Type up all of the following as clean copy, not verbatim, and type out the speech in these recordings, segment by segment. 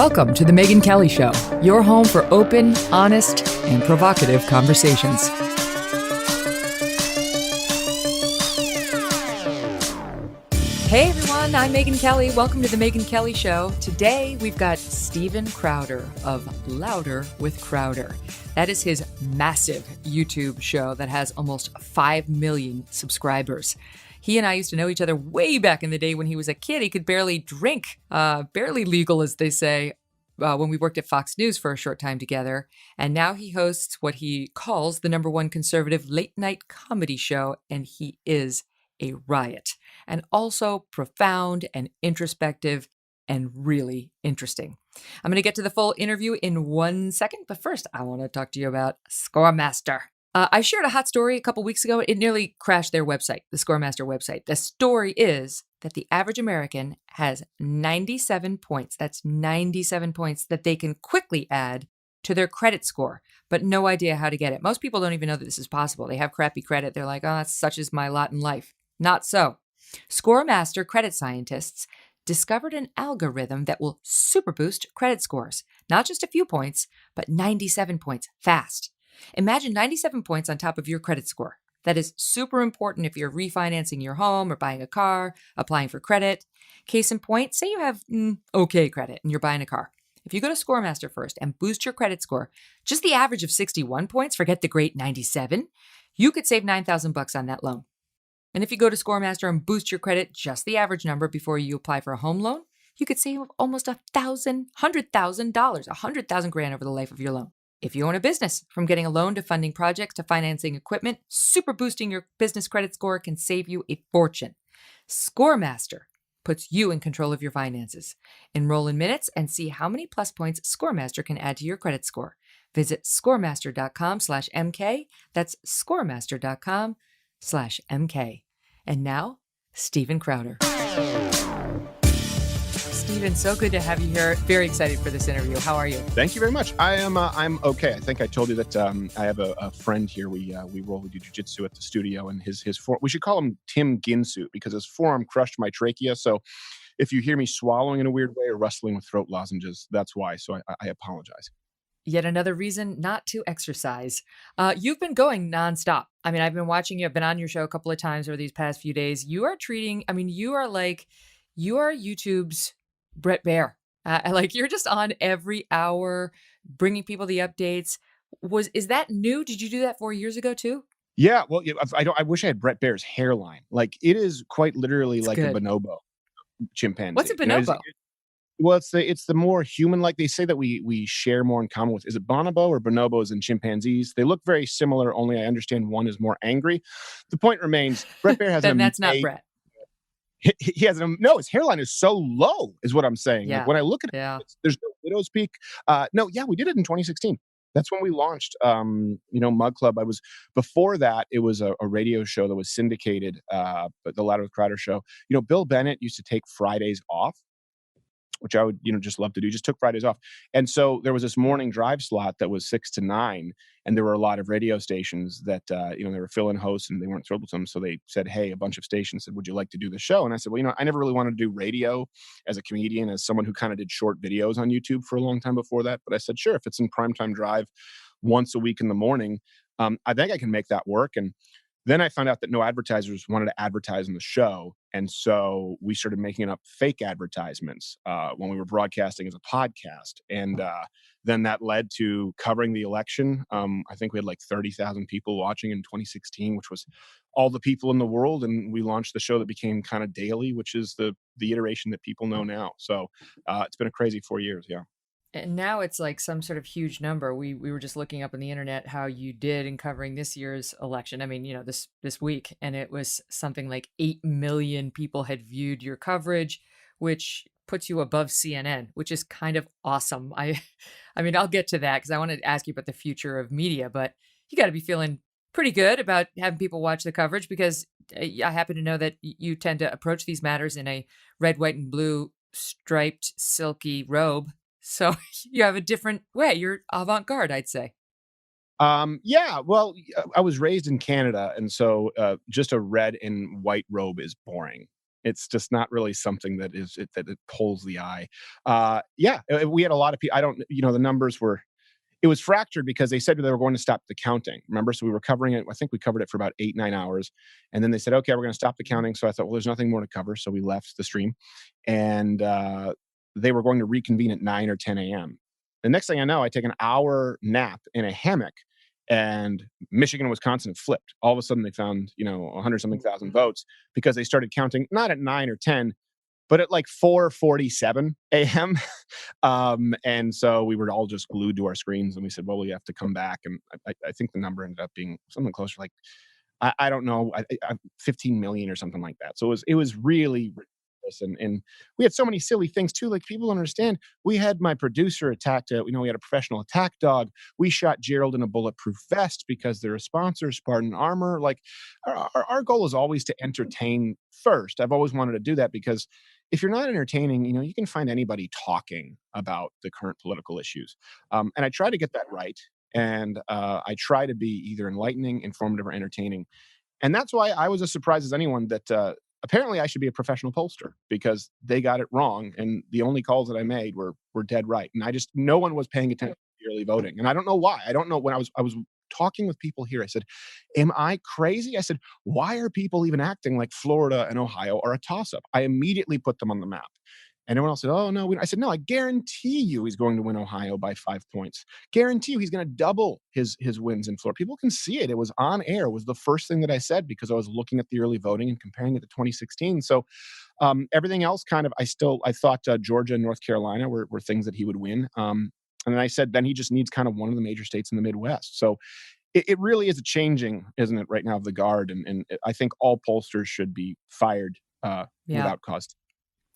Welcome to The Megyn Kelly Show, your home for open, honest, and provocative conversations. Hey everyone, I'm Megyn Kelly. Welcome to The Megyn Kelly Show. Today we've got Steven Crowder of Louder with Crowder. That is his massive YouTube show that has almost 5 million subscribers. He and I used to know each other way back in the day when he was a kid. He could barely drink, barely legal, as they say, when we worked at Fox News for a short time together. And now he hosts what he calls the #1 conservative late night comedy show, and he is a riot. And also profound and introspective and really interesting. I'm going to get to the full interview in 1 second, but first I want to talk to you about Scoremaster. I shared a hot story a couple weeks ago. It nearly crashed their website, the Scoremaster website. The story is that the average American has 97 points. That's 97 points that they can quickly add to their credit score, but no idea how to get it. Most people don't even know that this is possible. They have crappy credit. They're like, oh, that's such is my lot in life. Not so. Scoremaster credit scientists discovered an algorithm that will super boost credit scores. Not just a few points, but 97 points fast. Imagine 97 points on top of your credit score. That is super important if you're refinancing your home or buying a car, applying for credit. Case in point, say you have okay credit and you're buying a car. If you go to Scoremaster first and boost your credit score, just the average of 61 points, forget the great 97, you could save $9,000 on that loan. And if you go to Scoremaster and boost your credit, just the average number before you apply for a home loan, you could save almost $100,000, $100,000 over the life of your loan. If you own a business, from getting a loan to funding projects to financing equipment, super boosting your business credit score can save you a fortune. Scoremaster puts you in control of your finances. Enroll in minutes and see how many plus points Scoremaster can add to your credit score. Visit scoremaster.com/MK. That's scoremaster.com/MK. And now, Steven Crowder. Steven, so good to have you here. Very excited for this interview. How are you? Thank you very much. I'm okay. I think I told you that I have a friend here. We do jiu-jitsu at the studio, and his we should call him Tim Ginsu because his forearm crushed my trachea. So if you hear me swallowing in a weird way or rustling with throat lozenges, that's why. So I apologize. Yet another reason not to exercise. You've been going nonstop. I mean, I've been watching you. I've been on your show a couple of times over these past few days. You are YouTube's Brett Baer. You're just on every hour, bringing people the updates. Is that new? Did you do that 4 years ago too? Yeah. Well, I wish I had Brett Baer's hairline. Like it is quite literally It's like good. a bonobo chimpanzee. What's a bonobo? Well, it's the more human. Like they say that we share more in common with. Is it bonobo or bonobos and chimpanzees? They look very similar. Only I understand one is more angry. The point remains, Brett Baer has Then that's not Brett. He has his hairline is so low, is what I'm saying. Yeah. Like when I look at it, there's no widow's peak. We did it in 2016. That's when we launched, Mug Club. Before that, it was a radio show that was syndicated, but the Louder with Crowder show. Bill Bennett used to take Fridays off, which I would, just love to do, just took Fridays off. And so there was this morning drive slot that was 6 to 9. And there were a lot of radio stations that, they were filling hosts and they weren't thrilled with them. So they said, hey, a bunch of stations said, would you like to do the show? And I said, well, I never really wanted to do radio as a comedian, as someone who kind of did short videos on YouTube for a long time before that. But I said, sure, if it's in primetime drive once a week in the morning, I think I can make that work. And then I found out that no advertisers wanted to advertise on the show. And so we started making up fake advertisements when we were broadcasting as a podcast. And then that led to covering the election. I think we had like 30,000 people watching in 2016, which was all the people in the world. And we launched the show that became kind of daily, which is the iteration that people know now. So it's been a crazy 4 years. Yeah. And now it's like some sort of huge number. We were just looking up on the internet how you did in covering this year's election. I mean, this week, and it was something like 8 million people had viewed your coverage, which puts you above CNN, which is kind of awesome. I mean, I'll get to that because I wanted to ask you about the future of media, but you got to be feeling pretty good about having people watch the coverage because I happen to know that you tend to approach these matters in a red, white, and blue striped, silky robe. So you have a different way. You're avant-garde, I'd say. Well, I was raised in Canada, and so just a red and white robe is boring. It's just not really something that it pulls the eye. Yeah, we had a lot of people. I don't, the numbers were, it was fractured because they said they were going to stop the counting. Remember? So we were covering it. I think we covered it for about 8, 9 hours. And then they said, okay, we're going to stop the counting. So I thought, well, there's nothing more to cover. So we left the stream and they were going to reconvene at 9 or 10 a.m. The next thing I know, I take an hour nap in a hammock and Michigan and Wisconsin flipped. All of a sudden they found, 100 something thousand votes because they started counting not at 9 or 10, but at like 4:47 a.m. And so we were all just glued to our screens, and we said, "Well, we have to come back." And I think the number ended up being something closer, like I don't know, 15 million or something like that. So it was really ridiculous. And we had so many silly things too. Like people don't understand. We had my producer attacked. We had a professional attack dog. We shot Gerald in a bulletproof vest because they're a sponsor, Spartan Armor. Like our goal is always to entertain first. I've always wanted to do that because if you're not entertaining, you can find anybody talking about the current political issues. And I try to get that right. And I try to be either enlightening, informative, or entertaining. And that's why I was as surprised as anyone that apparently I should be a professional pollster because they got it wrong. And the only calls that I made were dead right. And no one was paying attention to the early voting. And I don't know why. I don't know. When I was talking with people here, I said, am I crazy? I said, why are people even acting like Florida and Ohio are a toss up? I immediately put them on the map. And everyone else said, oh, no. I said, no, I guarantee you he's going to win Ohio by 5 points. Guarantee you he's going to double his wins in Florida. People can see it. It was on air. It was the first thing that I said because I was looking at the early voting and comparing it to 2016. So everything else kind of, I thought Georgia and North Carolina were things that he would win. And then I said, then he just needs kind of one of the major states in the Midwest. So it really is a changing, isn't it, right now, of the guard. And I think all pollsters should be fired Yeah. without cause.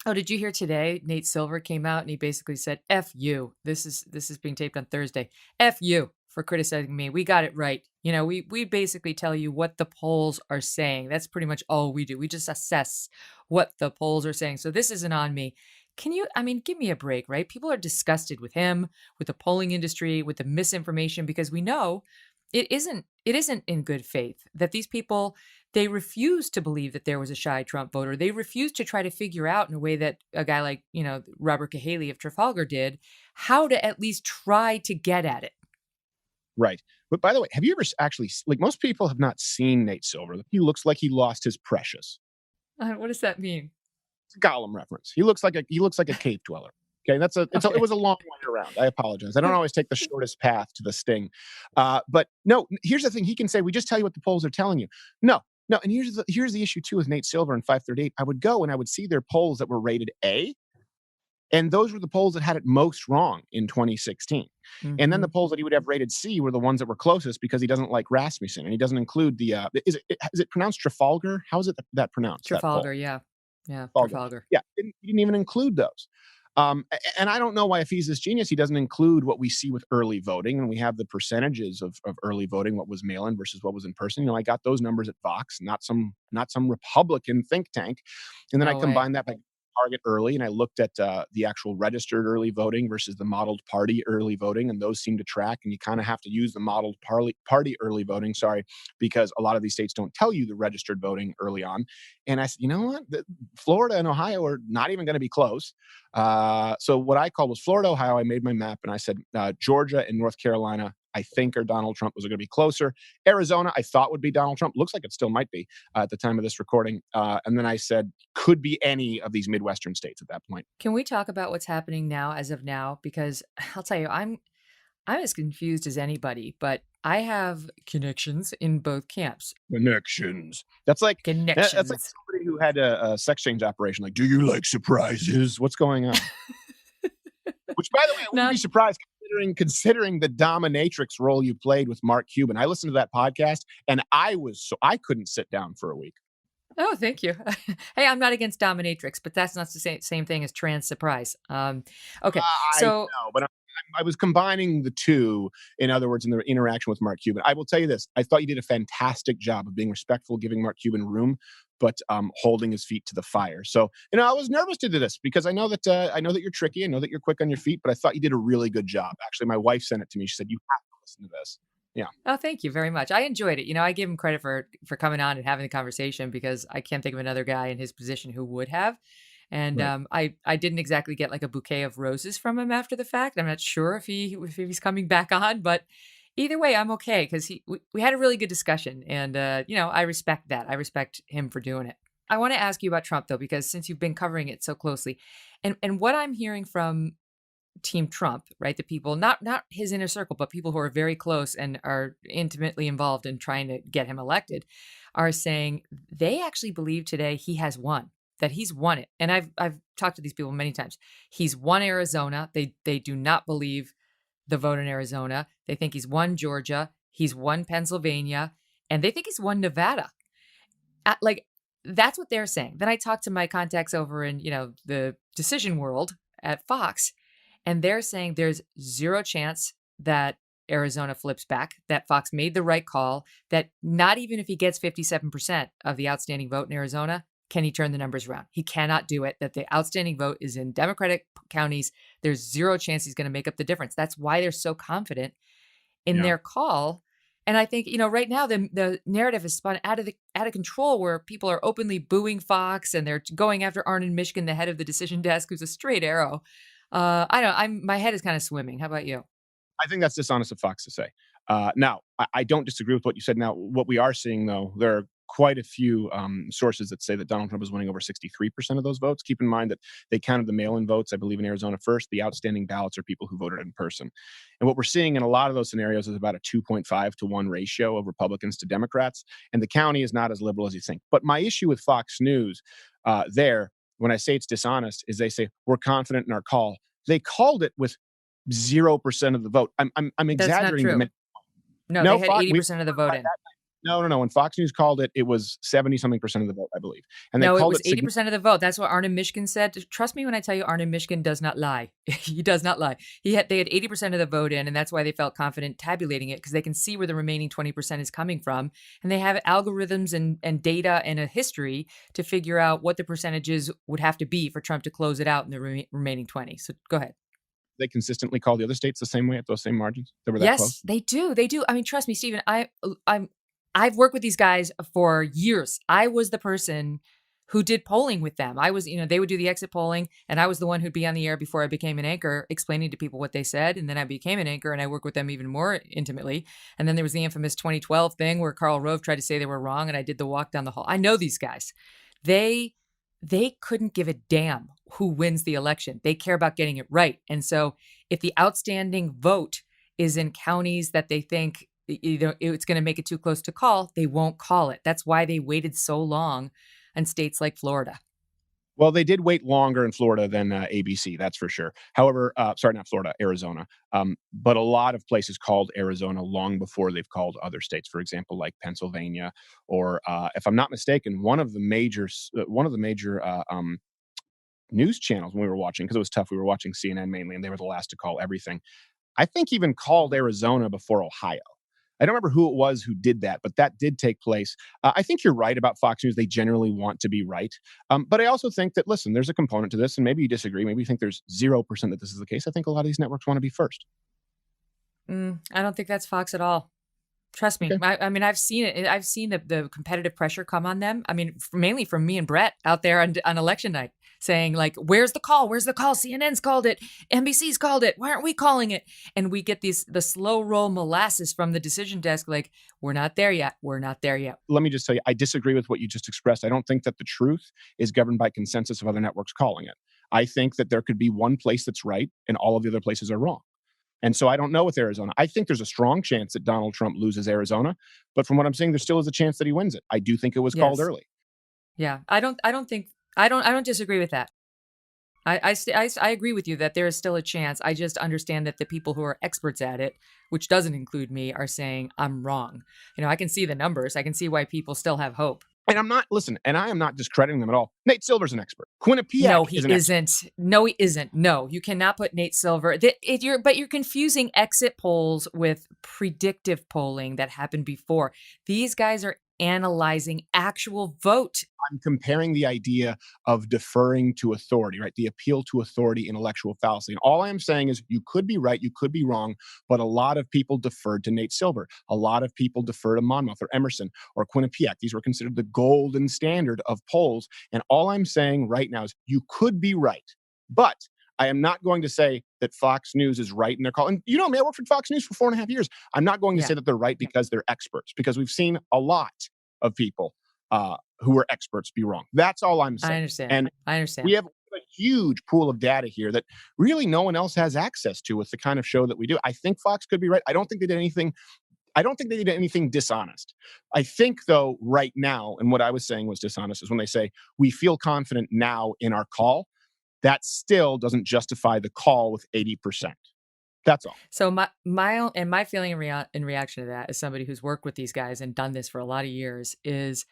Oh, did you hear today? Nate Silver came out and he basically said, "F you." This is being taped on Thursday. "F you for criticizing me. We got it right." We basically tell you what the polls are saying. That's pretty much all we do. We just assess what the polls are saying. So this isn't on me. Give me a break, right? People are disgusted with him, with the polling industry, with the misinformation, because we know it isn't in good faith that these people, they refuse to believe that there was a shy Trump voter. They refuse to try to figure out in a way that a guy like, Robert Cahaley of Trafalgar did, how to at least try to get at it. Right. But by the way, have you ever actually, like most people have not seen Nate Silver. He looks like he lost his precious. What does that mean? It's a Gollum reference. He looks like a cave dweller. Okay, it was a long way around. I apologize. I don't always take the shortest path to the sting. But no, here's the thing. He can say, we just tell you what the polls are telling you. No. And here's the issue too with Nate Silver and 538. I would go and I would see their polls that were rated A. And those were the polls that had it most wrong in 2016. Mm-hmm. And then the polls that he would have rated C were the ones that were closest because he doesn't like Rasmussen and he doesn't include the, is it pronounced Trafalgar? How is it that pronounced? Trafalgar, yeah. Yeah, Trafalgar. Yeah, he didn't even include those. And I don't know why, if he's this genius, he doesn't include what we see with early voting. And we have the percentages of early voting, what was mail-in versus what was in person. I got those numbers at Vox, not some Republican think tank. And then I combined that by Target early, and I looked at the actual registered early voting versus the modeled party early voting, and those seem to track. And you kind of have to use the modeled party early voting, because a lot of these states don't tell you the registered voting early on. And I said, you know what? Florida and Ohio are not even going to be close. So what I called was Florida, Ohio. I made my map, and I said Georgia and North Carolina, I think, are Donald Trump. Was going to be closer. Arizona, I thought would be Donald Trump. Looks like it still might be at the time of this recording. And then I said, could be any of these Midwestern states at that point. Can we talk about what's happening now, as of now? Because I'll tell you, I'm as confused as anybody, but I have connections in both camps. Connections. That's like Connections. That's like somebody who had a sex change operation. Like, do you like surprises? What's going on? Which, by the way, I wouldn't be surprised considering the dominatrix role you played with Mark Cuban. I listened to that podcast, and I couldn't sit down for a week. Oh, thank you. Hey, I'm not against dominatrix, but that's not the same thing as trans surprise. Okay, so I know, but I was combining the two. In other words, in the interaction with Mark Cuban, I will tell you this: I thought you did a fantastic job of being respectful, giving Mark Cuban room, but holding his feet to the fire. So, I was nervous to do this because I know that you're tricky. I know that you're quick on your feet, but I thought you did a really good job. Actually, my wife sent it to me. She said, "You have to listen to this." Yeah. Oh, thank you very much. I enjoyed it. I give him credit for coming on and having the conversation because I can't think of another guy in his position who would have. And Right. I didn't exactly get like a bouquet of roses from him after the fact. I'm not sure if he's coming back on, but either way, I'm okay because we had a really good discussion, and I respect that. I respect him for doing it. I want to ask you about Trump though, because since you've been covering it so closely, and what I'm hearing from Team Trump, right? The people, not his inner circle, but people who are very close and are intimately involved in trying to get him elected, are saying they actually believe today he has won, that he's won it. And I've talked to these people many times. He's won Arizona. They do not believe the vote in Arizona. They think he's won Georgia. He's won Pennsylvania, and they think he's won Nevada. Like that's what they're saying. Then I talked to my contacts over in the decision world at Fox, and they're saying there's zero chance that Arizona flips back, that Fox made the right call, that not even if he gets 57% of the outstanding vote in Arizona, can he turn the numbers around. He cannot do it, that the outstanding vote is in Democratic counties. There's zero chance he's going to make up the difference. That's why they're so confident in Yeah. their call. And I think, right now the narrative is spun out of control where people are openly booing Fox and they're going after Arnon Mishkin, the head of the decision desk, who's a straight arrow. I don't. My head is kind of swimming. How about you? I think that's dishonest of Fox to say. Now, I don't disagree with what you said. Now, what we are seeing, though, there are quite a few sources that say that Donald Trump is winning over 63% of those votes. Keep in mind that they counted the mail in votes, I believe, in Arizona first. The outstanding ballots are people who voted in person. And what we're seeing in a lot of those scenarios is about a 2.5 to 1 ratio of Republicans to Democrats. And the county is not as liberal as you think. But my issue with Fox News there, when I say it's dishonest, is they say, we're confident in our call. They called it with 0% of the vote. I'm That's not exaggerating true. the. No, they No, had Fox, we 80% of the vote in. no, no, no. When Fox News called it, it was 70 something percent of the vote, I believe, and they No, it called was it 80% of the vote. That's what Arnon Mishkin said. Trust me when I tell you Arnon Mishkin does not lie. He does not lie. They had 80% of the vote in, and that's why they felt confident tabulating it because they can see where the remaining 20% is coming from. And they have algorithms and data and a history to figure out what the percentages would have to be for Trump to close it out in the remaining 20. So go ahead. they consistently call the other states the same way at those same margins. They were that Yes, close. they do. They do. I mean, trust me, Stephen. I've worked with these guys for years. I was the person who did polling with them. I was, they would do the exit polling, and I was the one who'd be on the air before I became an anchor, explaining to people what they said. And then I became an anchor, and I worked with them even more intimately. And then there was the infamous 2012 thing where Karl Rove tried to say they were wrong, and I did the walk down the hall. I know these guys. They they couldn't give a damn who wins the election. They care about getting it right. And so if the outstanding vote is in counties that they think it's going to make it too close to call, they won't call it. That's why they waited so long in states like Florida. Well, they did wait longer in Florida than ABC, that's for sure. However, sorry, not Florida, Arizona. But a lot of places called Arizona long before they've called other states. For example, like Pennsylvania, or if I'm not mistaken, one of the major news channels when we were watching, because it was tough. We were watching CNN mainly, and they were the last to call everything. I think even called Arizona before Ohio. I don't remember who it was who did that, but that did take place. I think you're right about Fox News. They generally want to be right. But I also think that, listen, there's a component to this, and maybe you disagree. Maybe you think there's 0% that this is the case. I think a lot of these networks want to be first. I don't think that's Fox at all. Trust me. Okay. I mean, I've seen it. I've seen the competitive pressure come on them. I mean, mainly from me and Brett out there on election night saying like, where's the call? Where's the call? CNN's called it. NBC's called it. Why aren't we calling it? And we get the slow roll molasses from the decision desk. Like, we're not there yet. We're not there yet. Let me just tell you, I disagree with what you just expressed. I don't think that the truth is governed by consensus of other networks calling it. I think that there could be one place that's right and all of the other places are wrong. And so I don't know with Arizona. I think there's a strong chance that Donald Trump loses Arizona, but from what I'm seeing, there still is a chance that he wins it. I do think it was called Yes. early. Yeah. I don't disagree with that. I agree with you that there is still a chance. I just understand that the people who are experts at it, which doesn't include me, are saying I'm wrong. I can see the numbers. I can see why people still have hope. And I am not discrediting them at all. Nate Silver's an expert. Quinnipiac No, he is an isn't. expert. No, he isn't. No, you cannot put Nate Silver. But you're confusing exit polls with predictive polling that happened before. These guys are analyzing actual vote. I'm comparing the idea of deferring to authority, right? The appeal to authority, intellectual fallacy. And all I'm saying is you could be right, you could be wrong, but a lot of people deferred to Nate Silver. A lot of people defer to Monmouth or Emerson or Quinnipiac. These were considered the golden standard of polls. And all I'm saying right now is you could be right, but I am not going to say that Fox News is right in their call. And you know me, I worked for Fox News for 4.5 years. I'm not going to Yeah, say that they're right because they're experts, because we've seen a lot of people who are experts be wrong. That's all I'm I saying. understand. And I we understand. have a huge pool of data here that really no one else has access to with the kind of show that we do. I think Fox could be right. I don't think they did anything. I don't think they did anything dishonest. I think, though, right now, and what I was saying was dishonest, is when they say we feel confident now in our call, that still doesn't justify the call with 80%. That's all. So my feeling in reaction to that, as somebody who's worked with these guys and done this for a lot of years, is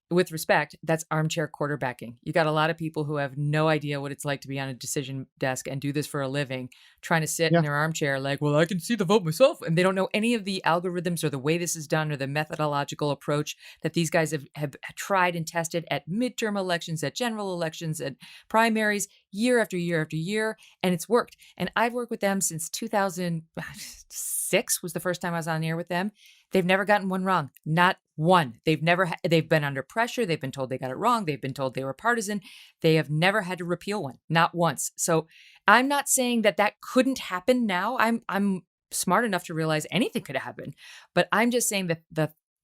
with respect, that's armchair quarterbacking. You got a lot of people who have no idea what it's like to be on a decision desk and do this for a living, trying to sit in Yeah. their armchair like, well, I can see the vote myself. And they don't know any of the algorithms or the way this is done or the methodological approach that these guys have tried and tested at midterm elections, at general elections, at primaries, year after year after year. And it's worked. And I've worked with them since 2006 was the first time I was on the air with them. They've never gotten one wrong. Not one. They've been under pressure. They've been told they got it wrong. They've been told they were partisan. They have never had to repeal one. Not once. So I'm not saying that that couldn't happen now. I'm smart enough to realize anything could happen. But I'm just saying that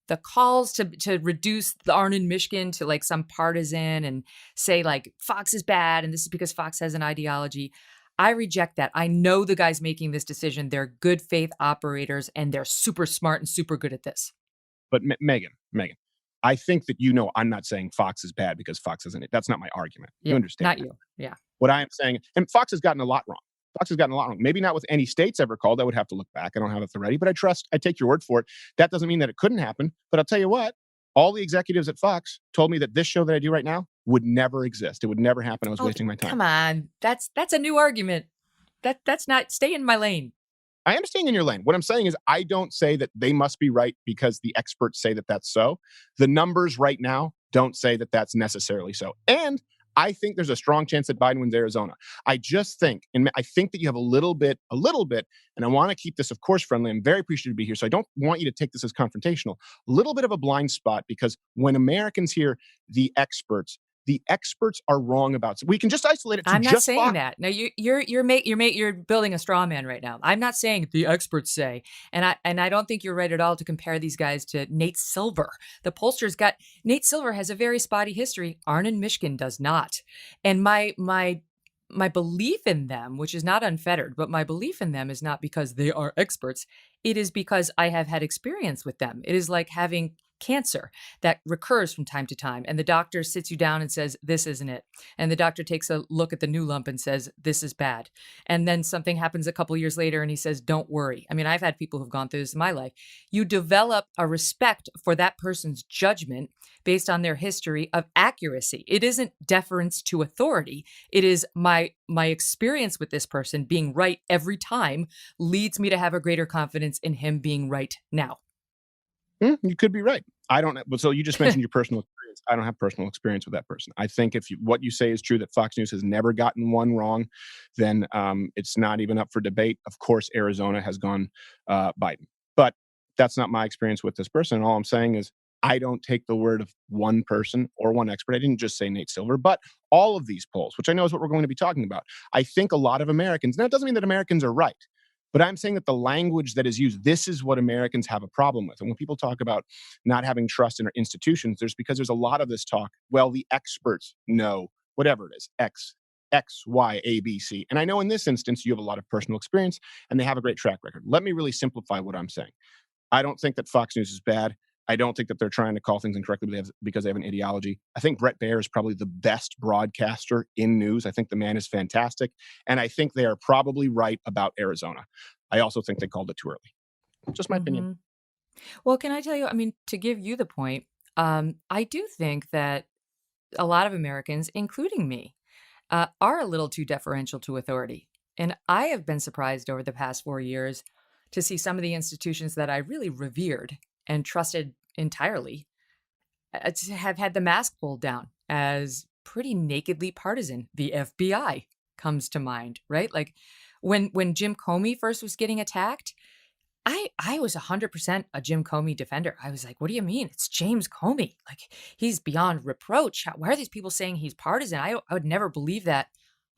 the calls to reduce the Arnon Michigan to like some partisan and say like Fox is bad and this is because Fox has an ideology. I reject that. I know the guys making this decision. They're good faith operators and they're super smart and super good at this. But Megan, I think that I'm not saying Fox is bad because Fox isn't it. That's not my argument. You Yeah, understand not that. you. Yeah. What I am saying, and Fox has gotten a lot wrong. Fox has gotten a lot wrong. Maybe not with any states ever called. I would have to look back. I don't have authority, but I take your word for it. That doesn't mean that it couldn't happen. But I'll tell you what, all the executives at Fox told me that this show that I do right now would never exist. It would never happen. I was Oh, wasting my time. come on. That's a new argument. That's not stay in my lane. I am staying in your lane. What I'm saying is I don't say that they must be right because the experts say that that's so. The numbers right now don't say that that's necessarily so. And I think there's a strong chance that Biden wins Arizona. I just think, and I think that you have a little bit, and I want to keep this, of course, friendly. I'm very appreciative to be here. So I don't want you to take this as confrontational. A little bit of a blind spot because when Americans hear the experts are wrong about. So we can just isolate it to I'm not just saying Fox. that. No, you're building a straw man right now. I'm not saying the experts say, and I don't think you're right at all to compare these guys to Nate Silver. The pollsters got Nate Silver has a very spotty history. Arnon Michigan does not, and my belief in them, which is not unfettered, but my belief in them is not because they are experts. It is because I have had experience with them. It is like having cancer that recurs from time to time. And the doctor sits you down and says, this isn't it. And the doctor takes a look at the new lump and says, this is bad. And then something happens a couple years later and he says, don't worry. I mean, I've had people who've gone through this in my life. You develop a respect for that person's judgment based on their history of accuracy. It isn't deference to authority. It is my experience with this person being right every time leads me to have a greater confidence in him being right now. You could be right. I don't know. So you just mentioned your personal experience. I don't have personal experience with that person. I think if what you say is true, that Fox News has never gotten one wrong, then it's not even up for debate. Of course, Arizona has gone Biden. But that's not my experience with this person. And all I'm saying is I don't take the word of one person or one expert. I didn't just say Nate Silver, but all of these polls, which I know is what we're going to be talking about. I think a lot of Americans, now it doesn't mean that Americans are right. But I'm saying that the language that is used, this is what Americans have a problem with. And when people talk about not having trust in our institutions, because there's a lot of this talk. Well, the experts know whatever it is, X, Y, A, B, C. And I know in this instance, you have a lot of personal experience and they have a great track record. Let me really simplify what I'm saying. I don't think that Fox News is bad. I don't think that they're trying to call things incorrectly because they have an ideology. I think Brett Baer is probably the best broadcaster in news. I think the man is fantastic. And I think they are probably right about Arizona. I also think they called it too early. Just my opinion. Well, can I tell you, I mean, to give you the point, I do think that a lot of Americans, including me, are a little too deferential to authority. And I have been surprised over the past 4 years to see some of the institutions that I really revered and trusted entirely to have had the mask pulled down as pretty nakedly partisan. The FBI comes to mind, right? Like when Jim Comey first was getting attacked, I was 100% a Jim Comey defender. I was like, "What do you mean? It's James Comey. Like, he's beyond reproach. Why are these people saying he's partisan? I would never believe that.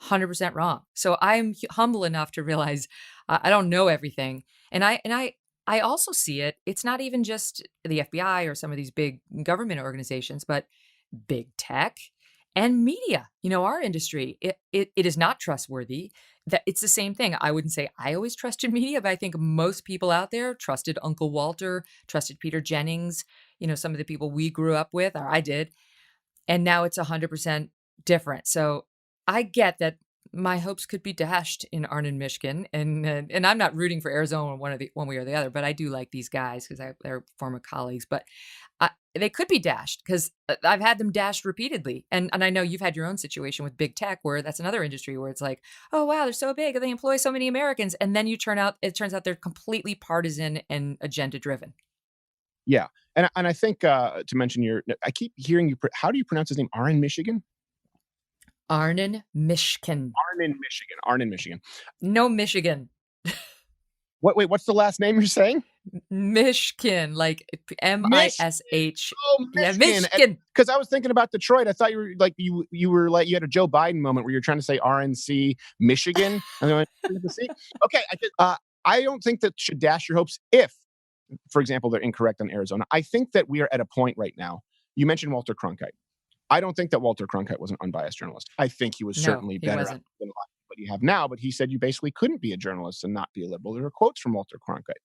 100% wrong." So I'm humble enough to realize I don't know everything, and I also see it. It's not even just the FBI or some of these big government organizations, but big tech and media. Our industry, it is not trustworthy. That it's the same thing. I wouldn't say I always trusted media, but I think most people out there trusted Uncle Walter, trusted Peter Jennings, some of the people we grew up with, or I did. And now it's 100% different. So I get that my hopes could be dashed in Arnon, Michigan, and I'm not rooting for Arizona one way or the other, but I do like these guys because they're former colleagues. But they could be dashed because I've had them dashed repeatedly, and I know you've had your own situation with big tech, where that's another industry where it's like, oh wow, they're so big, they employ so many Americans, and then it turns out they're completely partisan and agenda driven. Yeah, and I think, to mention I keep hearing how do you pronounce his name? Arnon, Michigan? Arnon, Michigan, Arnon, Michigan. Arnon, Michigan. no Michigan. Wait, what's the last name you're saying? Mishkin, like Michigan. Mish. Oh, Yeah, Michigan. Mishkin. Because I was thinking about Detroit. I thought you had a Joe Biden moment where you're trying to say RNC Michigan. And then okay, I don't think that should dash your hopes if, for example, they're incorrect on Arizona. I think that we are at a point right now. You mentioned Walter Cronkite. I don't think that Walter Cronkite was an unbiased journalist. I think he was No, certainly he better wasn't. than a lot of what you have now, but he said you basically couldn't be a journalist and not be a liberal. There are quotes from Walter Cronkite.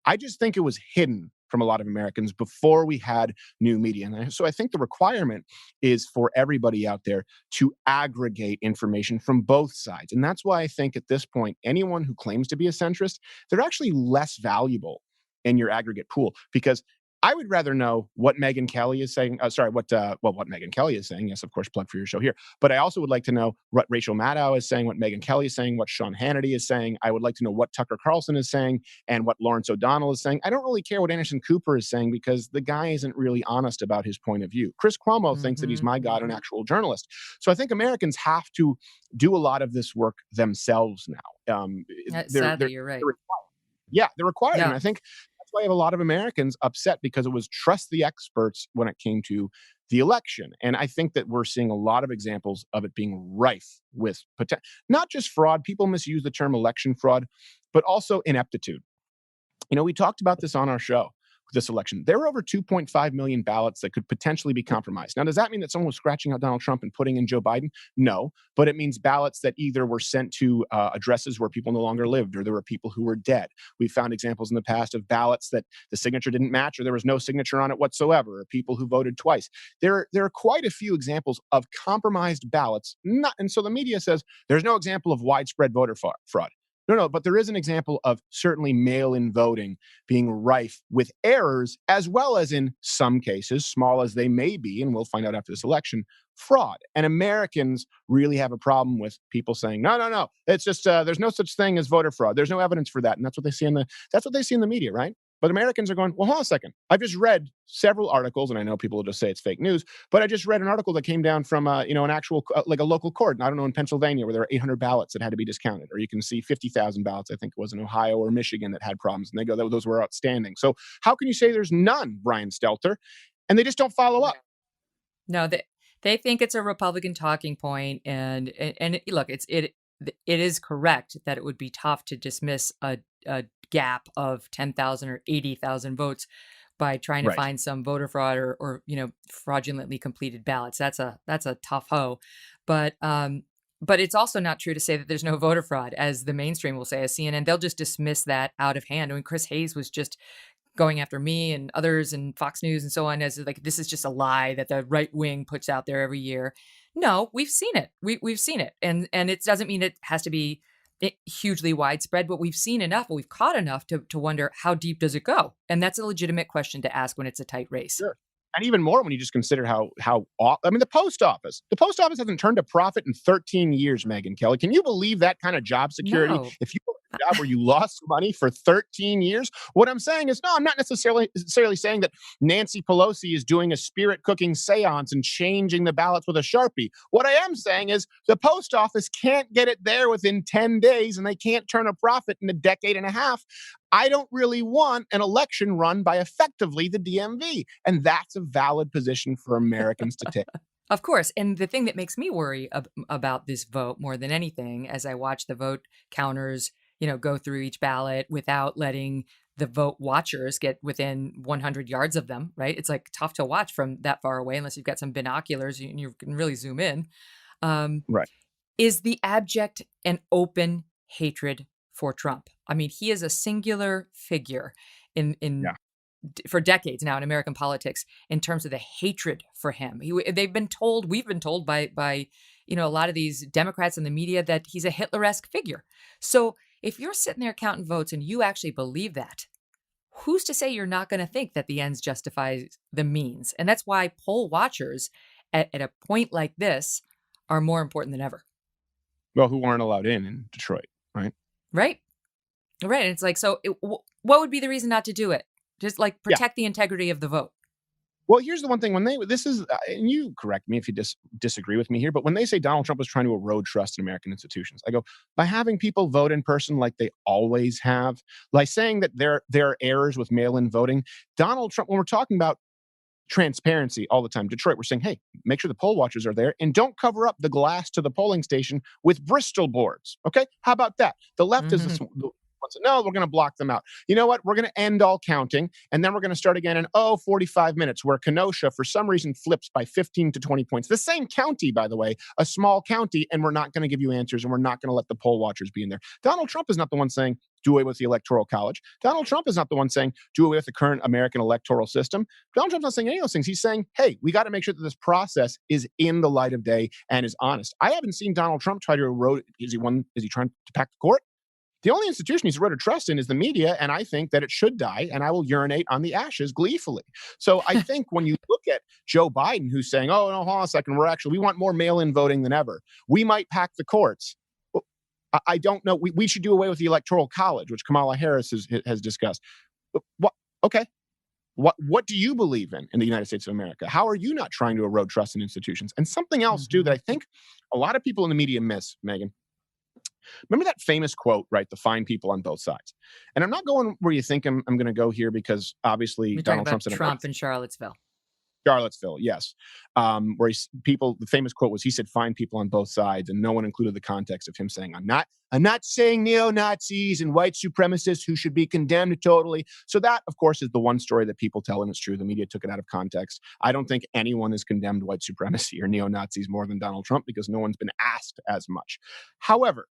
I just think it was hidden from a lot of Americans before we had new media. So I think the requirement is for everybody out there to aggregate information from both sides. And that's why I think at this point, anyone who claims to be a centrist, they're actually less valuable in your aggregate pool because I would rather know what Megyn Kelly is saying. What Megyn Kelly is saying. Yes, of course, plug for your show here. But I also would like to know what Rachel Maddow is saying, what Megyn Kelly is saying, what Sean Hannity is saying. I would like to know what Tucker Carlson is saying and what Lawrence O'Donnell is saying. I don't really care what Anderson Cooper is saying because the guy isn't really honest about his point of view. Chris Cuomo thinks that he's my God, an actual journalist. So I think Americans have to do a lot of this work themselves now. Sadly, you're right. They're required, and Yeah. I think that's why I have a lot of Americans upset because it was trust the experts when it came to the election. And I think that we're seeing a lot of examples of it being rife with not just fraud. People misuse the term election fraud, but also ineptitude. We talked about this on our show with this election. There were over 2.5 million ballots that could potentially be compromised. Now, does that mean that someone was scratching out Donald Trump and putting in Joe Biden? No, but it means ballots that either were sent to addresses where people no longer lived or there were people who were dead. We found examples in the past of ballots that the signature didn't match or there was no signature on it whatsoever, or people who voted twice. There are quite a few examples of compromised ballots. And so the media says there's no example of widespread voter fraud. No, but there is an example of certainly mail-in voting being rife with errors, as well as in some cases, small as they may be, and we'll find out after this election, fraud. And Americans really have a problem with people saying, no, it's just there's no such thing as voter fraud. There's no evidence for that, and that's what they see in the media, right? But Americans are going, well, hold on a second. I've just read several articles, and I know people will just say it's fake news, but I just read an article that came down from, an actual, like a local court, and I don't know, in Pennsylvania, where there are 800 ballots that had to be discounted, or you can see 50,000 ballots, I think it was in Ohio or Michigan that had problems, and they go, those were outstanding. So how can you say there's none, Brian Stelter? And they just don't follow up. No, they think it's a Republican talking point, and look, it is correct that it would be tough to dismiss a gap of 10,000 or 80,000 votes by trying to Right. find some voter fraud or fraudulently completed ballots. That's a tough hoe, but it's also not true to say that there's no voter fraud, as the mainstream will say, as CNN. They'll just dismiss that out of hand. I mean, Chris Hayes was just going after me and others and Fox News and so on as like, this is just a lie that the right wing puts out there every year. No, we've seen it. We've seen it. And it doesn't mean it has to be hugely widespread, but we've seen enough, we've caught enough to wonder how deep does it go? And that's a legitimate question to ask when it's a tight race. Sure. And even more when you just consider the post office. The post office hasn't turned a profit in 13 years, Megyn Kelly. Can you believe that kind of job security? No, If you job where you lost money for 13 years? What I'm saying is, no, I'm not necessarily saying that Nancy Pelosi is doing a spirit cooking seance and changing the ballots with a Sharpie. What I am saying is the post office can't get it there within 10 days and they can't turn a profit in a decade and a half. I don't really want an election run by effectively the DMV. And that's a valid position for Americans to take. Of course. And the thing that makes me worry about this vote more than anything, as I watch the vote counters, go through each ballot without letting the vote watchers get within 100 yards of them, right? It's like tough to watch from that far away unless you've got some binoculars and you can really zoom in. Right. Is the abject and open hatred for Trump. I mean, he is a singular figure in Yeah. for decades now in American politics in terms of the hatred for him. We've been told by a lot of these Democrats in the media that he's a Hitler-esque figure. So if you're sitting there counting votes and you actually believe that, who's to say you're not going to think that the ends justify the means? And that's why poll watchers at a point like this are more important than ever. Well, who aren't allowed in Detroit, right? Right. Right. And it's like, so what would be the reason not to do it? Just like protect the integrity of the vote. Well, here's the one thing and you correct me if you disagree with me here, but when they say Donald Trump was trying to erode trust in American institutions, I go, by having people vote in person like they always have, like saying that there are errors with mail-in voting, Donald Trump, when we're talking about transparency all the time, Detroit, we're saying, hey, make sure the poll watchers are there and don't cover up the glass to the polling station with Bristol boards. Okay. How about that? The left is the one said, no, we're going to block them out. You know what? We're going to end all counting. And then we're going to start again in 45 minutes, where Kenosha, for some reason, flips by 15 to 20 points. The same county, by the way, a small county, and we're not going to give you answers and we're not going to let the poll watchers be in there. Donald Trump is not the one saying, do away with the Electoral College. Donald Trump is not the one saying, do away with the current American electoral system. Donald Trump's not saying any of those things. He's saying, hey, we got to make sure that this process is in the light of day and is honest. I haven't seen Donald Trump try to erode. Is he trying to pack the court? The only institution he's eroded trust in is the media, and I think that it should die, and I will urinate on the ashes gleefully. So I think when you look at Joe Biden, who's saying, oh, no, hold on a second, we want more mail-in voting than ever. We might pack the courts. Well, I don't know. We should do away with the Electoral College, which Kamala Harris has discussed. What? Okay. What do you believe in the United States of America? How are you not trying to erode trust in institutions? And something else, too, that I think a lot of people in the media miss, Megyn. Remember that famous quote, right? The fine people on both sides. And I'm not going where you think I'm going to go here, because obviously Donald Trump's in Trump in Charlottesville. Charlottesville, yes. Where the famous quote was, he said, "Find people on both sides," and no one included the context of him saying, "I'm not saying neo-Nazis and white supremacists who should be condemned totally." So that, of course, is the one story that people tell, and it's true. The media took it out of context. I don't think anyone has condemned white supremacy or neo-Nazis more than Donald Trump, because no one's been asked as much. However,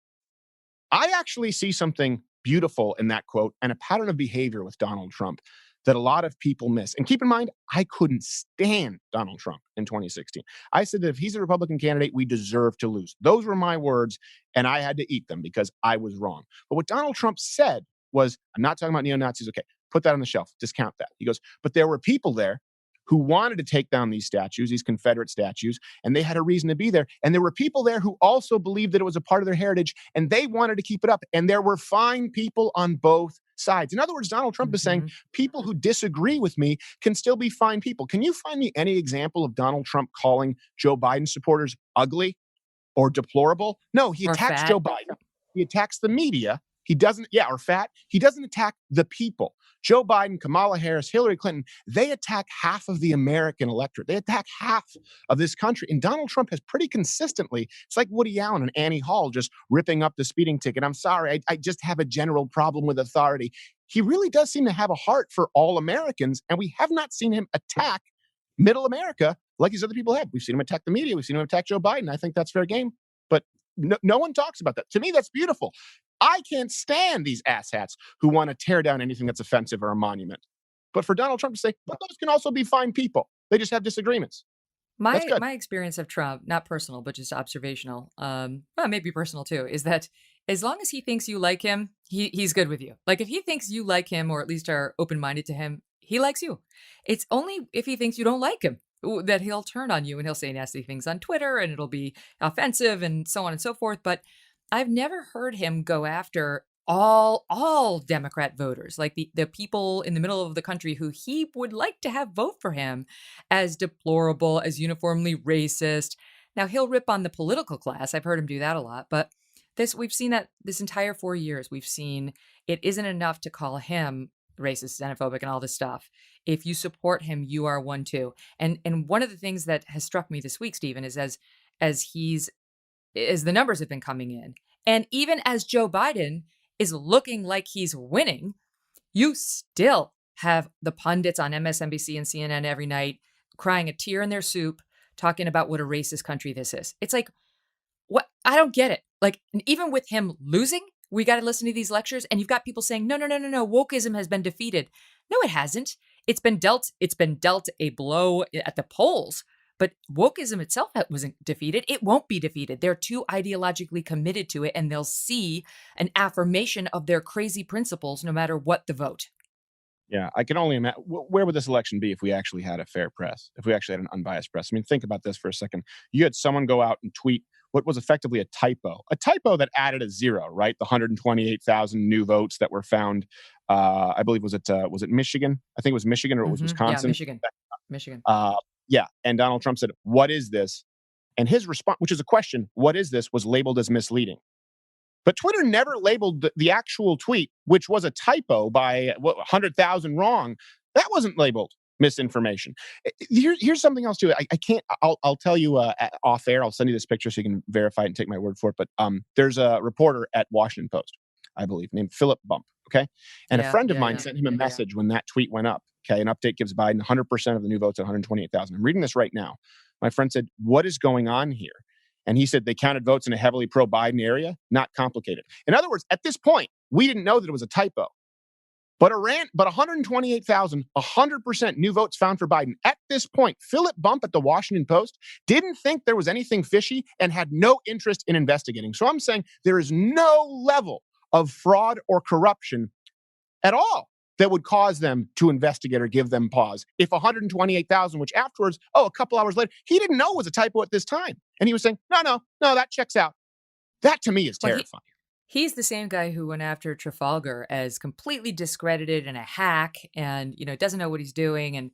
I actually see something beautiful in that quote and a pattern of behavior with Donald Trump that a lot of people miss. And keep in mind, I couldn't stand Donald Trump in 2016. I said that if he's a Republican candidate, we deserve to lose. Those were my words, and I had to eat them because I was wrong. But what Donald Trump said was, I'm not talking about neo-Nazis. Okay, put that on the shelf. Discount that. He goes, but there were people there who wanted to take down these statues, these Confederate statues, and they had a reason to be there. And there were people there who also believed that it was a part of their heritage, and they wanted to keep it up. And there were fine people on both sides. In other words, Donald Trump is saying people who disagree with me can still be fine people. Can you find me any example of Donald Trump calling Joe Biden supporters ugly or deplorable? No, he attacks Joe Biden. He attacks the media. He doesn't, or fat. He doesn't attack the people. Joe Biden, Kamala Harris, Hillary Clinton, they attack half of the American electorate. They attack half of this country. And Donald Trump has pretty consistently, it's like Woody Allen and Annie Hall just ripping up the speeding ticket. I'm sorry, I just have a general problem with authority. He really does seem to have a heart for all Americans, and we have not seen him attack middle America like these other people have. We've seen him attack the media. We've seen him attack Joe Biden. I think that's fair game. But no one talks about that. To me, that's beautiful. I can't stand these asshats who want to tear down anything that's offensive or a monument. But for Donald Trump to say, well, those can also be fine people. They just have disagreements. My experience of Trump, not personal, but just observational, maybe personal too, is that as long as he thinks you like him, he's good with you. Like if he thinks you like him, or at least are open-minded to him, he likes you. It's only if he thinks you don't like him that he'll turn on you and he'll say nasty things on Twitter and it'll be offensive and so on and so forth. But I've never heard him go after all Democrat voters, like the people in the middle of the country who he would like to have vote for him, as deplorable, as uniformly racist. Now he'll rip on the political class. I've heard him do that a lot, but this we've seen that this entire 4 years, we've seen it isn't enough to call him racist, xenophobic, and all this stuff. If you support him, you are one too. And one of the things that has struck me this week, Stephen, is as the numbers have been coming in, and even as Joe Biden is looking like he's winning, you still have the pundits on MSNBC and CNN every night crying a tear in their soup, talking about what a racist country this is. It's like, what? I don't get it. Like, even with him losing, we got to listen to these lectures, and you've got people saying, no, no, no, no, no, wokeism has been defeated. No, it hasn't. It's been dealt a blow at the polls, but wokeism itself wasn't defeated. It won't be defeated. They're too ideologically committed to it, and they'll see an affirmation of their crazy principles no matter what the vote. Yeah, I can only imagine where would this election be if we actually had a fair press, if we actually had an unbiased press. I mean, think about this for a second. You had someone go out and tweet what was effectively a typo that added a zero, right? The 128,000 new votes that were found. I believe was it Michigan? I think it was Michigan or it was Wisconsin. Yeah, Michigan. Yeah, and Donald Trump said, "What is this?" And his response, which is a question, "What is this?" was labeled as misleading. But Twitter never labeled the actual tweet, which was a typo by 100,000 wrong. That wasn't labeled misinformation. Here's something else too. I can't. I'll tell you off air. I'll send you this picture so you can verify it and take my word for it. But there's a reporter at Washington Post, I believe, named Philip Bump. Okay, and a friend of mine sent him a message when that tweet went up. Okay, an update gives Biden 100% of the new votes at 128,000. I'm reading this right now. My friend said, "What is going on here?" And he said they counted votes in a heavily pro-Biden area. Not complicated. In other words, at this point, we didn't know that it was a typo. But 128,000, 100% new votes found for Biden. At this point, Philip Bump at the Washington Post didn't think there was anything fishy and had no interest in investigating. So I'm saying there is no level of fraud or corruption at all that would cause them to investigate or give them pause. If 128,000, which afterwards, a couple hours later, he didn't know was a typo at this time. And he was saying, no, that checks out. That to me is terrifying. He's the same guy who went after Trafalgar as completely discredited and a hack and, doesn't know what he's doing. And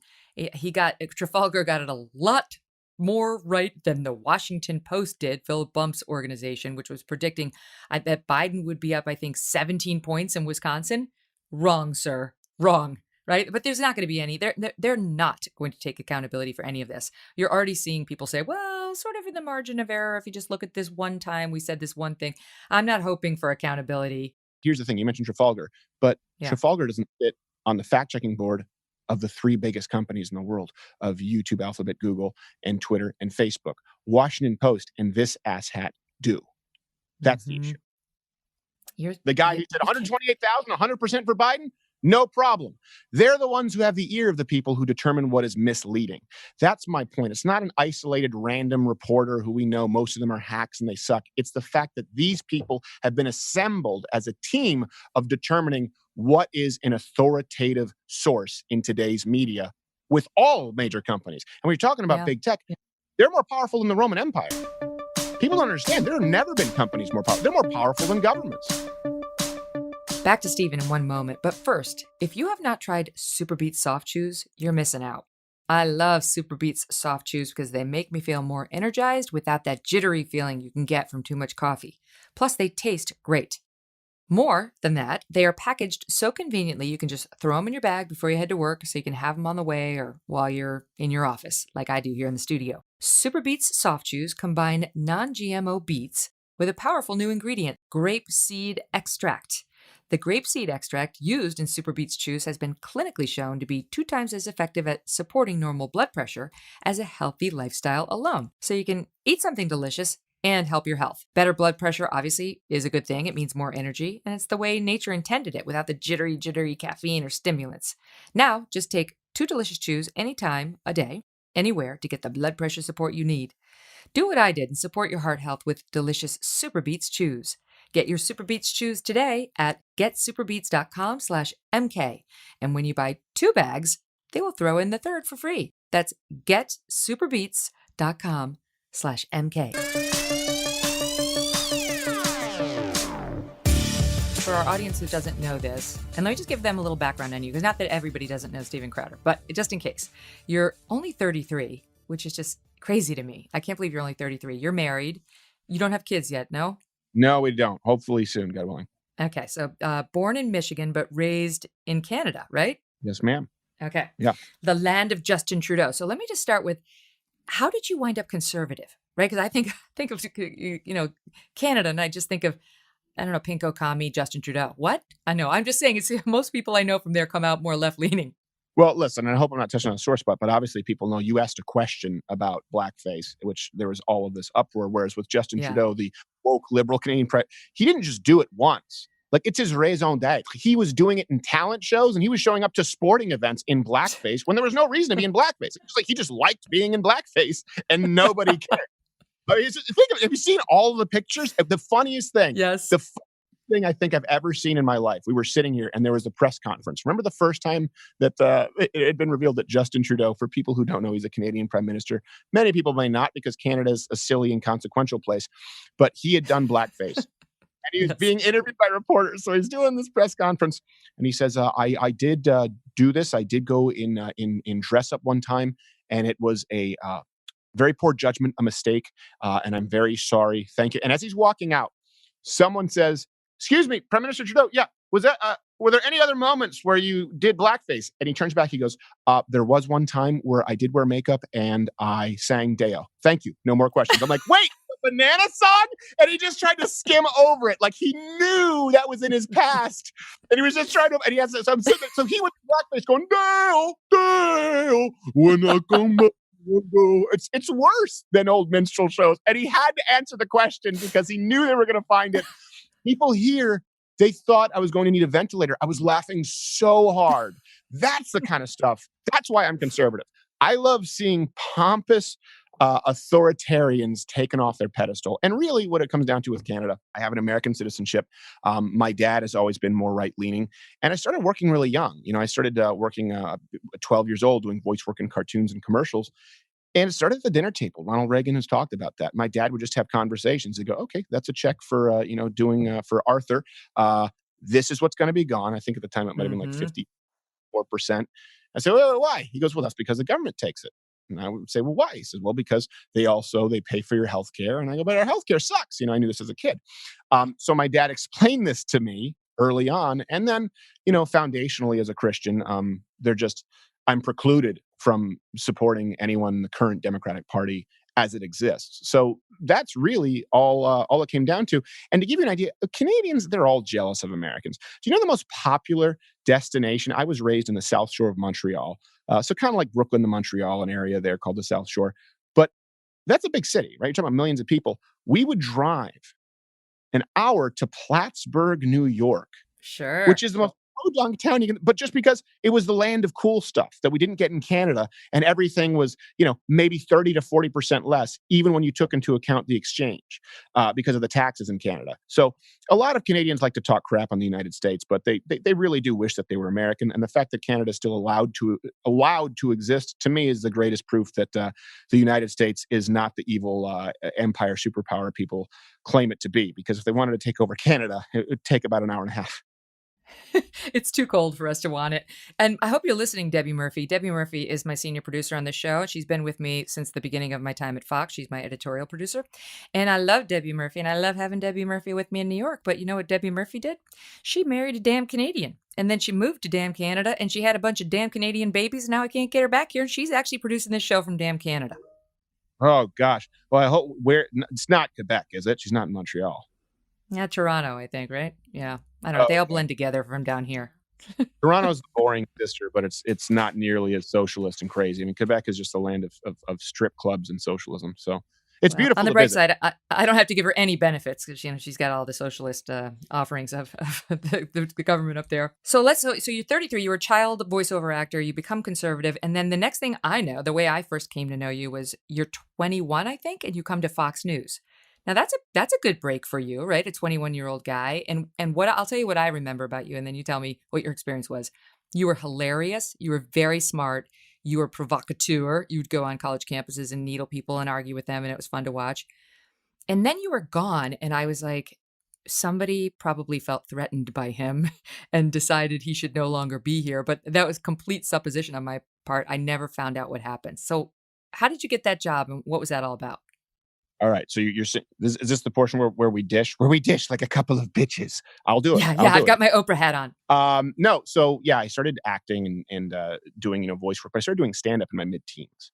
Trafalgar got it a lot more right than the Washington Post did, Philip Bump's organization, which was predicting that Biden would be up, I think, 17 points in Wisconsin. Wrong, sir. Wrong. Right? But there's not going to be any. They're not going to take accountability for any of this. You're already seeing people say, well, sort of in the margin of error. If you just look at this one time, we said this one thing. I'm not hoping for accountability. Here's the thing. You mentioned Trafalgar, but Trafalgar doesn't fit on the fact-checking board of the three biggest companies in the world of YouTube, Alphabet, Google, and Twitter, and Facebook. Washington Post and this asshat do. That's the issue. The guy who said 128,000, 100% for Biden, no problem. They're the ones who have the ear of the people who determine what is misleading. That's my point. It's not an isolated random reporter who we know most of them are hacks and they suck. It's the fact that these people have been assembled as a team of determining what is an authoritative source in today's media with all major companies. And when you're talking about big tech, they're more powerful than the Roman Empire. People don't understand. There have never been companies more powerful. They're more powerful than governments. Back to Stephen in one moment, but first, if you have not tried Super Beets soft chews, you're missing out. I love Super Beets soft chews because they make me feel more energized without that jittery feeling you can get from too much coffee. Plus, they taste great. More than that, they are packaged so conveniently you can just throw them in your bag before you head to work so you can have them on the way or while you're in your office, like I do here in the studio. Super Beets soft chews combine non-GMO beets with a powerful new ingredient, grape seed extract. The grape seed extract used in Super Beets chews has been clinically shown to be 2 times as effective at supporting normal blood pressure as a healthy lifestyle alone. So you can eat something delicious and help your health. Better blood pressure, obviously, is a good thing. It means more energy, and it's the way nature intended it without the jittery caffeine or stimulants. Now, just take 2 delicious chews anytime, a day, anywhere to get the blood pressure support you need. Do what I did and support your heart health with delicious Super Beets chews. Get your Super Beets chews today at getsuperbeets.com/MK. And when you buy 2 bags, they will throw in the third for free. That's getsuperbeets.com/MK. for our audience who doesn't know this, and let me just give them a little background on you, because not that everybody doesn't know Steven Crowder, but just in case. You're only 33, which is just crazy to me. I can't believe you're only 33. You're married. You don't have kids yet, no? No, we don't. Hopefully soon, God willing. Okay, so born in Michigan, but raised in Canada, right? Yes, ma'am. Okay. Yeah. The land of Justin Trudeau. So let me just start with, how did you wind up conservative, right? Because I think of, Canada, and I just think of, I don't know, Pinko Kami, Justin Trudeau. What? I know. I'm just saying, it's most people I know from there come out more left-leaning. Well, listen, and I hope I'm not touching on a sore spot, but obviously people know you asked a question about blackface, which there was all of this uproar. Whereas with Justin Yeah. Trudeau, the woke liberal Canadian he didn't just do it once. Like, it's his raison d'etre. He was doing it in talent shows, and he was showing up to sporting events in blackface when there was no reason to be in blackface. It's like he just liked being in blackface, and nobody cared. I mean, have you seen all of the pictures? The funniest thing, Yes. the thing I think I've ever seen in my life. We were sitting here and there was a press conference. Remember the first time that it had been revealed that Justin Trudeau, for people who don't know, he's a Canadian prime minister. Many people may not, because Canada's a silly, inconsequential place, but he had done blackface. And he was being interviewed by reporters. So he's doing this press conference and he says, I did do this. I did go in dress up one time, and it was a very poor judgment, a mistake. And I'm very sorry. Thank you. And as he's walking out, someone says, "Excuse me, Prime Minister Trudeau. Yeah, was that? Were there any other moments where you did blackface?" And he turns back. He goes, "There was one time where I did wear makeup and I sang Deo. Thank you. No more questions." I'm like, "Wait, the banana song?" And he just tried to skim over it, like he knew that was in his past, and he was just trying to. And he has. So I'm sitting there, so he was blackface going, "Deo, Deo, when I come back." It's worse than old minstrel shows, and he had to answer the question because he knew they were going to find it. People here, they thought I was going to need a ventilator. I was laughing so hard. That's the kind of stuff. That's why I'm conservative. I love seeing pompous authoritarians taken off their pedestal. And really what it comes down to with Canada, I have an American citizenship. My dad has always been more right-leaning. And I started working really young. I started working at 12 years old, doing voice work in cartoons and commercials. And it started at the dinner table. Ronald Reagan has talked about that. My dad would just have conversations. He'd go, "Okay, that's a check for, doing for Arthur. This is what's going to be gone." I think at the time it might have been like 54%. I said, "Well, why?" He goes, "Well, that's because the government takes it." And I would say, "Well, why?" He says, "Well, because they pay for your health care." And I go, "But our health care sucks." I knew this as a kid. So my dad explained this to me early on. And then, foundationally as a Christian, I'm precluded from supporting anyone in the current Democratic Party as it exists. So that's really all it came down to. And to give you an idea, Canadians, they're all jealous of Americans. Do you know the most popular destination? I was raised in the South Shore of Montreal. So kind of like Brooklyn to Montreal, an area there called the South Shore. But that's a big city, right? You're talking about millions of people. We would drive an hour to Plattsburgh, New York, Sure. which is the most podunk town but just because it was the land of cool stuff that we didn't get in Canada, and everything was, maybe 30 to 40% less, even when you took into account the exchange, because of the taxes in Canada. So a lot of Canadians like to talk crap on the United States, but they really do wish that they were American. And the fact that Canada is still allowed to exist, to me, is the greatest proof that the United States is not the evil empire superpower people claim it to be. Because if they wanted to take over Canada, it would take about an hour and a half. It's too cold for us to want it. And I hope you're listening, Debbie Murphy. Debbie Murphy is my senior producer on the show. She's been with me since the beginning of my time at Fox. She's my editorial producer. And I love Debbie Murphy, and I love having Debbie Murphy with me in New York. But you know what Debbie Murphy did? She married a damn Canadian. And then she moved to damn Canada, and she had a bunch of damn Canadian babies. Now I can't get her back here. And she's actually producing this show from damn Canada. Oh, gosh. Well, I hope it's not Quebec, is it? She's not in Montreal. Yeah, Toronto, I think, right? Yeah. I don't know. They all blend together from down here. Toronto's the boring sister, but it's not nearly as socialist and crazy. I mean, Quebec is just a land of strip clubs and socialism. So it's beautiful. On the bright side, I don't have to give her any benefits because she's got all the socialist offerings of the government up there. So you're 33. You were a child voiceover actor. You become conservative, and then the next thing I know, the way I first came to know you was you're 21, I think, and you come to Fox News. Now that's a good break for you, right? A 21-year-old guy. And what I'll tell you what I remember about you, and then you tell me what your experience was. You were hilarious. You were very smart. You were provocateur. You'd go on college campuses and needle people and argue with them, and it was fun to watch. And then you were gone, and I was like, somebody probably felt threatened by him and decided he should no longer be here. But that was complete supposition on my part. I never found out what happened. So, how did you get that job and what was that all about? All right, so you're saying is this the portion where we dish? Where we dish like a couple of bitches. I'll do it. Yeah, I'll yeah, I've do it. got my Oprah hat on. No, so yeah, I started acting and doing voice work. But I started doing stand up in my mid teens.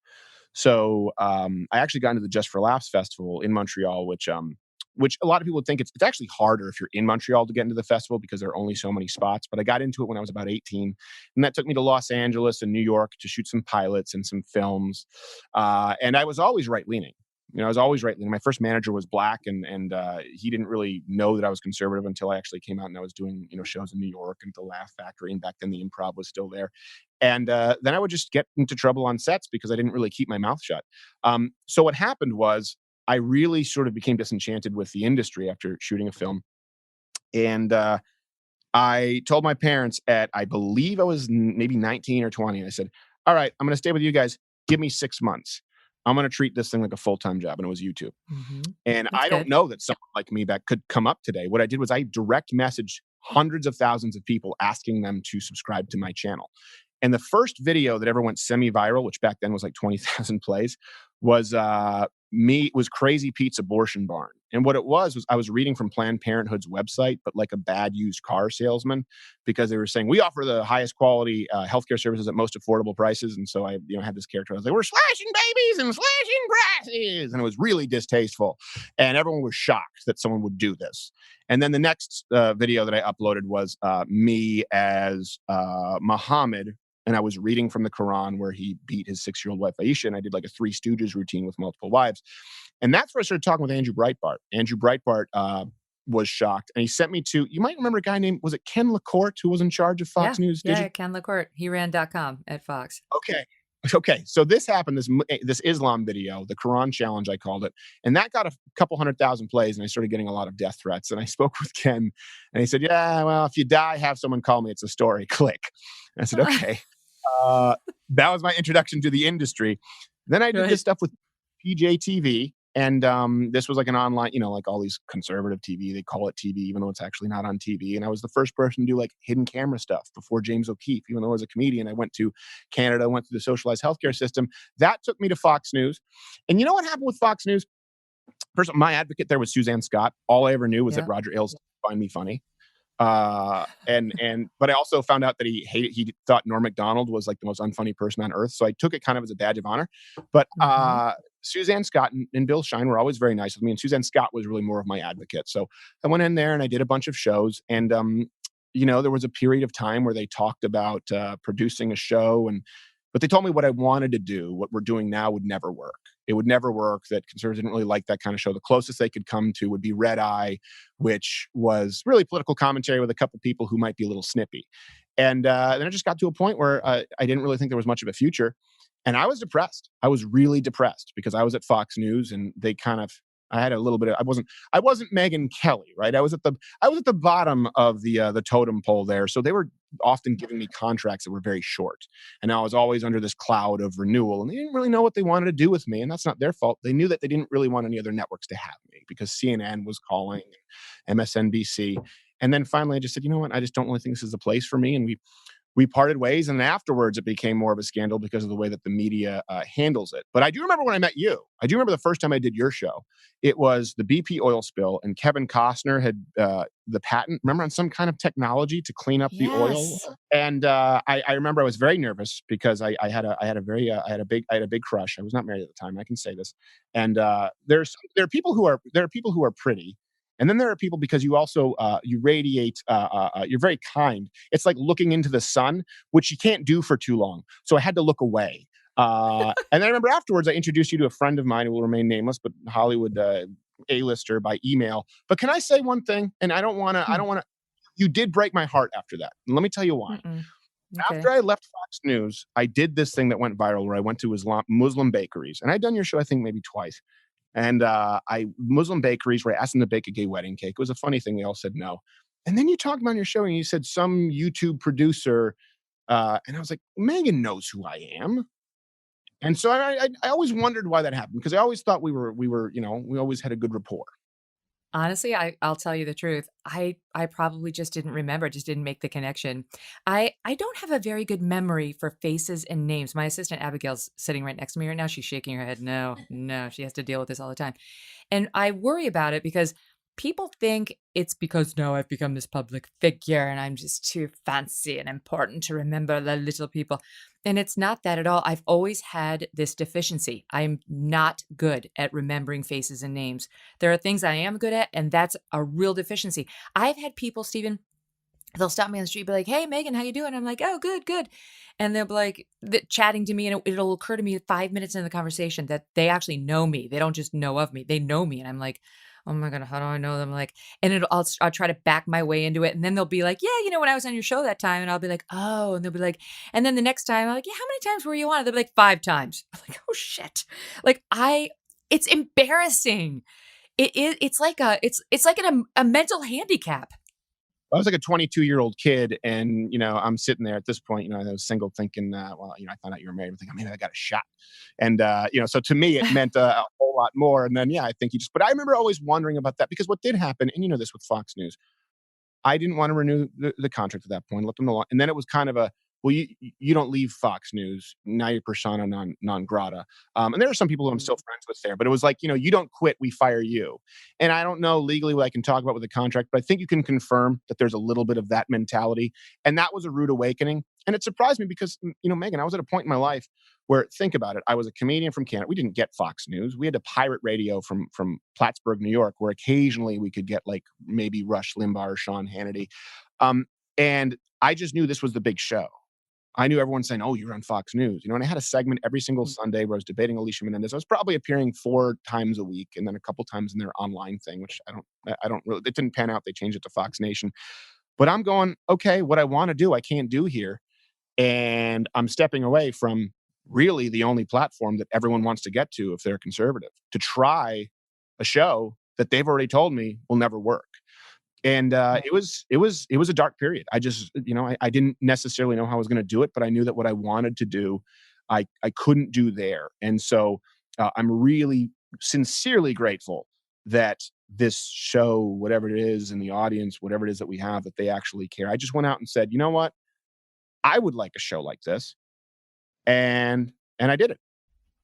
So I actually got into the Just for Laughs festival in Montreal, which a lot of people would think it's actually harder if you're in Montreal to get into the festival because there are only so many spots. But I got into it when I was about 18, and that took me to Los Angeles and New York to shoot some pilots and some films. And I was always right leaning. I was always right leaning. My first manager was black, and he didn't really know that I was conservative until I actually came out and I was doing shows in New York and the Laugh Factory, and back then the Improv was still there. And then I would just get into trouble on sets because I didn't really keep my mouth shut. So what happened was I really sort of became disenchanted with the industry after shooting a film, and I told my parents at, I believe I was maybe 19 or 20. And I said, all right, I'm going to stay with you guys. Give me 6 months. I'm going to treat this thing like a full-time job. And it was YouTube. And That's I don't good. know that someone like me that could come up today. What I did was I direct messaged hundreds of thousands of people asking them to subscribe to my channel. And the first video that ever went semi-viral, which back then was like 20,000 plays, was Crazy Pete's Abortion Barn. And what it was I was reading from Planned Parenthood's website, but like a bad used car salesman, because they were saying we offer the highest quality healthcare services at most affordable prices. And so I, had this character. I was like, we're slashing babies and slashing prices, and it was really distasteful. And everyone was shocked that someone would do this. And then the next video that I uploaded was me as Muhammad, and I was reading from the Quran where he beat his 6-year-old wife Aisha, and I did like a Three Stooges routine with multiple wives. And that's where I started talking with Andrew Breitbart. Andrew Breitbart was shocked, and he sent me to, you might remember a guy named, was it Ken LaCourte, who was in charge of Fox News Yeah, Digital? Ken LaCourte. He ran .com at Fox. Okay. So this happened, this Islam video, the Quran challenge, I called it. And that got a couple 100,000 plays, and I started getting a lot of death threats. And I spoke with Ken, and he said, yeah, well, if you die, have someone call me. It's a story. Click. And I said, okay. That was my introduction to the industry. Then I did this stuff with PJTV, and this was like an online, like all these conservative TV, they call it TV, even though it's actually not on TV. And I was the first person to do like hidden camera stuff before James O'Keefe, even though I was a comedian. I went to Canada, went through the socialized healthcare system. That took me to Fox News. And you know what happened with Fox News? First, my advocate there was Suzanne Scott. All I ever knew was that Roger Ailes find me funny. But I also found out that he thought Norm Macdonald was like the most unfunny person on earth. So I took it kind of as a badge of honor. But Suzanne Scott and Bill Shine were always very nice with me. And Suzanne Scott was really more of my advocate. So I went in there and I did a bunch of shows. And, there was a period of time where they talked about producing a show, but they told me what I wanted to do, what we're doing now, would never work. It would never work. That conservatives didn't really like that kind of show. The closest they could come to would be Red Eye, which was really political commentary with a couple people who might be a little snippy. And then it just got to a point where I didn't really think there was much of a future. And I was depressed. I was really depressed because I was at Fox News, and I had a little bit of, I wasn't Megyn Kelly, right? I was at the bottom of the totem pole there. So they were often giving me contracts that were very short. And I was always under this cloud of renewal, and they didn't really know what they wanted to do with me. And that's not their fault. They knew that they didn't really want any other networks to have me because CNN was calling, MSNBC. And then finally I just said, you know what? I just don't really think this is the place for me. And we parted ways, and afterwards it became more of a scandal because of the way that the media handles it. But I do remember when I met you. I do remember the first time I did your show. It was the BP oil spill, and Kevin Costner had the patent, remember, on some kind of technology to clean up the oil. And I remember I was very nervous because I had a big crush. I was not married at the time. I can say this. And there are people who are pretty. And then there are people, because you also you radiate, you're very kind. It's like looking into the sun, which you can't do for too long. So I had to look away. And then I remember afterwards, I introduced you to a friend of mine who will remain nameless, but Hollywood A-lister by email. But can I say one thing? And I don't want to, you did break my heart after that. And let me tell you why. Okay. After I left Fox News, I did this thing that went viral where I went to Muslim bakeries. And I'd done your show, I think, maybe twice. And Muslim bakeries where I asked them to bake a gay wedding cake. It was a funny thing. They all said no. And then you talked about your show and you said some YouTube producer, and I was like, Megyn knows who I am. And so I always wondered why that happened, because I always thought we always had a good rapport. Honestly, I'll tell you the truth. I probably just didn't remember, just didn't make the connection. I don't have a very good memory for faces and names. My assistant Abigail's sitting right next to me right now. She's shaking her head. No, no, she has to deal with this all the time. And I worry about it because people think it's because now I've become this public figure and I'm just too fancy and important to remember the little people. And it's not that at all. I've always had this deficiency. I'm not good at remembering faces and names. There are things I am good at, and that's a real deficiency. I've had people, Stephen, they'll stop me on the street, be like, "Hey, Megan, how you doing?" I'm like, "Oh, good, good." And they'll be like, chatting to me, and it'll occur to me 5 minutes into the conversation that they actually know me. They don't just know of me; they know me. And I'm like, "Oh my god, how do I know them?" Like, and I'll try to back my way into it, and then they'll be like, "Yeah, when I was on your show that time," and I'll be like, "Oh," and they'll be like, and then the next time, I'm like, "Yeah, how many times were you on?" They'll be like, "5 times." I'm like, "Oh shit!" Like it's embarrassing. It's like it's like a mental handicap. I was like a 22-year-old kid, and I'm sitting there at this point. I was single, thinking, well, I found out you were married. I'm thinking, maybe I got a shot, and so to me, it meant a whole lot more. And then, yeah, I think you just. But I remember always wondering about that because what did happen, and you know this with Fox News, I didn't want to renew the contract at that point. Let them know, and then it was kind of a, well, you don't leave Fox News now. You're persona non grata. And there are some people who I'm still friends with there, but it was like, you don't quit, we fire you. And I don't know legally what I can talk about with the contract, but I think you can confirm that there's a little bit of that mentality, and that was a rude awakening. And it surprised me because, Megan, I was at a point in my life where, think about it, I was a comedian from Canada. We didn't get Fox News. We had to pirate radio from Plattsburgh, New York, where occasionally we could get like maybe Rush Limbaugh or Sean Hannity. Um, and I just knew this was the big show. I knew everyone saying, "Oh, you're on Fox News," and I had a segment every single Sunday where I was debating Alicia Menendez. I was probably appearing 4 times a week, and then a couple times in their online thing, which I don't really. It didn't pan out. They changed it to Fox Nation, but I'm going, okay, what I want to do, I can't do here, and I'm stepping away from really the only platform that everyone wants to get to if they're conservative, to try a show that they've already told me will never work. And it was a dark period. I just, I didn't necessarily know how I was going to do it, but I knew that what I wanted to do, I couldn't do there. And so I'm really sincerely grateful that this show, whatever it is, and the audience, whatever it is that we have, that they actually care. I just went out and said, you know what, I would like a show like this, and I did it.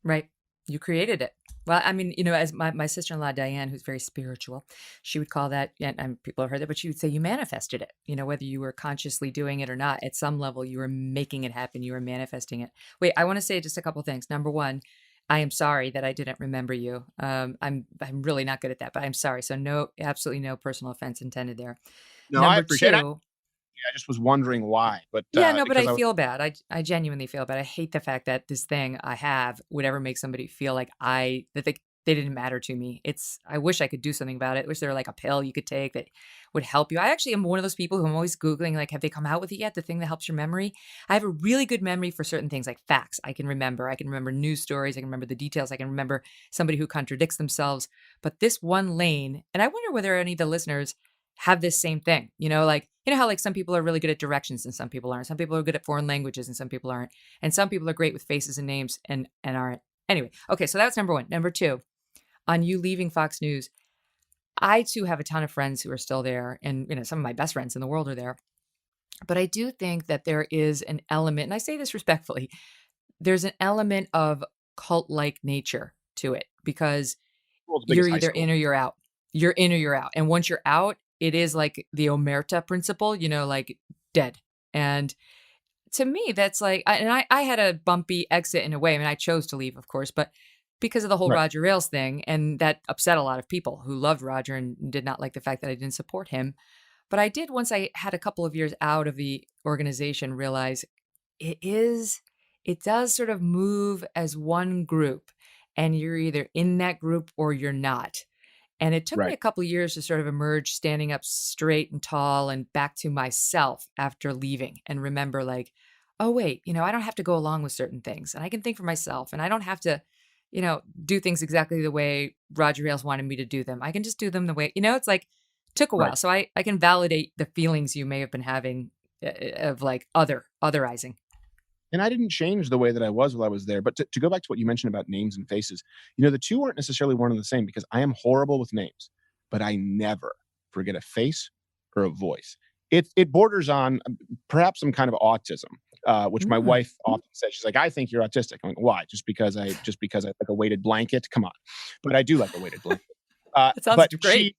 Right. You created it. Well, I mean, as my sister-in-law, Diane, who's very spiritual, she would call that, and people have heard that, but she would say you manifested it. Whether you were consciously doing it or not, at some level, you were making it happen. You were manifesting it. Wait, I want to say just a couple things. Number one, I am sorry that I didn't remember you. I'm really not good at that, but I'm sorry. So no, absolutely no personal offense intended there. No, I Number appreciate it. two, I just was wondering why, but yeah, no, but because I I was feel bad. I genuinely feel bad. I hate the fact that this thing I have would ever make somebody feel like that they didn't matter to me. I wish I could do something about it. I wish there were like a pill you could take that would help you. I actually am one of those people who I'm always Googling, like, have they come out with it yet? The thing that helps your memory. I have a really good memory for certain things like facts. I can remember. I can remember news stories. I can remember the details. I can remember somebody who contradicts themselves. But this one lane, and I wonder whether any of the listeners have this same thing, like, how like some people are really good at directions and some people aren't. Some people are good at foreign languages and some people aren't. And some people are great with faces and names and aren't. Anyway, okay, so that's number one. Number two, on you leaving Fox News, I too have a ton of friends who are still there, and some of my best friends in the world are there. But I do think that there is an element, and I say this respectfully, there's an element of cult-like nature to it because world's you're biggest high either in school. or you're out. You're in or you're out. And once you're out, it is like the omerta principle, like dead. And to me, that's like, and I had a bumpy exit in a way. I mean, I chose to leave, of course, but because of the whole Right. Roger Ailes thing, and that upset a lot of people who loved Roger and did not like the fact that I didn't support him. But I did, once I had a couple of years out of the organization, realize it is, it does sort of move as one group, and you're either in that group or you're not. And it took me Right. a couple of years to sort of emerge standing up straight and tall and back to myself after leaving and remember, like, oh, wait, I don't have to go along with certain things and I can think for myself and I don't have to, do things exactly the way Roger Ailes wanted me to do them. I can just do them the way, it's like, took a Right. while. So I can validate the feelings you may have been having of like otherizing. And I didn't change the way that I was while I was there. But to go back to what you mentioned about names and faces, the two aren't necessarily one and the same because I am horrible with names. but I never forget a face or a voice. It borders on perhaps some kind of autism, which my Mm. wife often says. She's like, "I think you're autistic." I'm like, "Why? Just because I like a weighted blanket? Come on!" But I do like a weighted blanket. That sounds But great.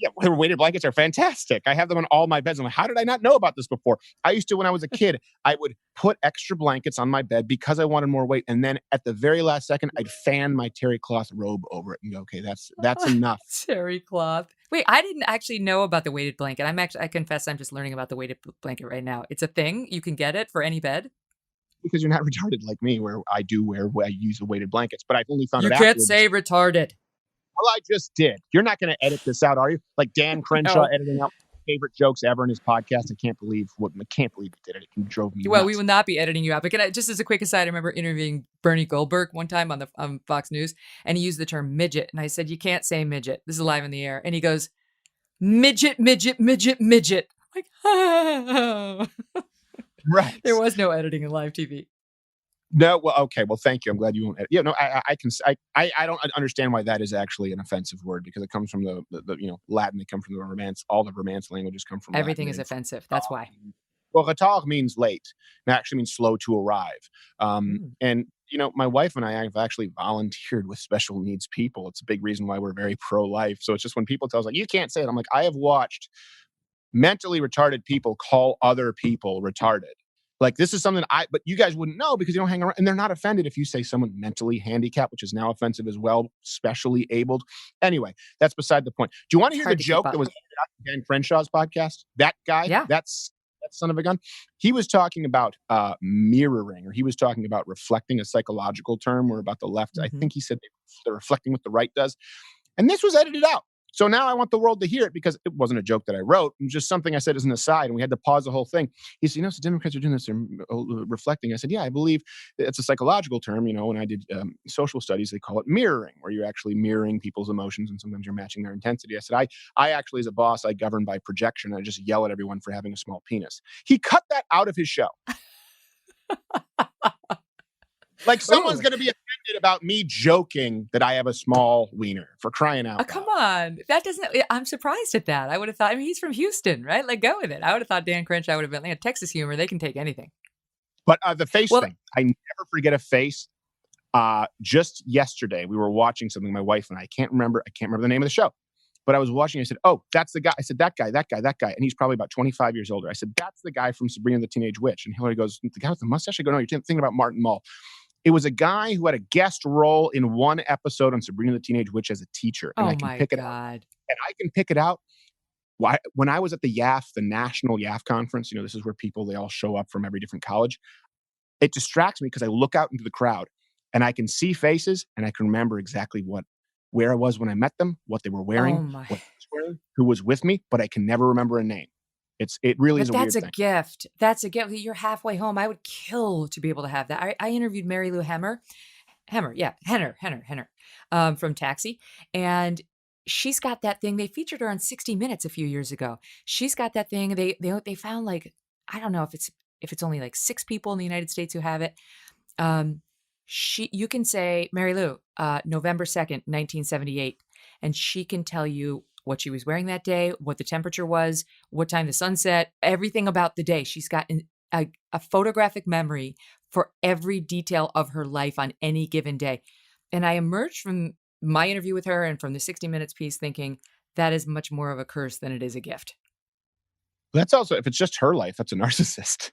yeah, her weighted blankets are fantastic. I have them on all my beds. I'm like, how did I not know about this before? I used to, when I was a kid, I would put extra blankets on my bed because I wanted more weight. And then at the very last second, I'd fan my terry cloth robe over it and go, okay, that's enough. Terry cloth. Wait, I didn't actually know about the weighted blanket. I confess I'm just learning about the weighted blanket right now. It's a thing. You can get it for any bed. Because you're not retarded like me, where I use the weighted blankets, but I've only found You it can't afterwards. say retarded. Well, I just did. You're not going to edit this out, are you? Like Dan Crenshaw No. editing out my favorite jokes ever in his podcast. I can't believe he did it. It drove me Well, we nuts. will not be editing you out. But just as a quick aside, I remember interviewing Bernie Goldberg one time on Fox News, and he used the term midget, and I said, "You can't say midget. This is live in the air." And he goes, "Midget, midget, midget, midget." I'm like, Right. there was no editing in live TV. No, well, okay. Well, thank you. I'm glad you won't. Yeah, no, I can. I don't understand why that is actually an offensive word because it comes from the Latin. They come from the Romance. All the Romance languages come from Everything Latin. is offensive. That's why. Well, retard means late. It actually means slow to arrive. Mm. And my wife and I have actually volunteered with special needs people. It's a big reason why we're very pro-life. So it's just when people tell us like you can't say it, I'm like, I have watched mentally retarded people call other people retarded. Like this is something but you guys wouldn't know because you don't hang around and they're not offended if you say someone mentally handicapped, which is now offensive as well, specially abled. Anyway, that's beside the point. Do you want to It's hear the hard to keep joke up. that was on Dan Crenshaw's podcast? That guy, Yeah. that son of a gun. He was talking about mirroring, or he was talking about reflecting, a psychological term, or about the left. I Mhm. think he said they're reflecting what the right does. And this was edited out. So now I want the world to hear it because it wasn't a joke that I wrote. It was just something I said as an aside, and we had to pause the whole thing. He said, so Democrats are doing this, they're reflecting. I said, yeah, I believe it's a psychological term. When I did social studies, they call it mirroring, where you're actually mirroring people's emotions and sometimes you're matching their intensity. I said, I actually, as a boss, I govern by projection. I just yell at everyone for having a small penis. He cut that out of his show. Like someone's Ooh. going to be offended about me joking that I have a small wiener, for crying out loud. Come on. That doesn't, I'm surprised at that. I would have thought, he's from Houston, right? Like, go with it. I would have thought Dan Crenshaw would have been like, Texas humor. They can take anything. But the face Well, thing, I never forget a face. Just yesterday, we were watching something, my wife and I can't remember the name of the show, but I was watching. I said, "Oh, that's the guy." I said, "That guy," and he's probably about 25 years older. I said, "That's the guy from Sabrina the Teenage Witch." And Hillary goes, "The guy with the mustache?" I go, "No, you're thinking about Martin Mull." It was a guy who had a guest role in one episode on Sabrina the Teenage Witch as a teacher, and oh I can my pick it out. God. And I can pick it out. When I was at the YAF, the National YAF Conference, this is where they all show up from every different college. It distracts me because I look out into the crowd and I can see faces and I can remember exactly where I was when I met them, what they were wearing, Oh my. what I was wearing, who was with me, but I can never remember a name. It really is But a that's weird a thing. gift. That's a gift. You're halfway home. I would kill to be able to have that. I interviewed Mary Lou Henner, from Taxi. And she's got that thing. They featured her on 60 Minutes a few years ago. She's got that thing. They found like, I don't know if it's only like 6 people in the United States who have it. You can say, Mary Lou, November 2nd, 1978, and she can tell you what she was wearing that day, what the temperature was, what time the sun set, everything about the day. She's got a photographic memory for every detail of her life on any given day. And I emerged from my interview with her and from the 60 Minutes piece thinking that is much more of a curse than it is a gift. That's also, if it's just her life, that's a narcissist.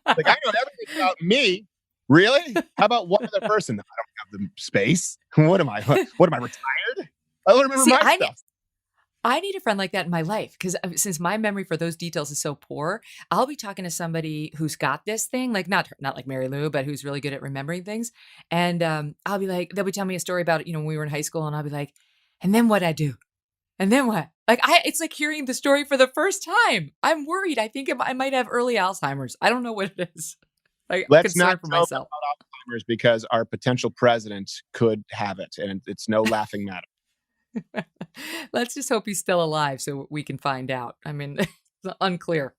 Like, I know everything about me. Really? How about one other person? I don't have the space. What am I? What am I, retired? I don't remember See, my stuff. I need a friend like that in my life because since my memory for those details is so poor, I'll be talking to somebody who's got this thing, like not like Mary Lou, but who's really good at remembering things. And I'll be like, they'll be telling me a story about, when we were in high school, and I'll be like, and then what I do? And then what? Like it's like hearing the story for the first time. I'm worried. I think I might have early Alzheimer's. I don't know what it is. I'm Let's concerned not for tell them myself. about Alzheimer's because our potential president could have it, and it's no laughing matter. Let's just hope he's still alive so we can find out. I mean, it's unclear.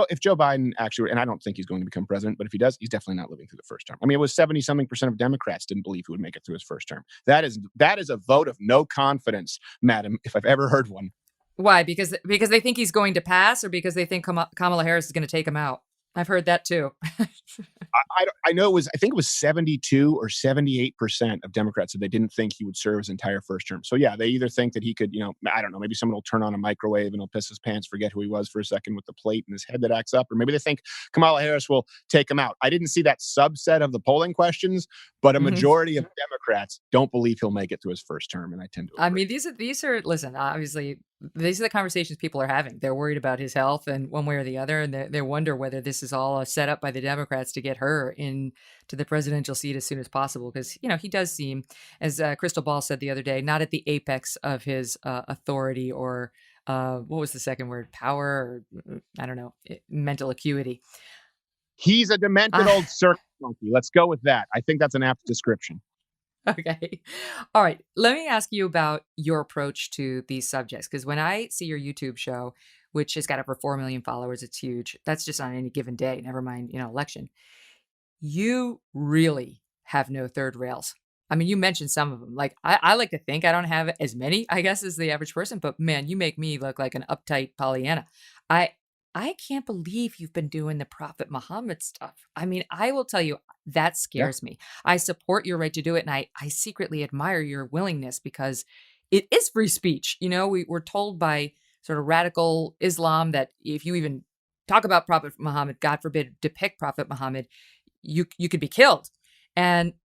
if Joe Biden actually, and I don't think he's going to become president, but if he does, he's definitely not living through the first term. I mean, it was 70 something percent of Democrats didn't believe he would make it through his first term. That is a vote of no confidence, madam, if I've ever heard one. Why? Because they think he's going to pass, or because they think Kamala Harris is going to take him out? I've heard that too. I know it was, I think it was 72 or 78% of Democrats said they didn't think he would serve his entire first term. So yeah, they either think that he could, I don't know, maybe someone will turn on a microwave and he'll piss his pants, forget who he was for a second with the plate in his head that acts up, or maybe they think Kamala Harris will take him out. I didn't see that subset of the polling questions, but a Mhm. majority of Democrats don't believe he'll make it through his first term, and I tend to I agree. mean, these are listen, obviously, these are the conversations people are having. They're worried about his health and one way or the other, and they wonder whether this is all a setup by the Democrats to get her into the presidential seat as soon as possible. Because he does seem, as Crystal Ball said the other day, not at the apex of his authority or what was the second word? Power, or I don't know, mental acuity. He's a demented Uh, old circus monkey. Let's go with that. I think that's an apt description. Okay. All right. Let me ask you about your approach to these subjects. Because when I see your YouTube show, which has got over 4 million followers, it's huge. That's just on any given day, never mind, election. You really have no third rails. I mean, you mentioned some of them. Like, I like to think I don't have as many, I guess, as the average person, but man, you make me look like an uptight Pollyanna. I I can't believe you've been doing the Prophet Muhammad stuff. I mean, I will tell you, that Yeah. scares me. I support your right to do it, and I secretly admire your willingness because it is free speech. We're told by sort of radical Islam that if you even talk about Prophet Muhammad, God forbid, depict Prophet Muhammad, you could be killed. And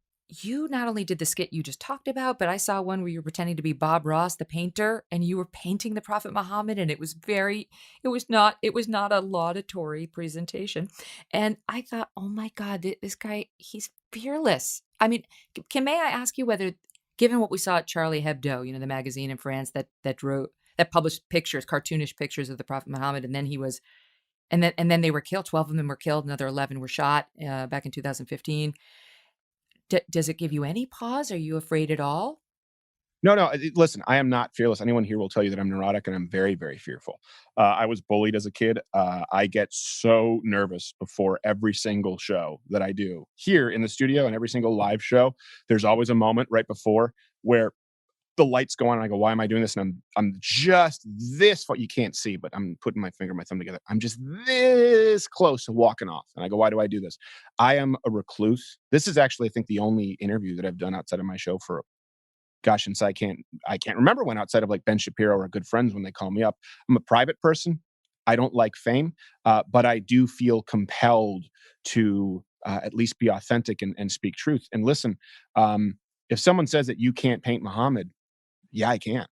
you not only did the skit you just talked about, but I saw one where you were pretending to be Bob Ross, the painter, and you were painting the Prophet Muhammad, and it was not a laudatory presentation. And I thought, oh my God, this guy, he's fearless. I mean, may I ask you whether, given what we saw at Charlie Hebdo, the magazine in France that published pictures, cartoonish pictures of the Prophet Muhammad, and then he was and then they were killed. 12 of them were killed. Another 11 were shot back in 2015. Does it give you any pause? Are you afraid at all? No, no. Listen, I am not fearless. Anyone here will tell you that I'm neurotic and I'm very, very fearful. I was bullied as a kid. I get so nervous before every single show that I do here in the studio, and every single live show. There's always a moment right before where the lights go on and I go, why am I doing this? And I'm just this far. You can't see, but I'm putting my finger and my thumb together. I'm just this close to walking off. And I go, why do I do this? I am a recluse. This is actually, I think, the only interview that I've done outside of my show for, gosh, since I can't remember when, outside of like Ben Shapiro or good friends when they call me up. I'm a private person. I don't like fame, but I do feel compelled to at least be authentic and speak truth. And listen, if someone says that you can't paint Muhammad, yeah, I can.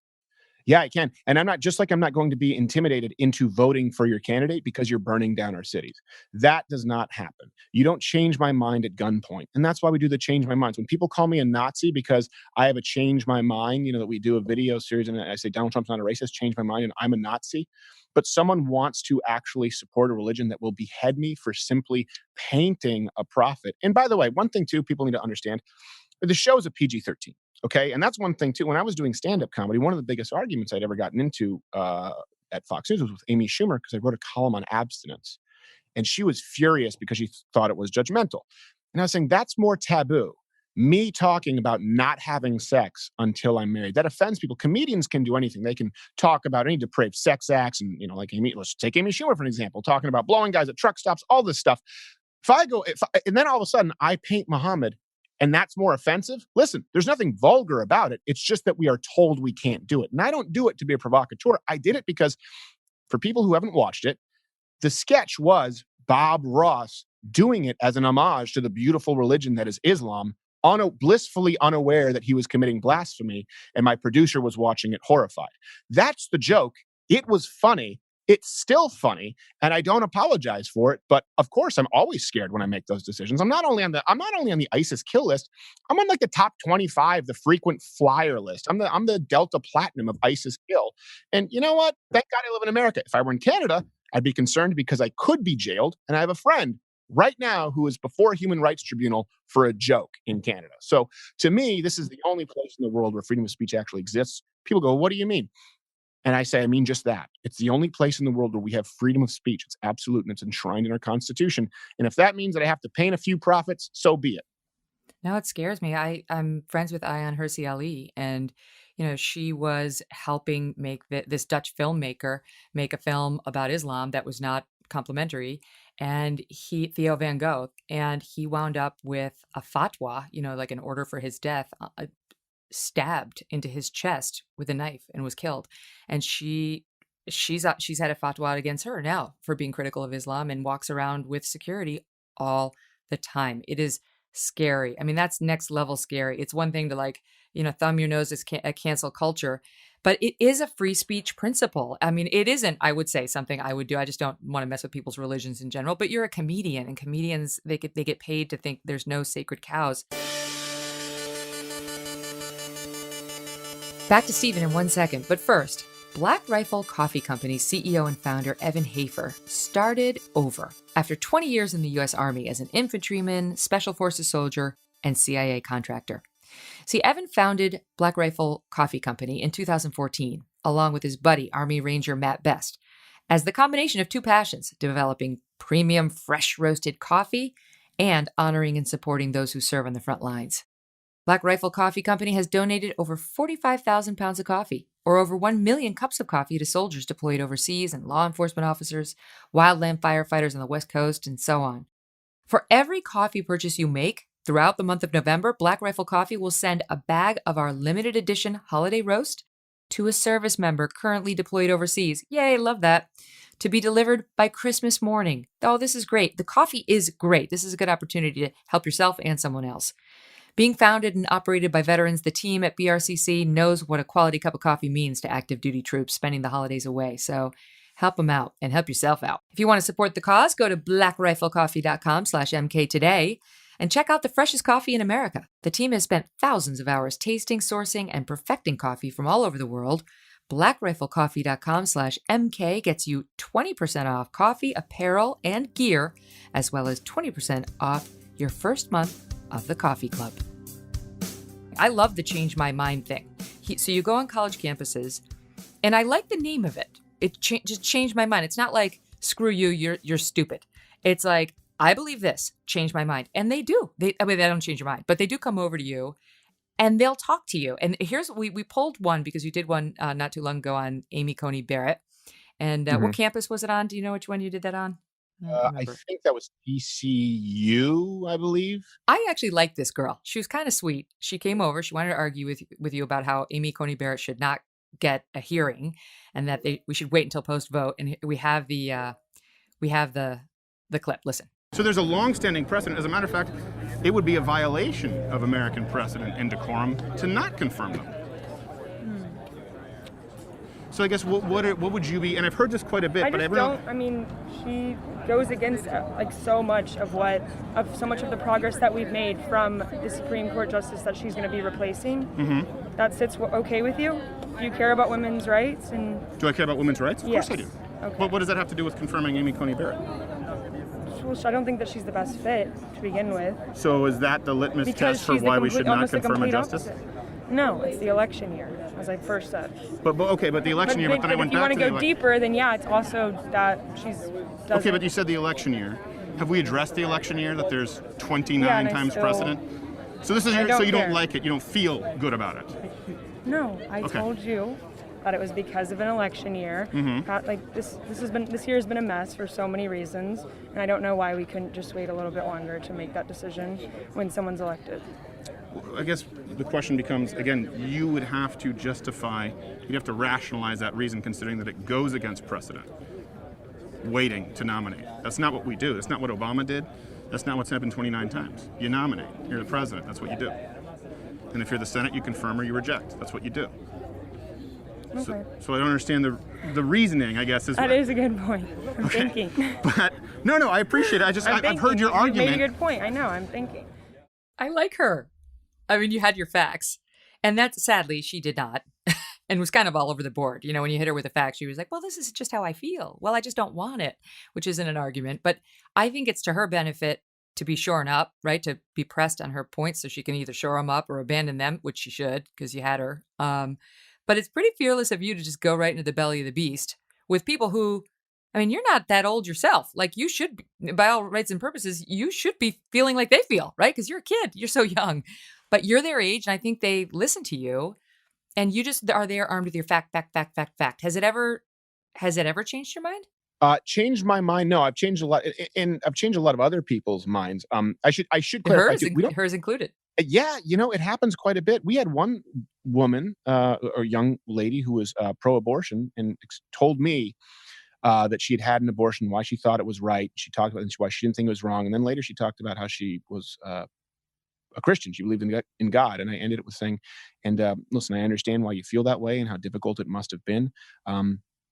Yeah, I can. And I'm not going to be intimidated into voting for your candidate because you're burning down our cities. That does not happen. You don't change my mind at gunpoint. And that's why we do the change my minds. When people call me a Nazi because I have a change my mind, that we do a video series and I say Donald Trump's not a racist, change my mind, and I'm a Nazi. But someone wants to actually support a religion that will behead me for simply painting a prophet. And by the way, one thing too, people need to understand, the show is a PG-13. Okay. And that's one thing too. When I was doing stand-up comedy, one of the biggest arguments I'd ever gotten into at Fox News was with Amy Schumer, because I wrote a column on abstinence. And she was furious because she thought it was judgmental. And I was saying, that's more taboo. Me talking about not having sex until I'm married, that offends people. Comedians can do anything. They can talk about any depraved sex acts. And, like let's take Amy Schumer for an example, talking about blowing guys at truck stops, all this stuff. And then all of a sudden I paint Muhammad and that's more offensive. Listen, there's nothing vulgar about it. It's just that we are told we can't do it. And I don't do it to be a provocateur. I did it because, for people who haven't watched it, the sketch was Bob Ross doing it as an homage to the beautiful religion that is Islam, blissfully unaware that he was committing blasphemy, and my producer was watching it horrified. That's the joke. It was funny. It's still funny, and I don't apologize for it. But of course, I'm always scared when I make those decisions. I'm not only on the ISIS kill list. I'm on like the top 25, the frequent flyer list. I'm the Delta Platinum of ISIS kill. And you know what? Thank God I live in America. If I were in Canada, I'd be concerned because I could be jailed, and I have a friend right now who is before a human rights tribunal for a joke in Canada. So to me, this is the only place in the world where freedom of speech actually exists. People go, what do you mean? And I say, I mean just that. It's the only place in the world where we have freedom of speech. It's absolute and it's enshrined in our Constitution. And if that means that I have to paint a few profits, so be it. Now it scares me. I'm friends with Ayaan Hirsi Ali, and she was helping make this Dutch filmmaker make a film about Islam that was not complimentary, and Theo Van Gogh, and he wound up with a fatwa, like an order for his death, stabbed into his chest with a knife and was killed. And she's had a fatwa against her now for being critical of Islam and walks around with security all the time. It is scary. I mean, that's next level scary. It's one thing to thumb your nose at cancel culture, but it is a free speech principle. I mean, it isn't, I would say, something I would do. I just don't want to mess with people's religions in general, but you're a comedian, and comedians, they get paid to think there's no sacred cows. Back to Stephen in 1 second, but first, Black Rifle Coffee Company CEO and founder Evan Hafer started over after 20 years in the U.S. Army as an infantryman, Special Forces soldier, and CIA contractor. See, Evan founded Black Rifle Coffee Company in 2014, along with his buddy, Army Ranger Matt Best, as the combination of two passions, developing premium fresh roasted coffee and honoring and supporting those who serve on the front lines. Black Rifle Coffee Company has donated over 45,000 pounds of coffee, or over 1 million cups of coffee, to soldiers deployed overseas and law enforcement officers, wildland firefighters on the West Coast, and so on. For every coffee purchase you make throughout the month of November, Black Rifle Coffee will send a bag of our limited edition holiday roast to a service member currently deployed overseas. Yay, love that. To be delivered by Christmas morning. Oh, this is great. The coffee is great. This is a good opportunity to help yourself and someone else. Being founded and operated by veterans, the team at BRCC knows what a quality cup of coffee means to active duty troops spending the holidays away. So help them out and help yourself out. If you want to support the cause, go to blackriflecoffee.com/MK today and check out the freshest coffee in America. The team has spent thousands of hours tasting, sourcing, and perfecting coffee from all over the world. blackriflecoffee.com/MK gets you 20% off coffee, apparel, and gear, as well as 20% off your first month of the coffee club. I love the change my mind thing. So you go on college campuses, and I like the name of it. It just changed my mind. It's not like, screw you, you're stupid. It's like, I believe this, change my mind. And they do. They don't change your mind, but they do come over to you and they'll talk to you. And here's, we pulled one because you did one not too long ago on Amy Coney Barrett. And what campus was it on? Do you know which one you did that on? I think that was TCU, I believe. I actually like this girl. She was kind of sweet. She came over. She wanted to argue with you about how Amy Coney Barrett should not get a hearing, and that we should wait until post vote. And we have the clip. Listen. So there's a long-standing precedent. As a matter of fact, it would be a violation of American precedent and decorum to not confirm them. So I guess what would you be? And I've heard this quite a bit, but I mean, she goes against so much of the progress that we've made from the Supreme Court justice that she's going to be replacing. Mm-hmm. That sits okay with you? Do you care about women's rights? And do I care about women's rights? Of yes. course I do. Okay. What does that have to do with confirming Amy Coney Barrett? Well, I don't think that she's the best fit to begin with. So is that the litmus test for why we should not confirm a justice? Opposite. No, it's the election year, as I first said. But the election year. But then I went back to the election. If you want to go deeper, then yeah, it's also that she's. Okay, but you said the election year. Have we addressed the election year that there's 29 times precedent? So this is so you don't like it. You don't feel good about it. No, I told you that it was because of an election year. Mm-hmm. This year has been a mess for so many reasons, and I don't know why we couldn't just wait a little bit longer to make that decision when someone's elected. I guess the question becomes, again, you would have to you'd have to rationalize that reason, considering that it goes against precedent. Waiting to nominate. That's not what we do. That's not what Obama did. That's not what's happened 29 times. You nominate. You're the president. That's what you do. And if you're the Senate, you confirm or you reject. That's what you do. Okay. So I don't understand the reasoning, I guess. That is a good point. I'm thinking. But no, I appreciate it. I've heard your argument. You made a good point. I know. I'm thinking. I like her. I mean, you had your facts. And that's, sadly, she did not. And was kind of all over the board. You know, when you hit her with the facts, she was like, well, this is just how I feel. Well, I just don't want it, which isn't an argument. But I think it's to her benefit to be shorn up, right? To be pressed on her points so she can either shore them up or abandon them, which she should, because you had her. But But it's pretty fearless of you to just go right into the belly of the beast with people who, I mean, you're not that old yourself. Like you should be, by all rights and purposes, you should be feeling like they feel, right? Because you're a kid, you're so young, but you're their age. And I think they listen to you and you just are there armed with your fact, fact, fact, fact, fact. Has it ever changed your mind? Changed my mind. No, I've changed a lot, and I've changed a lot of other people's minds. I should clarify Hers, too. We don't. hers included. Yeah, it happens quite a bit. We had one woman, or young lady, who was pro-abortion, and told me that she had had an abortion, why she thought it was right. She talked about why she didn't think it was wrong, and then later she talked about how she was a Christian. She believed in God, and I ended it with saying, "And listen, I understand why you feel that way and how difficult it must have been."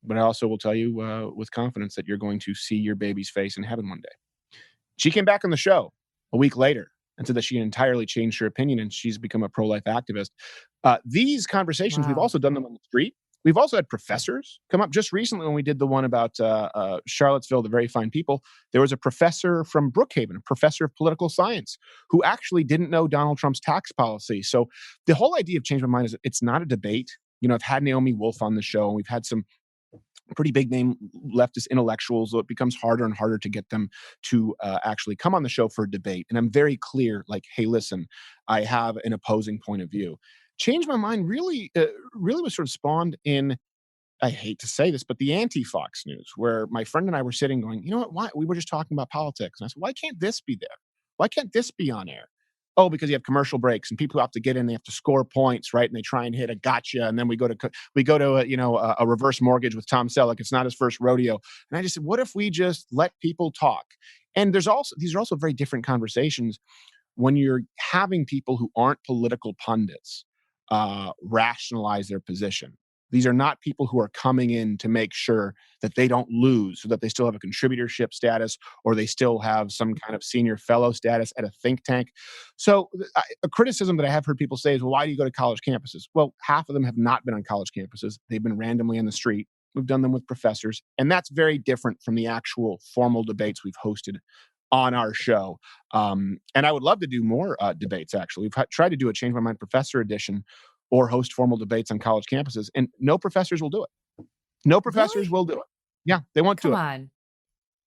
But I also will tell you with confidence that you're going to see your baby's face in heaven one day. She came back on the show a week later and said that she had entirely changed her opinion and she's become a pro-life activist. These conversations, we've Wow. also done them on the street. We've also had professors come up just recently when we did the one about Charlottesville, the very fine people. There was a professor from Brookhaven, a professor of political science, who actually didn't know Donald Trump's tax policy. So the whole idea of Change My Mind is it's not a debate. I've had Naomi Wolf on the show, and we've had some pretty big name leftist intellectuals, so it becomes harder and harder to get them to actually come on the show for a debate. And I'm very clear, like, hey, listen, I have an opposing point of view. Change My Mind really was sort of spawned in, I hate to say this, but the anti-Fox News, where my friend and I were sitting going, you know what, why? We were just talking about politics. And I said, why can't this be there? Why can't this be on air? Oh, because you have commercial breaks and people have to get in, they have to score points, right? And they try and hit a gotcha. And then we go to a reverse mortgage with Tom Selleck. It's not his first rodeo. And I just said, what if we just let people talk? And these are also very different conversations when you're having people who aren't political pundits rationalize their position. These are not people who are coming in to make sure that they don't lose, so that they still have a contributorship status or they still have some kind of senior fellow status at a think tank. So a criticism that I have heard people say is, well, why do you go to college campuses? Well, half of them have not been on college campuses. They've been randomly on the street. We've done them with professors. And that's very different from the actual formal debates we've hosted on our show. And I would love to do more debates, actually. We've tried to do a Change My Mind Professor edition or host formal debates on college campuses, and no professors will do it. No professors Really? will do it. Yeah, they won't do Come it. on.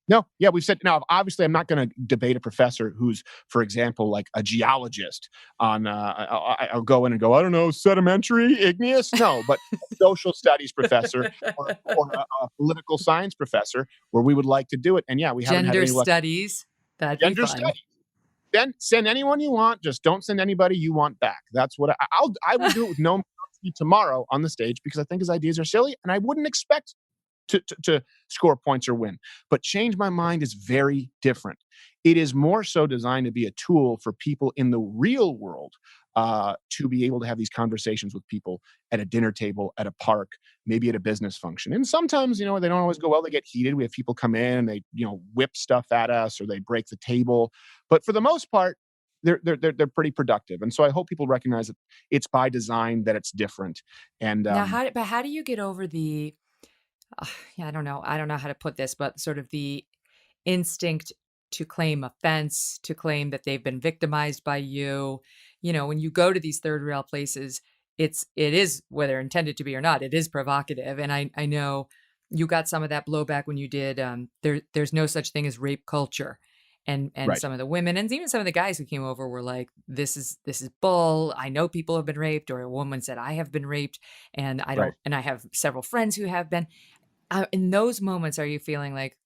No, yeah, we've said now. Obviously, I'm not going to debate a professor who's, for example, like a geologist on. I'll go in and go, I don't know, sedimentary, igneous. No, but a social studies professor or a political science professor, where we would like to do it. And yeah, we haven't had Gender any luck. studies. That'd be Gender fun. studies. Then send anyone you want. Just don't send anybody you want back. That's what I will do it with Noam Chomsky tomorrow on the stage, because I think his ideas are silly, and I wouldn't expect to score points or win. But Change My Mind is very different. It is more so designed to be a tool for people in the real world to be able to have these conversations with people at a dinner table, at a park, maybe at a business function. And sometimes, they don't always go well. They get heated. We have people come in and they, whip stuff at us or they break the table. But for the most part, they're pretty productive. And so I hope people recognize that it's by design, that it's different. And Now, how do you get over the, I don't know how to put this, but sort of the instinct to claim offense, to claim that they've been victimized by you. When you go to these third rail places, it is, whether intended to be or not, it is provocative. And I know you got some of that blowback when you did there's no such thing as rape culture. And right. Some of the women and even some of the guys who came over were like, this is bull. I know people have been raped, or a woman said, I have been raped, and I don't, Right. and I have several friends who have been. In those moments, are you feeling like,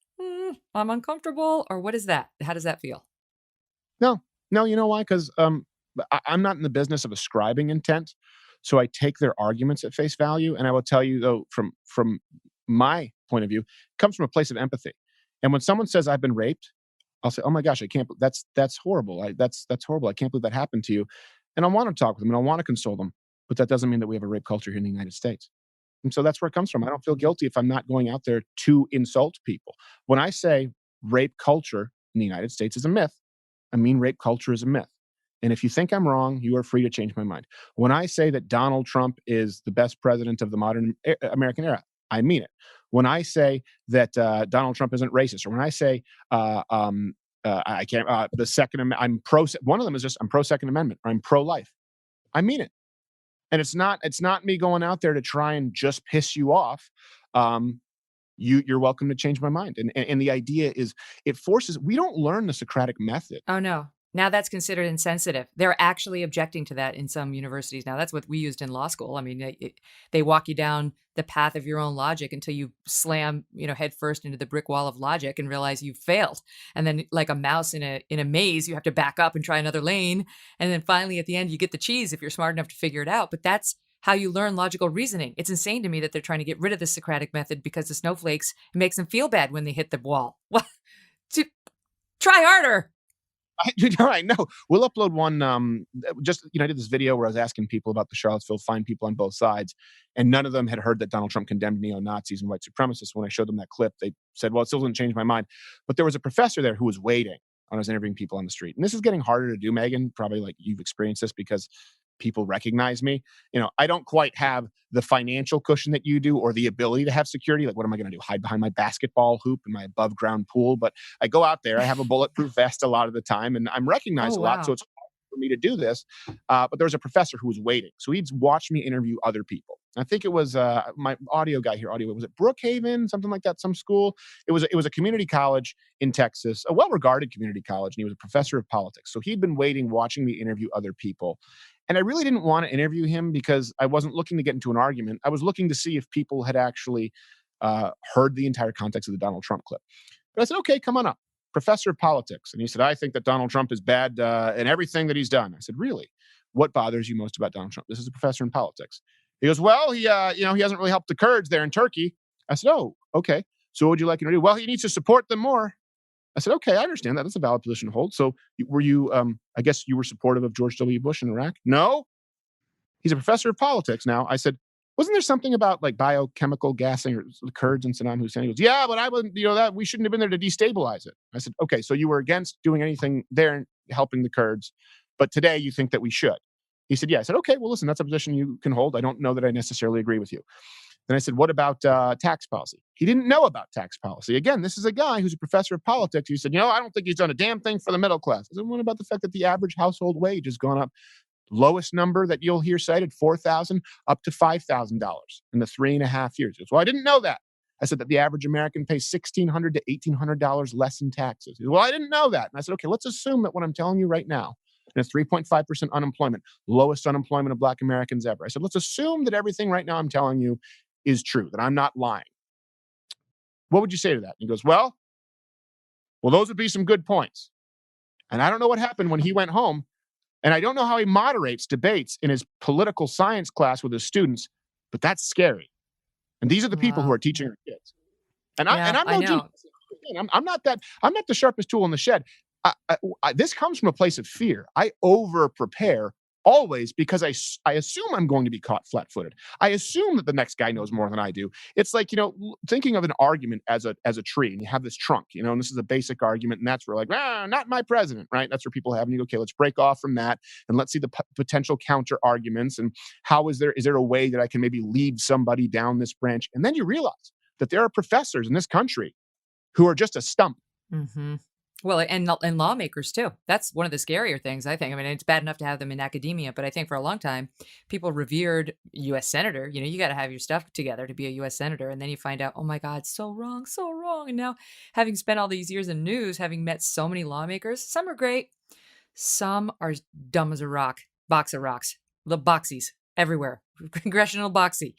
I'm uncomfortable, or what is that? How does that feel? No, you know why? Because I'm not in the business of ascribing intent, so I take their arguments at face value. And I will tell you, though, from my point of view, it comes from a place of empathy. And when someone says I've been raped, I'll say, oh my gosh, I can't. That's horrible. That's horrible. I can't believe that happened to you. And I want to talk with them and I want to console them. But that doesn't mean that we have a rape culture here in the United States. And so that's where it comes from. I don't feel guilty if I'm not going out there to insult people. When I say rape culture in the United States is a myth, I mean rape culture is a myth. And if you think I'm wrong, you are free to change my mind. When I say that Donald Trump is the best president of the modern American era, I mean it. When I say that Donald Trump isn't racist, or when I say I can't, the Second Amendment, I'm pro. One of them is just I'm pro Second Amendment, or I'm pro life. I mean it. And it's not me going out there to try and just piss you off. Um, you're welcome to change my mind. And the idea is we don't learn the Socratic method. Oh, no. Now that's considered insensitive. They're actually objecting to that in some universities now. That's what we used in law school. I mean, they walk you down the path of your own logic until you slam, head first into the brick wall of logic and realize you've failed. And then, like a mouse in a maze, you have to back up and try another lane. And then finally, at the end, you get the cheese if you're smart enough to figure it out. But that's how you learn logical reasoning. It's insane to me that they're trying to get rid of the Socratic method because the snowflakes, it makes them feel bad when they hit the wall. Well, to try harder. I know. We'll upload one. I did this video where I was asking people about the Charlottesville, fine people on both sides, and none of them had heard that Donald Trump condemned neo-Nazis and white supremacists. When I showed them that clip, they said, well, it still doesn't change my mind. But there was a professor there who was waiting when I was interviewing people on the street. And this is getting harder to do, Megyn, probably like you've experienced this because people recognize me. I don't quite have the financial cushion that you do or the ability to have security. Like, what am I going to do? Hide behind my basketball hoop in my above ground pool? But I go out there, I have a bulletproof vest a lot of the time, and I'm recognized Oh, a lot. wow. So it's hard for me to do this. But there was a professor who was waiting. So he'd watch me interview other people. I think it was my audio guy here. Was it Brookhaven, something like that? Some school. It was a community college in Texas, a well-regarded community college, and he was a professor of politics. So he'd been waiting, watching me interview other people. And I really didn't want to interview him because I wasn't looking to get into an argument. I was looking to see if people had actually heard the entire context of the Donald Trump clip. But I said, okay, come on up. Professor of politics. And he said, I think that Donald Trump is bad in everything that he's done. I said, really? What bothers you most about Donald Trump? This is a professor in politics. He goes, well, he hasn't really helped the Kurds there in Turkey. I said, oh, okay. So what would you like him to do? Well, he needs to support them more. I said, okay, I understand that. That's a valid position to hold. So were you, I guess you were supportive of George W. Bush in Iraq? No. He's a professor of politics now. I said, wasn't there something about like biochemical gassing or the Kurds and Saddam Hussein? He goes, yeah, but I wouldn't, that we shouldn't have been there to destabilize it. I said, okay, so you were against doing anything there helping the Kurds, but today you think that we should. He said, yeah. I said, okay, well, listen, that's a position you can hold. I don't know that I necessarily agree with you. Then I said, what about tax policy? He didn't know about tax policy. Again, this is a guy who's a professor of politics. He said, I don't think he's done a damn thing for the middle class. I said, what about the fact that the average household wage has gone up? Lowest number that you'll hear cited, $4,000 up to $5,000 in the 3.5 years. He goes, well, I didn't know that. I said that the average American pays $1,600 to $1,800 less in taxes. He goes, well, I didn't know that. And I said, okay, let's assume that what I'm telling you right now, and it's 3.5% unemployment, lowest unemployment of Black Americans ever. I said, let's assume that everything right now I'm telling you is true, that I'm not lying. What would you say to that? And he goes, well, those would be some good points. And I don't know what happened when he went home. And I don't know how he moderates debates in his political science class with his students, but that's scary. And these are the people who are teaching our kids. And I'm no genius. I'm not the sharpest tool in the shed. This comes from a place of fear. I over prepare always because I assume I'm going to be caught flat-footed. I assume that the next guy knows more than I do. It's like, thinking of an argument as a tree, and you have this trunk, and this is a basic argument, and that's where like, not my president, right? That's where people have, and you go, okay, let's break off from that, and let's see the potential counter arguments, and is there a way that I can maybe lead somebody down this branch? And then you realize that there are professors in this country who are just a stump. Mm-hmm. Well, and lawmakers too. That's one of the scarier things, I think. I mean, it's bad enough to have them in academia, but I think for a long time, people revered U.S. senator. You got to have your stuff together to be a U.S. senator. And then you find out, oh my God, so wrong, so wrong. And now, having spent all these years in news, having met so many lawmakers, some are great, some are dumb as a rock, box of rocks, the boxies everywhere, congressional boxy.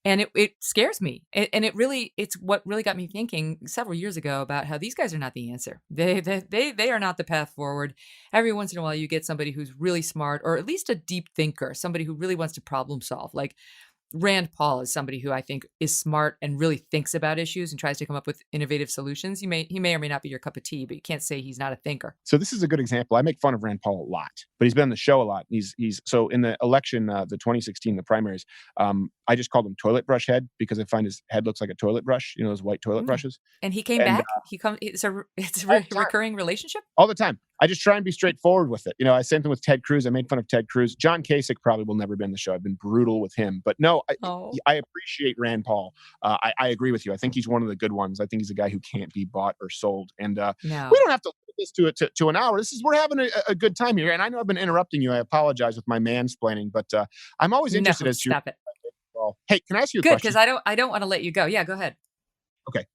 And it scares me. And it's what really got me thinking several years ago about how these guys are not the answer. They are not the path forward. Every once in a while, you get somebody who's really smart, or at least a deep thinker, somebody who really wants to problem solve. Like Rand Paul is somebody who I think is smart and really thinks about issues and tries to come up with innovative solutions. He may or may not be your cup of tea, but you can't say he's not a thinker. So this is a good example. I make fun of Rand Paul a lot, but he's been on the show a lot. He's so in the election, the 2016, the primaries, I just called him toilet brush head because I find his head looks like a toilet brush, those white toilet brushes. And he came back. It's a recurring relationship all the time. I just try and be straightforward with it. Same thing with Ted Cruz. I made fun of Ted Cruz. John Kasich probably will never be on the show. I've been brutal with him. But no, I appreciate Rand Paul. I agree with you. I think he's one of the good ones. I think he's a guy who can't be bought or sold. And we don't have to this to an hour. We're having a good time here, and I know I've been interrupting you. I apologize with my mansplaining, but I'm always No, interested as to your. stop it. Well, hey, can I ask you a Good, question? because I don't want to let you go. Yeah, go ahead. Okay.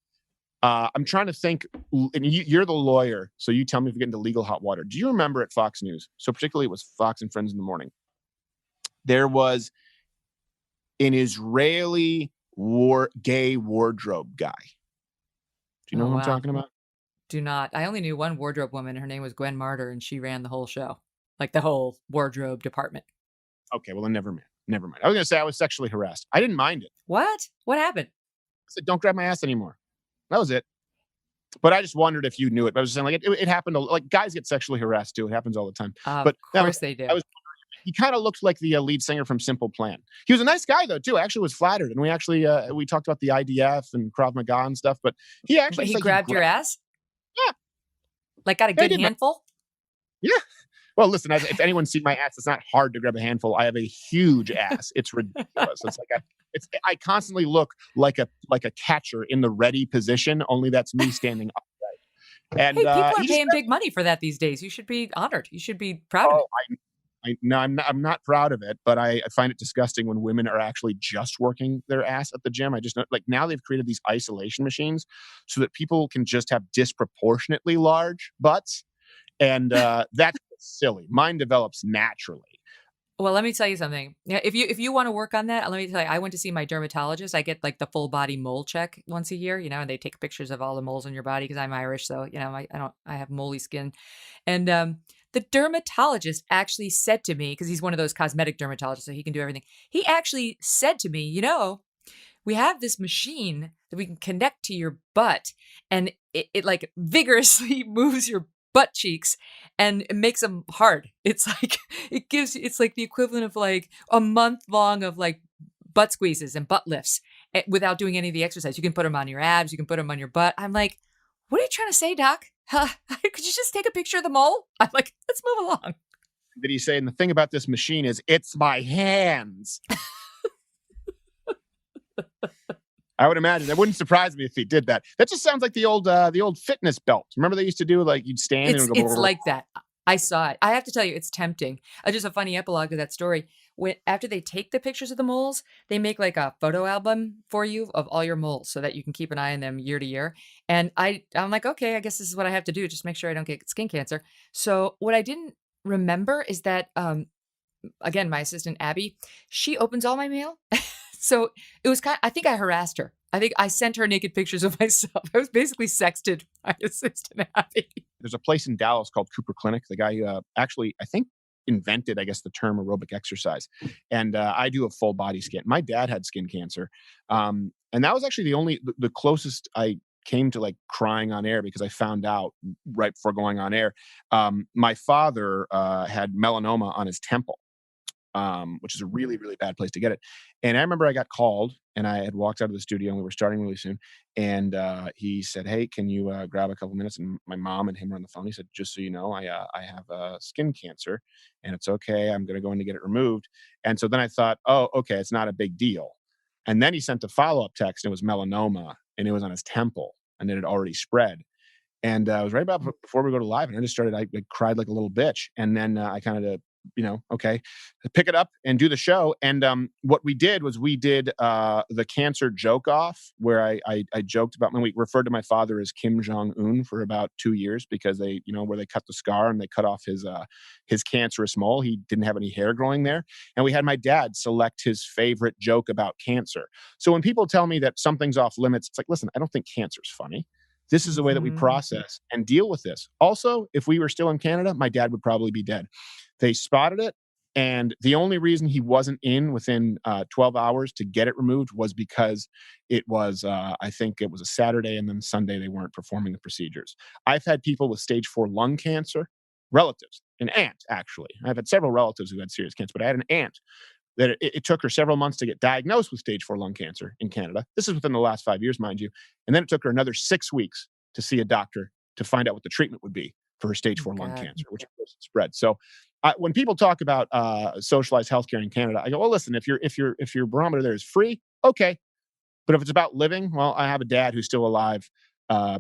I'm trying to think, and you're the lawyer, so you tell me if we get into legal hot water. Do you remember at Fox News, so particularly it was Fox and Friends in the Morning, there was an Israeli gay wardrobe guy. Do you know Oh, who I'm wow. talking about? Do not. I only knew one wardrobe woman. Her name was Gwen Martyr, and she ran the whole show, like the whole wardrobe department. Okay, well then never mind. Never mind. I was going to say I was sexually harassed. I didn't mind it. What? What happened? I said, "Don't grab my ass anymore." That was it. But I just wondered if you knew it. But I was just saying, like, it happened. Like, guys get sexually harassed too. It happens all the time. Of But course they do. he kind of looked like the lead singer from Simple Plan. He was a nice guy though too. I actually was flattered, and we actually we talked about the IDF and Krav Maga and stuff. But he actually But he said grabbed your ass? Yeah. Like got a Yeah, he good did. handful? Yeah. Well, listen, if anyone's seen my ass, it's not hard to grab a handful. I have a huge ass. It's ridiculous. It's like I constantly look like a catcher in the ready position. Only that's me standing upright. And Hey, people are he just paying big money for that these days. You should be honored. You should be proud of it. No, I'm not proud of it, but I find it disgusting when women are actually just working their ass at the gym. I just know, like, now they've created these isolation machines so that people can just have disproportionately large butts, and that's silly. Mine develops naturally. Well, let me tell you something. Yeah, if you want to work on that, let me tell you, I went to see my dermatologist. I get like the full body mole check once a year, and they take pictures of all the moles on your body because I'm Irish, so I have moly skin. And the dermatologist actually said to me, because he's one of those cosmetic dermatologists, so he can do everything. He actually said to me, we have this machine that we can connect to your butt, and it like vigorously moves your butt cheeks and it makes them hard. It's like it's like the equivalent of like a month long of like butt squeezes and butt lifts without doing any of the exercise. You can put them on your abs, you can put them on your butt. I'm like, what are you trying to say, doc? Could you just take a picture of the mole? I'm like, let's move along. Did he say? And the thing about this machine is, it's my hands. I would imagine. It wouldn't surprise me if he did that. That just sounds like the old fitness belt. Remember they used to do, like, you'd stand and It's like that. I saw it. I have to tell you, it's tempting. Just a funny epilogue to that story. After they take the pictures of the moles, they make like a photo album for you of all your moles so that you can keep an eye on them year to year. And I'm like, okay, I guess this is what I have to do. Just make sure I don't get skin cancer. So what I didn't remember is that, again, my assistant, Abby, she opens all my mail. So it was I think I harassed her. I think I sent her naked pictures of myself. I was basically sexted my assistant, Abby. There's a place in Dallas called Cooper Clinic. The guy actually, I think, invented, I guess, the term aerobic exercise. And I do a full body scan. My dad had skin cancer. And that was actually the closest I came to like crying on air, because I found out right before going on air. My father had melanoma on his temple. Which is a really, really bad place to get it. And I remember I got called, and I had walked out of the studio, and we were starting really soon. And he said, "Hey, can you grab a couple minutes?" And my mom and him were on the phone. He said, "Just so you know, I have skin cancer, and it's okay. I'm going to go in to get it removed." And so then I thought, "Oh, okay, it's not a big deal." And then he sent a follow-up text, and it was melanoma, and it was on his temple, and it had already spread. And it was right about before we go to live, and I just started. I cried like a little bitch, and then I kind of okay, pick it up and do the show. And what we did was we did the cancer joke off, where I joked about when we referred to my father as Kim Jong-un for about 2 years, because they, where they cut the scar and they cut off his cancerous mole. He didn't have any hair growing there. And we had my dad select his favorite joke about cancer. So when people tell me that something's off limits, it's like, listen, I don't think cancer's funny. This is the way that we process and deal with this. Also, if we were still in Canada, my dad would probably be dead. They spotted it, and the only reason he wasn't in within 12 hours to get it removed was because it was, I think it was a Saturday, and then Sunday they weren't performing the procedures. I've had people with stage 4 lung cancer, relatives, an aunt actually. I've had several relatives who had serious cancer, but I had an aunt that it took her several months to get diagnosed with stage 4 lung cancer in Canada. This is within the last 5 years, mind you. And then it took her another 6 weeks to see a doctor to find out what the treatment would be for her stage 4 lung cancer, which of course spread. So when people talk about socialized healthcare in Canada, I go, well, listen, if your barometer there is free, okay. But if it's about living, well, I have a dad who's still alive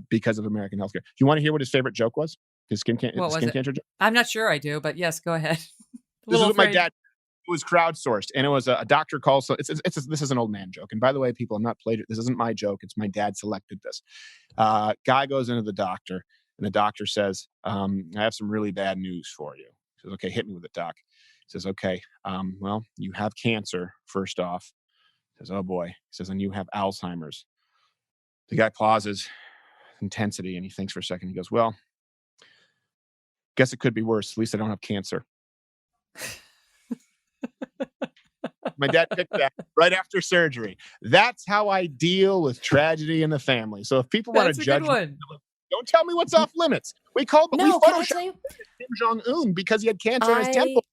because of American healthcare. You want to hear what his favorite joke was? What was skin it? cancer joke? I'm not sure I do, but yes, go ahead. A This is little what my afraid. dad. It was crowdsourced, and it was a doctor calls. So this is an old man joke. And by the way, people, I'm not played. This isn't my joke. It's my dad selected this. Guy goes into the doctor, and the doctor says, "I have some really bad news for you." He says, "Okay, hit me with it, doc." He says, "Okay, well, you have cancer. First off," he says, "Oh boy." He says, "And you have Alzheimer's." The guy pauses, intensity, and he thinks for a second. He goes, "Well, guess it could be worse. At least I don't have cancer." My dad picked that right after surgery. That's how I deal with tragedy in the family. So if people want to That's a judge good me, one. don't tell me what's off limits. We No, can I photoshopped tell you? Kim Jong Un because he had cancer in his temple.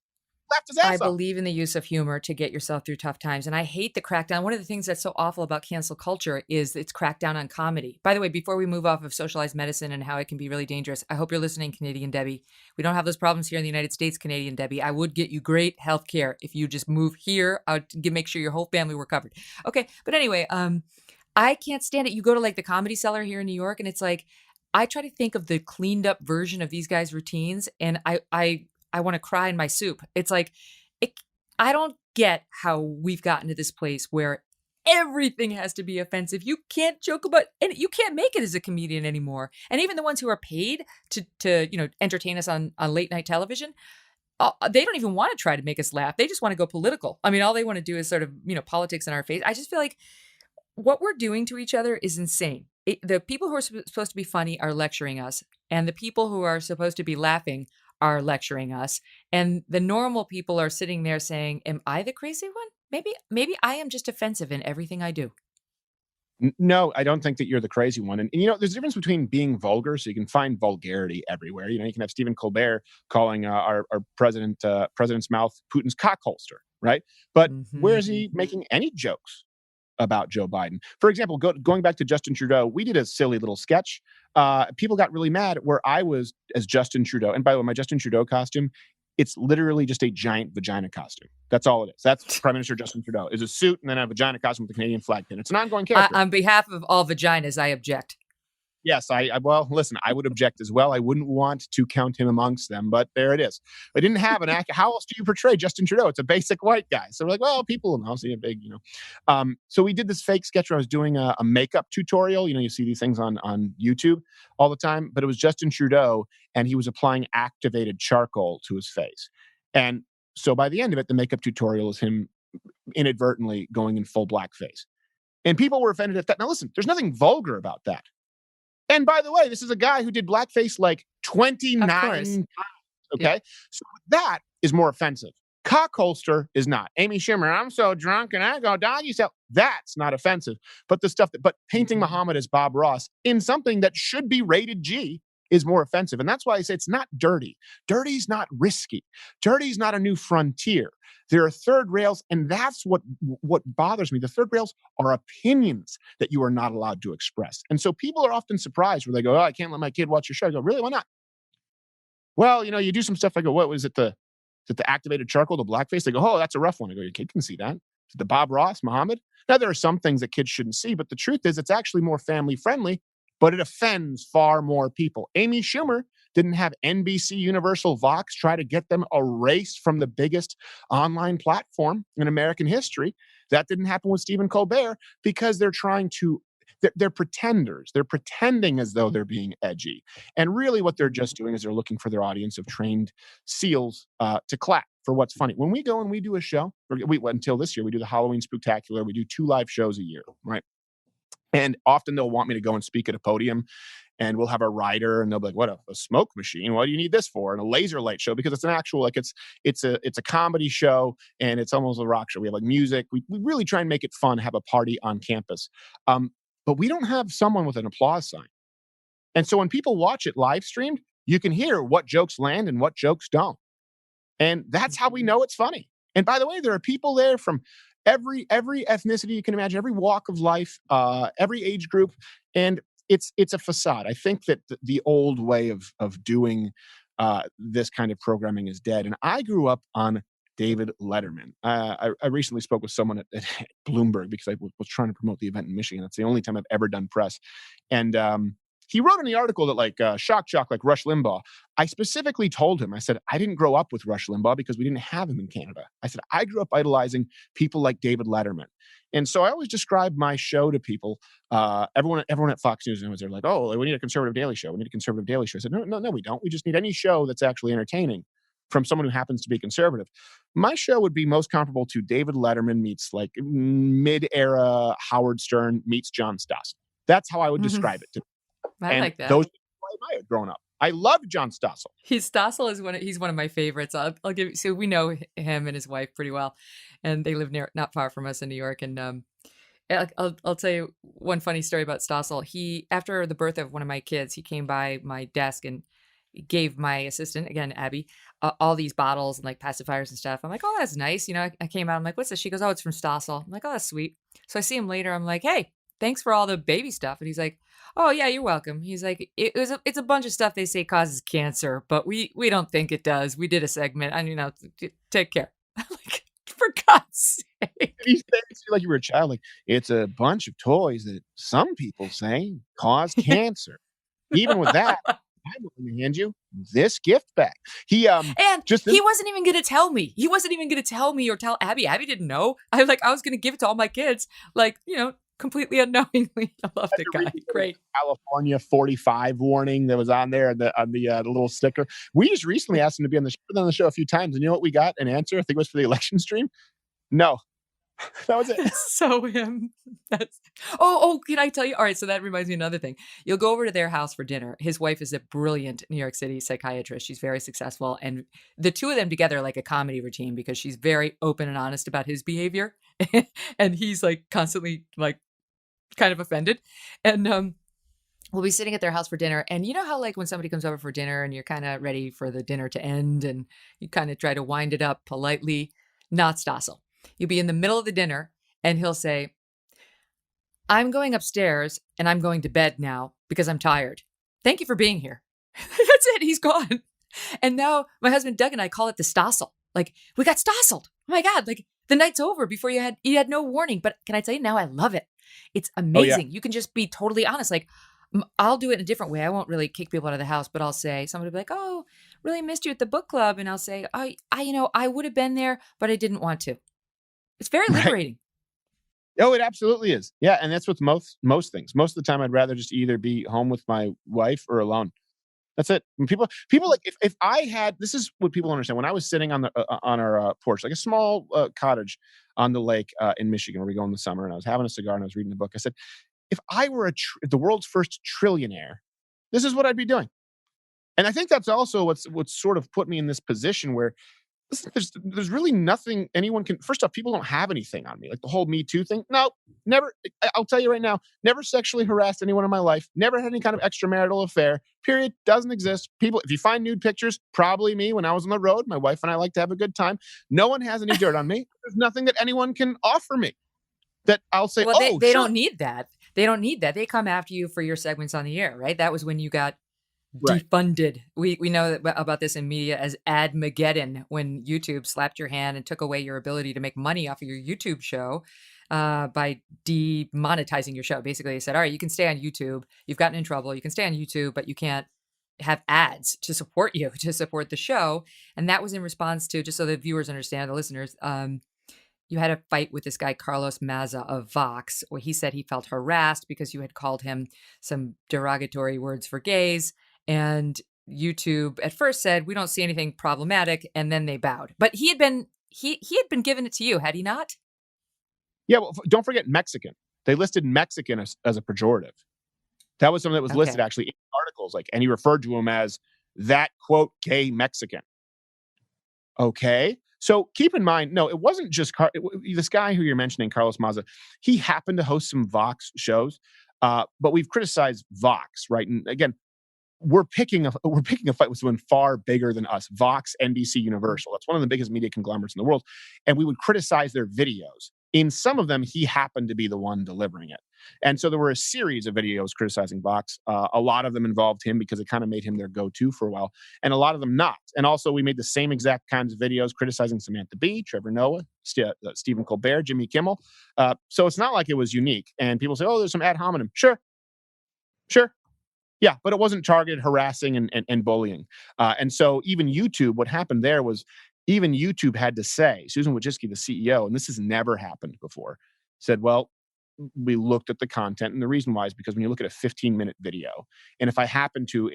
Left his I ass off. believe in the use of humor to get yourself through tough times. And I hate the crackdown. One of the things that's so awful about cancel culture is its crackdown on comedy. By the way, before we move off of socialized medicine and how it can be really dangerous, I hope you're listening, Canadian Debbie. We don't have those problems here in the United States, Canadian Debbie. I would get you great health care if you just move here. I would make sure your whole family were covered. Okay. But anyway, I can't stand it. You go to like the Comedy Cellar here in New York, and it's like, I try to think of the cleaned up version of these guys' routines, and I want to cry in my soup. It's like, I don't get how we've gotten to this place where everything has to be offensive. You can't joke about, and you can't make it as a comedian anymore. And even the ones who are paid to entertain us on late night television, they don't even want to try to make us laugh. They just want to go political. I mean, all they want to do is sort of politics in our face. I just feel like what we're doing to each other is insane. The people who are supposed to be funny are lecturing us, and the people who are supposed to be laughing are lecturing us, and the normal people are sitting there saying, "Am I the crazy one? Maybe I am just offensive in everything I do." No, I don't think that you're the crazy one. And there's a difference between being vulgar, so you can find vulgarity everywhere. You can have Stephen Colbert calling our president's mouth Putin's cock holster, right? But where is he making any jokes about Joe Biden? For example, going back to Justin Trudeau, we did a silly little sketch. People got really mad where I was as Justin Trudeau. And by the way, my Justin Trudeau costume, it's literally just a giant vagina costume. That's all it is. That's Prime Minister Justin Trudeau. Is a suit and then a vagina costume with the Canadian flag pin. It's an ongoing character. On behalf of all vaginas, I object. Yes, well, listen, I would object as well. I wouldn't want to count him amongst them, but there it is. I didn't have an act. How else do you portray Justin Trudeau? It's a basic white guy. So we're like, well, people will see a big, So we did this fake sketch where I was doing a makeup tutorial. You see these things on YouTube all the time, but it was Justin Trudeau, and he was applying activated charcoal to his face. And so by the end of it, the makeup tutorial is him inadvertently going in full blackface. And people were offended at that. Now listen, there's nothing vulgar about that. And by the way, this is a guy who did blackface like 29 times. Okay. Yeah. So that is more offensive. Cock holster is not. Amy Schumer, I'm so drunk and I go doggy style. That's not offensive. But but painting Muhammad as Bob Ross in something that should be rated G is more offensive. And that's why I say it's not dirty. Dirty's not risky. Dirty's not a new frontier. There are third rails, and that's what bothers me. The third rails are opinions that you are not allowed to express. And so people are often surprised where they go, "Oh, I can't let my kid watch your show." I go, "Really? Why not?" "Well, you do some stuff." I go, "What was it? Is it the activated charcoal, the blackface?" They go, "Oh, that's a rough one." I go, "Your kid can see that." Is it the Bob Ross, Muhammad? Now, there are some things that kids shouldn't see, but the truth is it's actually more family friendly, but it offends far more people. Amy Schumer didn't have NBC Universal Vox try to get them erased from the biggest online platform in American history. That didn't happen with Stephen Colbert because they're pretenders. They're pretending as though they're being edgy. And really what they're just doing is they're looking for their audience of trained seals to clap for what's funny. When we go and we do a show, until this year, we do the Halloween Spooktacular. We do 2 live shows a year, right? And often they'll want me to go and speak at a podium, and we'll have a rider, and they'll be like, "What, a smoke machine? What do you need this for?" And a laser light show, because it's an actual, it's a comedy show, and it's almost a rock show. We have music. We really try and make it fun, have a party on campus. But we don't have someone with an applause sign. And so when people watch it live streamed, you can hear what jokes land and what jokes don't. And that's how we know it's funny. And by the way, there are people there from every ethnicity you can imagine, every walk of life, every age group, and it's a facade. I think that the old way of doing this kind of programming is dead. And I grew up on David Letterman. I recently spoke with someone at Bloomberg because I was trying to promote the event in Michigan. That's the only time I've ever done press, and he wrote in the article that like shock jock like Rush Limbaugh. I specifically told him, I said, I didn't grow up with Rush Limbaugh because we didn't have him in Canada. I said, I grew up idolizing people like David Letterman. And so I always describe my show to people. Everyone at Fox News was, they're like, oh, we need a conservative daily show. We need a conservative daily show. I said, no, we don't. We just need any show that's actually entertaining from someone who happens to be conservative. My show would be most comparable to David Letterman meets like mid-era Howard Stern meets John Stossel. That's how I would describe it to I like that. those people I admired growing up. I loved John Stossel. Stossel is he's one of my favorites. I'll give. So we know him and his wife pretty well, and they live not far from us in New York. And I'll tell you one funny story about Stossel. He, after the birth of one of my kids, he came by my desk and gave my assistant, again, Abby, all these bottles and like pacifiers and stuff. I'm like, oh, that's nice. I came out, I'm like, what's this? She goes, oh, it's from Stossel. I'm like, oh, that's sweet. So I see him later. I'm like, hey, thanks for all the baby stuff. And he's like, oh yeah, you're welcome. He's like, it's a bunch of stuff they say causes cancer, but we don't think it does. We did a segment and take care. I'm like, for God's sake. He said like you were a child, like it's a bunch of toys that some people say cause cancer. Even with that, I'm going to hand you this gift bag. He and he wasn't even going to tell me. He wasn't even going to tell me or tell Abby. Abby didn't know. I was going to give it to all my kids, like completely unknowingly. I love the guy. Great. California 45 warning that was on there on the little sticker. We just recently asked him to be on the show a few times, and you know what we got? An answer. I think it was for the election stream. No. That was it. So him. Oh, can I tell you? All right, so that reminds me of another thing. You'll go over to their house for dinner. His wife is a brilliant New York City psychiatrist. She's very successful. And the two of them together are like a comedy routine because she's very open and honest about his behavior. And he's like constantly like kind of offended. And we'll be sitting at their house for dinner. And you know how like when somebody comes over for dinner and you're kind of ready for the dinner to end and you kind of try to wind it up politely? Not Stossel. You'll be in the middle of the dinner and he'll say, I'm going upstairs and I'm going to bed now because I'm tired. Thank you for being here. That's it. He's gone. And now my husband Doug and I call it the Stossel. Like, we got Stosseled. Oh my God. Like the night's over before you had no warning. But can I tell you now, I love it. It's amazing. Oh, yeah. You can just be totally honest. Like, I'll do it in a different way. I won't really kick people out of the house, but I'll say, somebody will be like, oh, really missed you at the book club. And I'll say, I would have been there, but I didn't want to. It's very liberating. Right. Oh, it absolutely is. Yeah. And that's with most things. Most of the time, I'd rather just either be home with my wife or alone. That's it. When people like, if I had, this is what people understand. When I was sitting on our porch, like a small cottage on the lake in Michigan, where we go in the summer, and I was having a cigar and I was reading a book, I said, if I were the world's first trillionaire, this is what I'd be doing. And I think that's also what's sort of put me in this position where, listen, there's really nothing anyone can. First off, people don't have anything on me, like the whole Me Too thing. No, never. I'll tell you right now, never sexually harassed anyone in my life. Never had any kind of extramarital affair. Period. Doesn't exist. People, if you find nude pictures, probably me when I was on the road. My wife and I like to have a good time. No one has any dirt on me. There's nothing that anyone can offer me that I'll say. Well, they don't need that. They don't need that. They come after you for your segments on the air, right? That was when you got defunded. We know about this in media as Megyn, when YouTube slapped your hand and took away your ability to make money off of your YouTube show by demonetizing your show. Basically, they said, all right, you can stay on YouTube. You've gotten in trouble. You can stay on YouTube, but you can't have ads to support you, to support the show. And that was in response to, just so the viewers understand, the listeners, you had a fight with this guy, Carlos Maza of Vox, where he said he felt harassed because you had called him some derogatory words for gays. And YouTube at first said, we don't see anything problematic. And then they bowed. But he had been given it to you, had he not? Yeah. Well, don't forget Mexican. They listed Mexican as a pejorative. That was something that was listed actually in articles. And he referred to him as that, quote, gay Mexican. Okay. So keep in mind, no, it wasn't just this guy who you're mentioning, Carlos Maza. He happened to host some Vox shows, but we've criticized Vox, right? And again, we're picking a fight with someone far bigger than us. Vox, NBC Universal. That's one of the biggest media conglomerates in the world. And we would criticize their videos. In some of them, he happened to be the one delivering it. And so there were a series of videos criticizing Vox. A lot of them involved him because it kind of made him their go-to for a while. And a lot of them not. And also we made the same exact kinds of videos criticizing Samantha Bee, Trevor Noah, Stephen Colbert, Jimmy Kimmel. So it's not like it was unique. And people say, oh, there's some ad hominem. Sure. Yeah, but it wasn't targeted harassing and bullying. And so even YouTube, what happened there was even YouTube had to say, Susan Wojcicki, the CEO, and this has never happened before, said, well, we looked at the content, and the reason why is because when you look at a 15-minute video, and if I happen to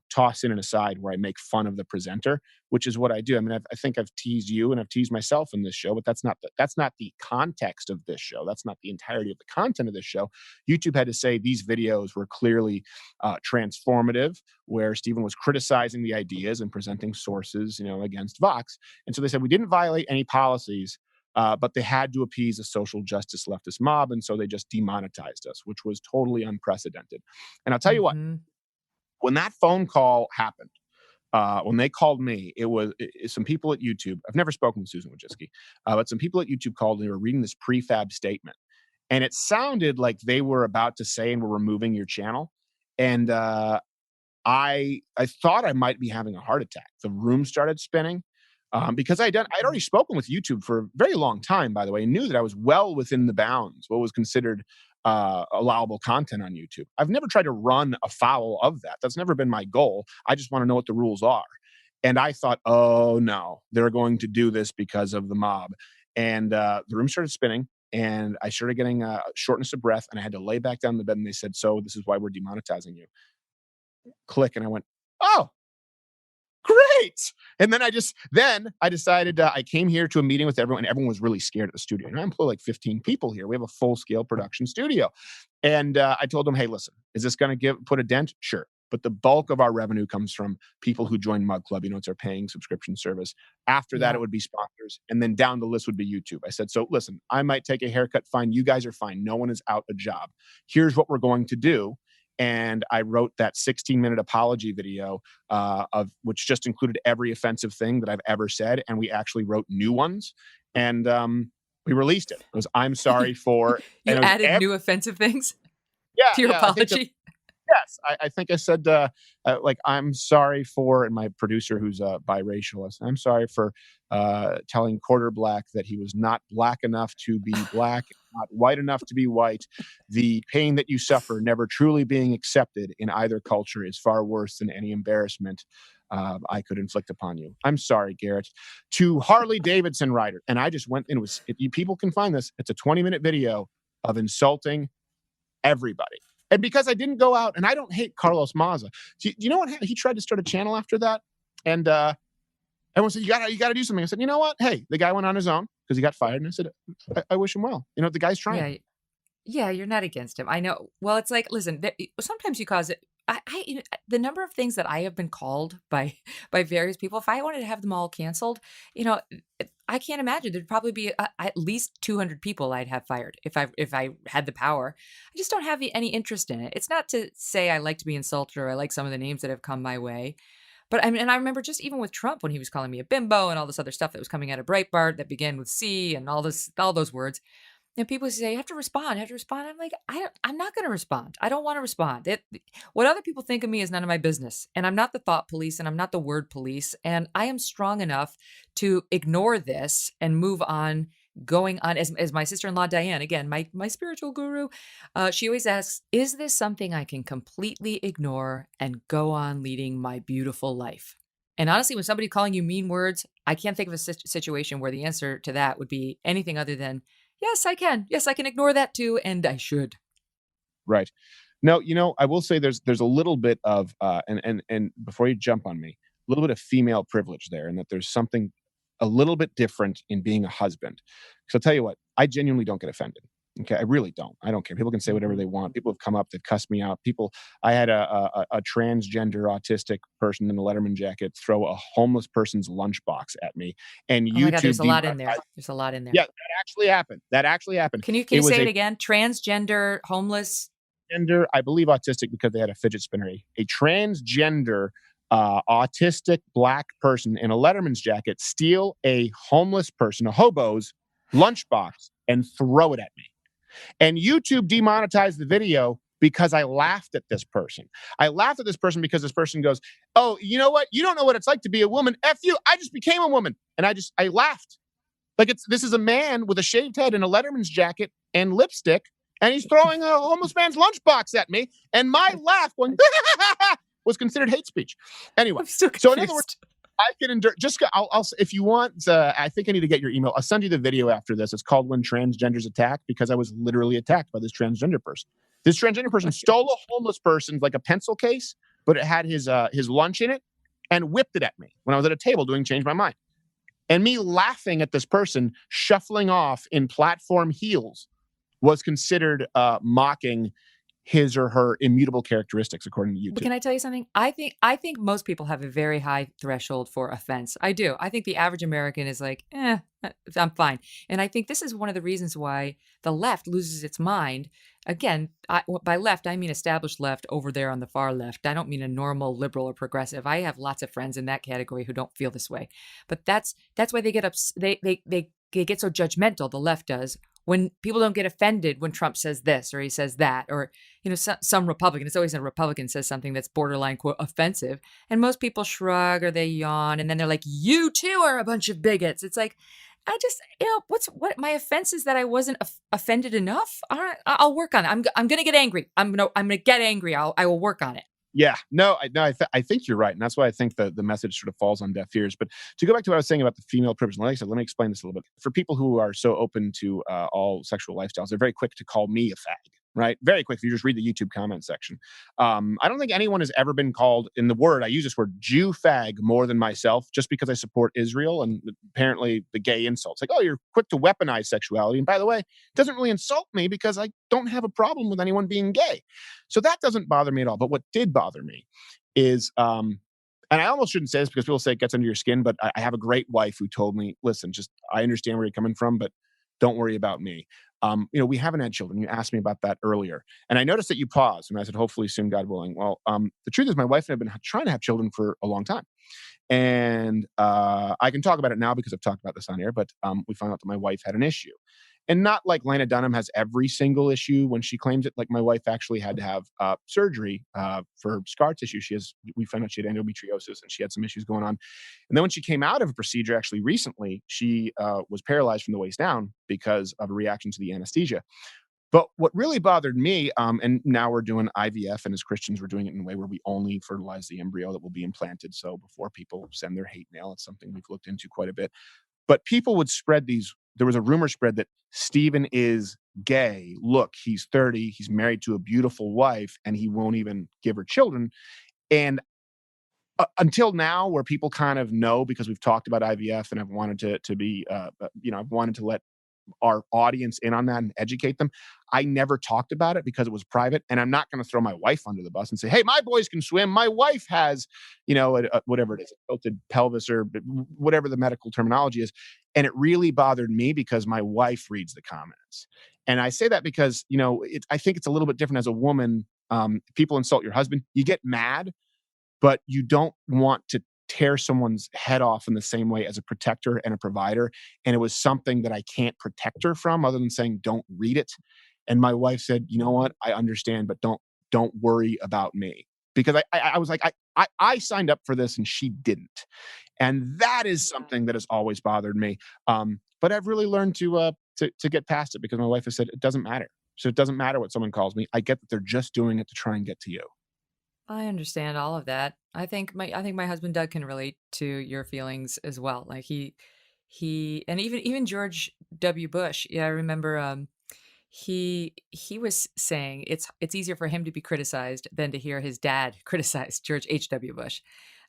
toss in an aside where I make fun of the presenter, which is what I do. I mean, I think I've teased you and I've teased myself in this show, but that's not the context of this show. That's not the entirety of the content of this show. YouTube had to say these videos were clearly transformative, where Stephen was criticizing the ideas and presenting sources, against Vox. And so they said we didn't violate any policies, but they had to appease a social justice leftist mob, and so they just demonetized us, which was totally unprecedented. And I'll tell you what, Mm-hmm. when that phone call happened, when they called me, it was some people at YouTube. I've never spoken with Susan Wojcicki, but some people at YouTube called and they were reading this prefab statement, and it sounded like they were about to say, "And we're removing your channel." And I thought I might be having a heart attack. The room started spinning. Because I'd already spoken with YouTube for a very long time, by the way, and knew that I was well within the bounds, what was considered allowable content on YouTube. I've never tried to run afoul of that. That's never been my goal. I just want to know what the rules are. And I thought, oh no, they're going to do this because of the mob. And the room started spinning, and I started getting shortness of breath, and I had to lay back down in the bed. And they said, "So this is why we're demonetizing you." Click, and I went, "Oh, great." And then I decided I came here to a meeting with everyone, and everyone was really scared at the studio. And I employ like 15 people here. We have a full scale production studio. And I told them, hey, listen, is this going to put a dent? Sure. But the bulk of our revenue comes from people who join Mug Club. It's our paying subscription service. After that, Yeah. it would be sponsors. And then down the list would be YouTube. I said, so listen, I might take a haircut. Fine. You guys are fine. No one is out a job. Here's what we're going to do. And I wrote that 16-minute apology video of which just included every offensive thing that I've ever said. And we actually wrote new ones. And we released it. It was, I'm sorry for... You and it was added new offensive things yeah, to your yeah, I think apology. yes, I think I said, like, I'm sorry for, and my producer who's biracial, I said, I'm sorry for telling Quarter Black that he was not black enough to be black, not white enough to be white. The pain that you suffer never truly being accepted in either culture is far worse than any embarrassment I could inflict upon you. I'm sorry, Garrett. To Harley Davidson rider, and I just went, and people can find this, it's a 20-minute video of insulting everybody. And because I didn't go out, and I don't hate Carlos Maza. Do you know what? He tried to start a channel after that, and everyone said, you gotta do something. I said, you know what? Hey, the guy went on his own because he got fired, and I said, I wish him well. The guy's trying. Yeah. Yeah, you're not against him. I know. Well, it's like, listen, sometimes you cause it. The number of things that I have been called by various people, if I wanted to have them all canceled, I can't imagine. There'd probably be at least 200 people I'd have fired if I had the power. I just don't have any interest in it. It's not to say I like to be insulted or I like some of the names that have come my way. But I mean, and I remember just even with Trump when he was calling me a bimbo and all this other stuff that was coming out of Breitbart that began with C and all those words. And people say, you have to respond, I'm like, I'm not going to respond. I don't want to respond. What other people think of me is none of my business. And I'm not the thought police and I'm not the word police. And I am strong enough to ignore this and move on, going on. As my sister-in-law, Diane, again, my spiritual guru, she always asks, is this something I can completely ignore and go on leading my beautiful life? And honestly, when somebody calling you mean words, I can't think of a situation where the answer to that would be anything other than, yes, I can. Yes, I can ignore that too, and I should. Right. No, I will say there's a little bit of and before you jump on me, a little bit of female privilege there, and that there's something a little bit different in being a husband. Because I'll tell you what, I genuinely don't get offended. Okay, I really don't. I don't care. People can say whatever they want. People have come up, they've cussed me out. I had a transgender autistic person in a Letterman jacket throw a homeless person's lunchbox at me, and Oh my God, there's YouTube a lot in there. demonetized. There's a lot in there. Yeah, that actually happened. Can you It was say it a again? Transgender, homeless. transgender, I believe autistic because they had a fidget spinner. A transgender autistic black person in a Letterman's jacket steal a homeless person, a hobo's lunchbox, and throw it at me. And YouTube demonetized the video because I laughed at this person. I laughed at this person because this person goes, oh, you know what? You don't know what it's like to be a woman. F you. I just became a woman. And I laughed. Like this is a man with a shaved head and a Letterman's jacket and lipstick and he's throwing a homeless man's lunchbox at me, and my laugh going was considered hate speech. Anyway, I'm still so in other words, confused. I can endure. Just I'll if you want. I think I need to get your email. I'll send you the video after this. It's called "When Transgenders Attack" because I was literally attacked by this transgender person. This transgender person stole a homeless person's like a pencil case, but it had his lunch in it, and whipped it at me when I was at a table doing Change My Mind. And me laughing at this person shuffling off in platform heels was considered mocking his or her immutable characteristics, according to But YouTube. can I tell you something? I think most people have a very high threshold for offense. I do. I think the average American is like, I'm fine. And I think this is one of the reasons why the left loses its mind. Again, by left, I mean established left over there on the far left. I don't mean a normal liberal or progressive. I have lots of friends in that category who don't feel this way. But that's why they get they get so judgmental. The left does when people don't get offended when Trump says this or he says that, or some Republican. It's always a Republican says something that's borderline quote offensive, and most people shrug or they yawn, and then they're like, "You too are a bunch of bigots." It's like, I just, what my offense is that I wasn't offended enough. All right, I'll work on it. I'm gonna get angry. I'm gonna get angry. I will work on it. Yeah, no, I think you're right, and that's why I think the message sort of falls on deaf ears. But to go back to what I was saying about the female privilege, like I said, let me explain this a little bit. For people who are so open to all sexual lifestyles, they're very quick to call me a fag, right? Very quick. If you just read the YouTube comment section, I don't think anyone has ever been called in the word. I use this word Jew fag more than myself, just because I support Israel and apparently the gay insults. Like, oh, you're quick to weaponize sexuality, and by the way, it doesn't really insult me because I don't have a problem with anyone being gay. So that doesn't bother me at all. But what did bother me is, and I almost shouldn't say this because people say it gets under your skin, but I have a great wife who told me, listen, just I understand where you're coming from, but don't worry about me. We haven't had children. You asked me about that earlier. And I noticed that you paused and I said, hopefully soon, God willing. Well, the truth is my wife and I have been trying to have children for a long time. And I can talk about it now because I've talked about this on air, but we found out that my wife had an issue. And not like Lena Dunham has every single issue when she claims it. Like my wife actually had to have surgery for scar tissue. We found out she had endometriosis and she had some issues going on. And then when she came out of a procedure actually recently, she was paralyzed from the waist down because of a reaction to the anesthesia. But what really bothered me, and now we're doing IVF, and as Christians, we're doing it in a way where we only fertilize the embryo that will be implanted. So before people send their hate mail, it's something we've looked into quite a bit. But people would spread these. There was a rumor spread that Stephen is gay. Look, he's 30. He's married to a beautiful wife, and he won't even give her children. And until now, where people kind of know because we've talked about IVF, and I've wanted to be, I've wanted to let our audience in on that and educate them. I never talked about it because it was private, and I'm not going to throw my wife under the bus and say, "Hey, my boys can swim. My wife has, whatever it is, a tilted pelvis or whatever the medical terminology is." And it really bothered me because my wife reads the comments, and I say that because I think it's a little bit different as a woman. People insult your husband, you get mad, but you don't want to tear someone's head off in the same way as a protector and a provider. And it was something that I can't protect her from other than saying, don't read it. And my wife said, you know what? I understand, but don't worry about me. Because I was like, I signed up for this and she didn't. And that is something that has always bothered me. But I've really learned to get past it because my wife has said, it doesn't matter. So it doesn't matter what someone calls me. I get that they're just doing it to try and get to you. I understand all of that. I think my husband Doug can relate to your feelings as well. Like he and even George W. Bush. Yeah, I remember he was saying it's easier for him to be criticized than to hear his dad criticize George H.W. Bush.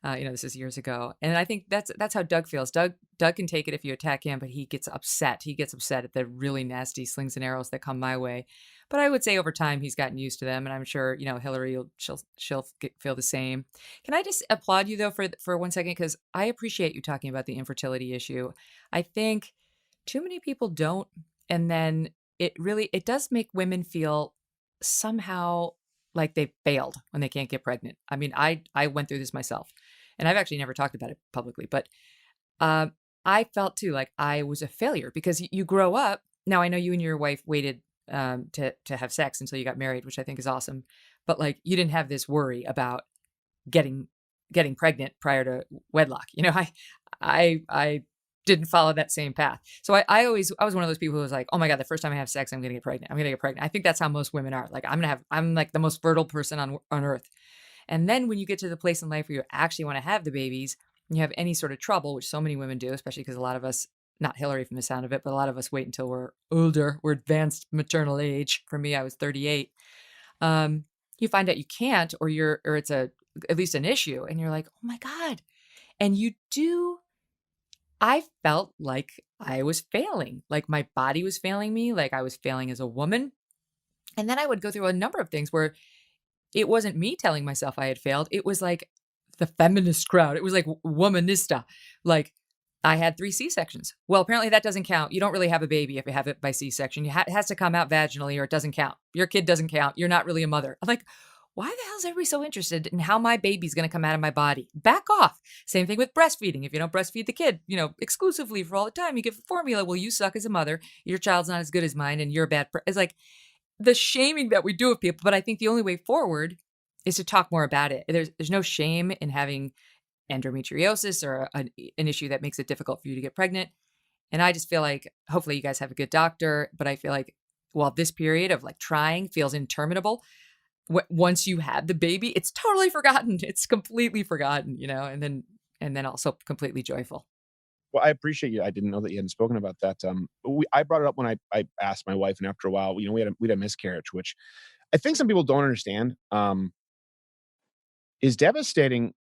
This is years ago, and I think that's how Doug feels. Doug can take it if you attack him, but he gets upset. He gets upset at the really nasty slings and arrows that come my way. But I would say over time he's gotten used to them, and I'm sure Hillary she'll feel the same. Can I just applaud you though for 1 second, because I appreciate you talking about the infertility issue. I think too many people don't, and then it does make women feel somehow like they failed when they can't get pregnant. I mean, I went through this myself, and I've actually never talked about it publicly, but I felt too like I was a failure because you grow up. Now I know you and your wife waited to have sex until you got married, which I think is awesome. But like you didn't have this worry about getting pregnant prior to wedlock. I didn't follow that same path. So I was one of those people who was like, oh my God, the first time I have sex, I'm going to get pregnant. I'm going to get pregnant. I think that's how most women are. Like I'm like the most fertile person on earth. And then when you get to the place in life where you actually want to have the babies, and you have any sort of trouble, which so many women do, especially because a lot of us, not Hillary from the sound of it, but a lot of us wait until we're older, we're advanced maternal age. For me, I was 38. You find out you can't, or it's at least an issue, and you're like, oh my God. And you do. I felt like I was failing, like my body was failing me, like I was failing as a woman. And then I would go through a number of things where it wasn't me telling myself I had failed. It was like the feminist crowd. It was like womanista. Like I had 3 C-sections. Well, apparently that doesn't count. You don't really have a baby if you have it by C-section. It has to come out vaginally or it doesn't count. Your kid doesn't count. You're not really a mother. I'm like, why the hell is everybody so interested in how my baby's going to come out of my body? Back off. Same thing with breastfeeding. If you don't breastfeed the kid, exclusively for all the time, you give formula. Well, you suck as a mother. Your child's not as good as mine and you're a bad It's like the shaming that we do of people. But I think the only way forward is to talk more about it. There's no shame in having endometriosis or an issue that makes it difficult for you to get pregnant. And I just feel like hopefully you guys have a good doctor, but I feel like while this period of like trying feels interminable, once you have the baby, it's totally forgotten. It's completely forgotten, and then also completely joyful. Well, I appreciate you. I didn't know that you hadn't spoken about that. I brought it up when I asked my wife, and after a while, we had a miscarriage, which I think some people don't understand, is devastating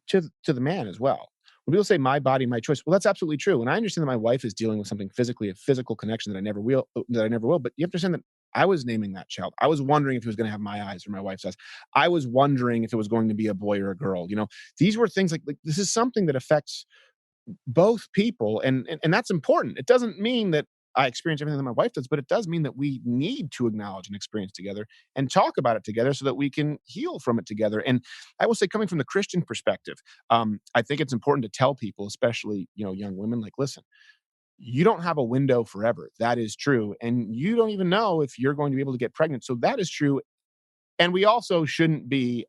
to the man as well. When people say my body, my choice, well, that's absolutely true. And I understand that my wife is dealing with something physically, a physical connection that I never will. But you have to understand that I was naming that child. I was wondering if he was going to have my eyes or my wife's eyes. I was wondering if it was going to be a boy or a girl. These were things like this is something that affects both people, and that's important. It doesn't mean that I experience everything that my wife does, but it does mean that we need to acknowledge and experience together and talk about it together so that we can heal from it together. And I will say, coming from the Christian perspective, I think it's important to tell people, especially young women, like, listen, you don't have a window forever. That is true, and you don't even know if you're going to be able to get pregnant. So that is true. And we also shouldn't be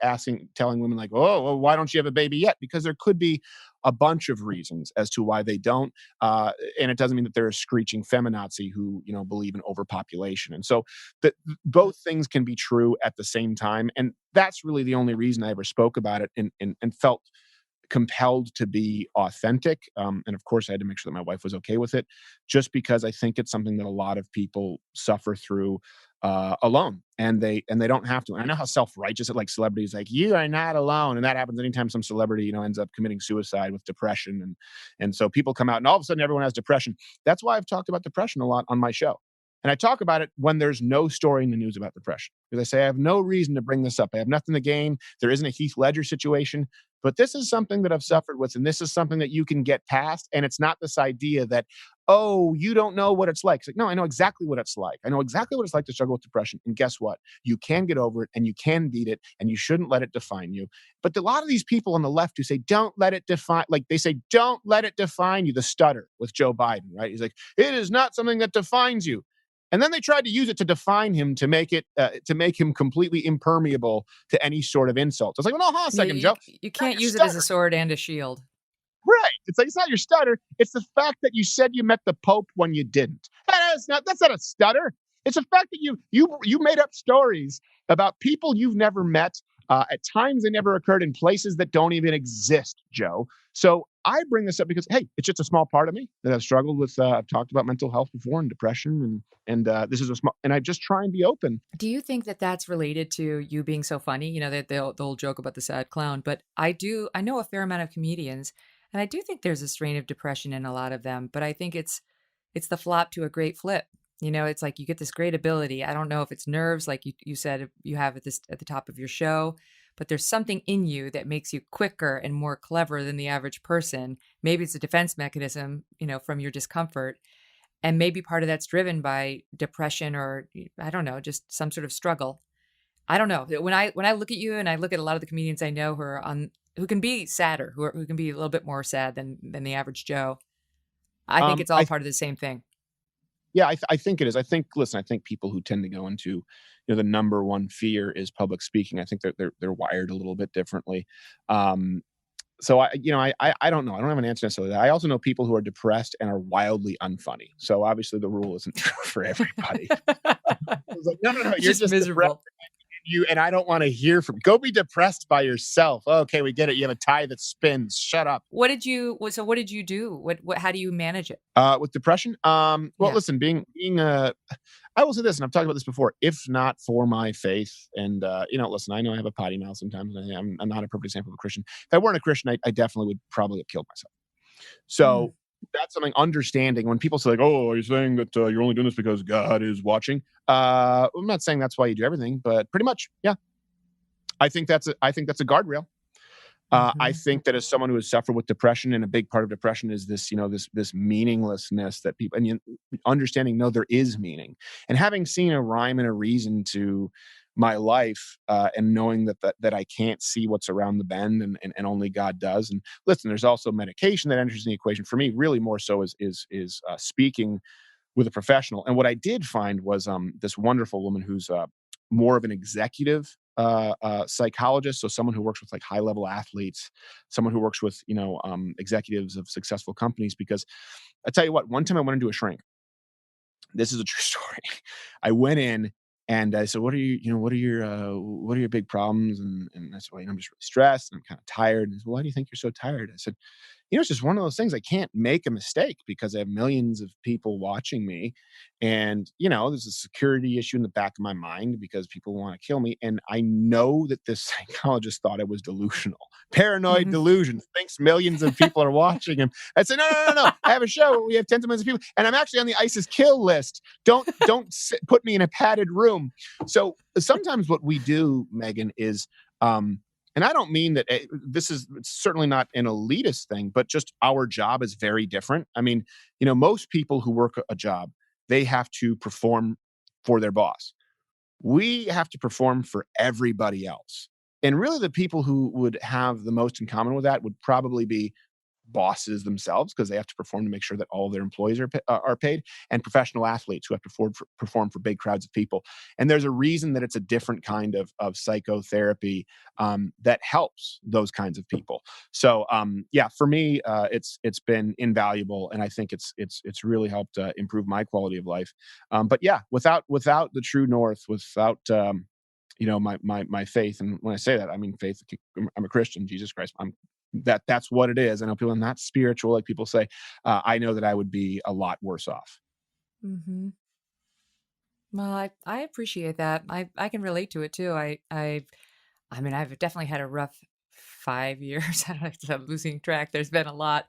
telling women like, oh, well, why don't you have a baby yet? Because there could be a bunch of reasons as to why they don't. And it doesn't mean that they're a screeching feminazi who, believe in overpopulation. And so both things can be true at the same time. And that's really the only reason I ever spoke about it and felt compelled to be authentic. And of course, I had to make sure that my wife was okay with it, just because I think it's something that a lot of people suffer through alone, and they don't have to. And I know how self-righteous it, like celebrities, like, you are not alone, and that happens anytime some celebrity ends up committing suicide with depression, and so people come out, and all of a sudden everyone has depression. That's why I've talked about depression a lot on my show. And I talk about it when there's no story in the news about depression, because I say I have no reason to bring this up. I have nothing to gain. There isn't a Heath Ledger situation, but this is something that I've suffered with, and this is something that you can get past. And it's not this idea that, oh, you don't know what it's like. It's like, no, I know exactly what it's like. I know exactly what it's like to struggle with depression. And guess what? You can get over it, and you can beat it, and you shouldn't let it define you. But a lot of these people on the left who say, don't let it define, don't let it define you. The stutter with Joe Biden, right? He's like, it is not something that defines you. And then they tried to use it to define him, to make him completely impermeable to any sort of insult. It's like, well, no, hold on a second, Joe. You can't use it as a sword and a shield. Right. It's like, it's not your stutter. It's the fact that you said you met the Pope when you didn't. That's not a stutter. It's the fact that you made up stories about people you've never met, at times they never occurred, in places that don't even exist, Joe. So I bring this up because, hey, it's just a small part of me that I've struggled with. I've talked about mental health before and depression, and this is and I just try and be open. Do you think that that's related to you being so funny? The old joke about the sad clown. But I know a fair amount of comedians, and I do think there's a strain of depression in a lot of them. But I think it's the flop to a great flip. It's like you get this great ability. I don't know if it's nerves, like you said you have at the top of your show, but there's something in you that makes you quicker and more clever than the average person. Maybe it's a defense mechanism, from your discomfort. And maybe part of that's driven by depression, or I don't know, just some sort of struggle. I don't know. When I look at you, and I look at a lot of the comedians I know who can be sadder, who can be a little bit more sad than the average Joe, I think it's all part of the same thing. Yeah, I think it is. I think people who tend to go into, the number one fear is public speaking. I think that they're wired a little bit differently. So I don't know. I don't have an answer necessarily. I also know people who are depressed and are wildly unfunny. So obviously the rule isn't true for everybody. I was like, no, no, no, you're Just just depressed. miserable. And I don't want to hear from. Go be depressed by yourself. Okay, we get it. You have a tie that spins. Shut up. What did you do? How do you manage it? With depression, well, Yeah. listen, being I will say this, and I've talked about this before. If not for my faith, and listen, I know I have a potty mouth sometimes. And I'm not a perfect example of a Christian. If I weren't a Christian, I definitely would probably have killed myself. Mm. So that's something understanding when people say like, "Oh, are you saying that you're only doing this because God is watching?" I'm not saying that's why you do everything, but pretty much, yeah. I think that's a guardrail. I Mhm. think that as someone who has suffered with depression, and a big part of depression is this, this meaninglessness that people, and understanding, no, there is meaning, and having seen a rhyme and a reason to my life, and knowing that I can't see what's around the bend, and only God does. And listen, there's also medication that enters in the equation for me. Really, more so is speaking with a professional. And what I did find was this wonderful woman who's more of an executive psychologist, so someone who works with like high level athletes, someone who works with executives of successful companies. Because I tell you what, one time I went into a shrink. This is a true story. I went in and I said, "What are what are your big problems?" And I said, "Well, I'm just really stressed and I'm kind of tired." And he said, "Why do you think you're so tired?" I said, it's just one of those things. I can't make a mistake because I have millions of people watching me. And, there's a security issue in the back of my mind because people want to kill me. And I know that this psychologist thought I was delusional. Paranoid Mhm. delusion, thinks millions of people are watching him. I said, no, no, no, no. I have a show where we have tens of millions of people. And I'm actually on the ISIS kill list. Put me in a padded room. So sometimes what we do, Megan, is and I don't mean that this is certainly not an elitist thing, but just our job is very different. I mean, most people who work a job, they have to perform for their boss. We have to perform for everybody else. And really, the people who would have the most in common with that would probably be bosses themselves, because they have to perform to make sure that all of their employees are paid, and professional athletes who have to perform for big crowds of people. And there's a reason that it's a different kind of psychotherapy that helps those kinds of people. So yeah, for me, it's been invaluable, and I think it's really helped improve my quality of life. But yeah, without the true north, without my faith, and when I say that, I mean faith. I'm a Christian. Jesus Christ, that's what it is. I know people are not spiritual, like people say. I know that I would be a lot worse off. Mhm. Well, I appreciate that. I can relate to it too. I mean, I've definitely had a rough 5 years. I'm losing track. There's been a lot.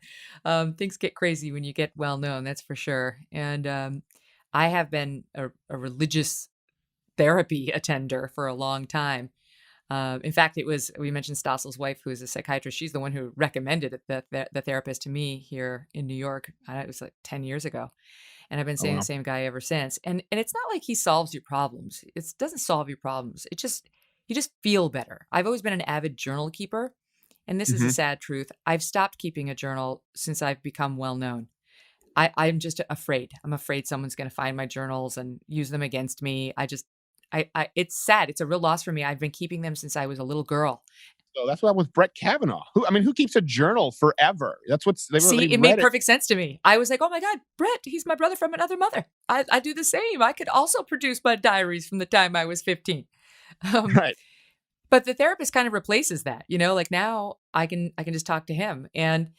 Things get crazy when you get well known, that's for sure. And I have been a religious therapy attender for a long time. In fact, we mentioned Stossel's wife, who is a psychiatrist. She's the one who recommended the therapist to me here in New York. It was like 10 years ago. And I've been Oh seeing the wow. same guy ever since. And it's not like he solves your problems. It doesn't solve your problems. You just feel better. I've always been an avid journal keeper, and this is a Hmm. sad truth. I've stopped keeping a journal since I've become well known. I'm just afraid. I'm afraid someone's going to find my journals and use them against me. It's sad. It's a real loss for me. I've been keeping them since I was a little girl. So that's what with Brett Kavanaugh. Who keeps a journal forever? See, They it made read it. perfect sense to me. I was like, oh my God, Brett, he's my brother from another mother. I do the same. I could also produce my diaries from the time I was 15. Um, Right. but the therapist kind of replaces that, like now I can just talk to him. And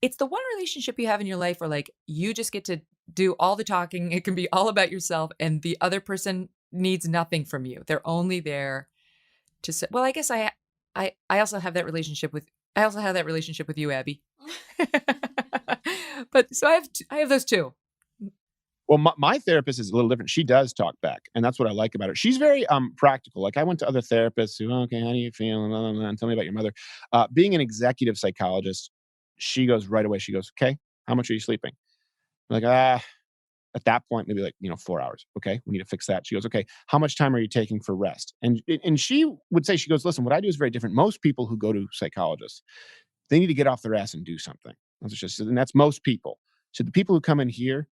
it's the one relationship you have in your life where like you just get to do all the talking. It can be all about yourself, and the other person needs nothing from you. They're only there to say, well, I guess I also have that relationship with I also have that relationship with you, Abby. But so I have those two. Well, my therapist is a little different. She does talk back, and that's what I like about her. She's very practical. Like I went to other therapists who, okay, how do you feel? And tell me about your mother. Being an executive psychologist, she goes right away. She goes, okay, how much are you sleeping? I'm like, at that point, maybe like 4 hours. Okay, we need to fix that. She goes, okay, how much time are you taking for rest? And she would say, she goes, listen, what I do is very different. Most people who go to psychologists, they need to get off their ass and do something. That's just, and that's most people. So the people who come in here,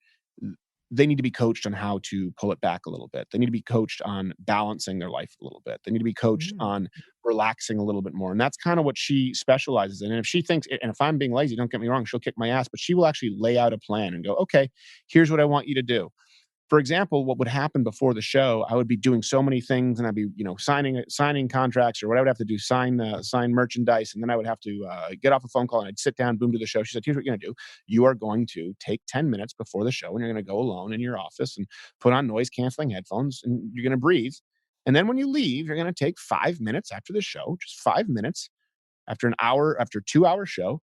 they need to be coached on how to pull it back a little bit. They need to be coached on balancing their life a little bit. They need to be coached on relaxing a little bit more. And that's kind of what she specializes in. And if she thinks, and if I'm being lazy, don't get me wrong, she'll kick my ass, but she will actually lay out a plan and go, okay, here's what I want you to do. For example, what would happen before the show, I would be doing so many things, and I'd be, signing contracts, or what I would have to do, sign merchandise, and then I would have to get off a phone call, and I'd sit down, boom, to the show. She said, here's what you're going to do. You are going to take 10 minutes before the show, and you're going to go alone in your office and put on noise canceling headphones, and you're going to breathe. And then when you leave, you're going to take 5 minutes after the show, just 5 minutes after an hour, after a 2-hour show.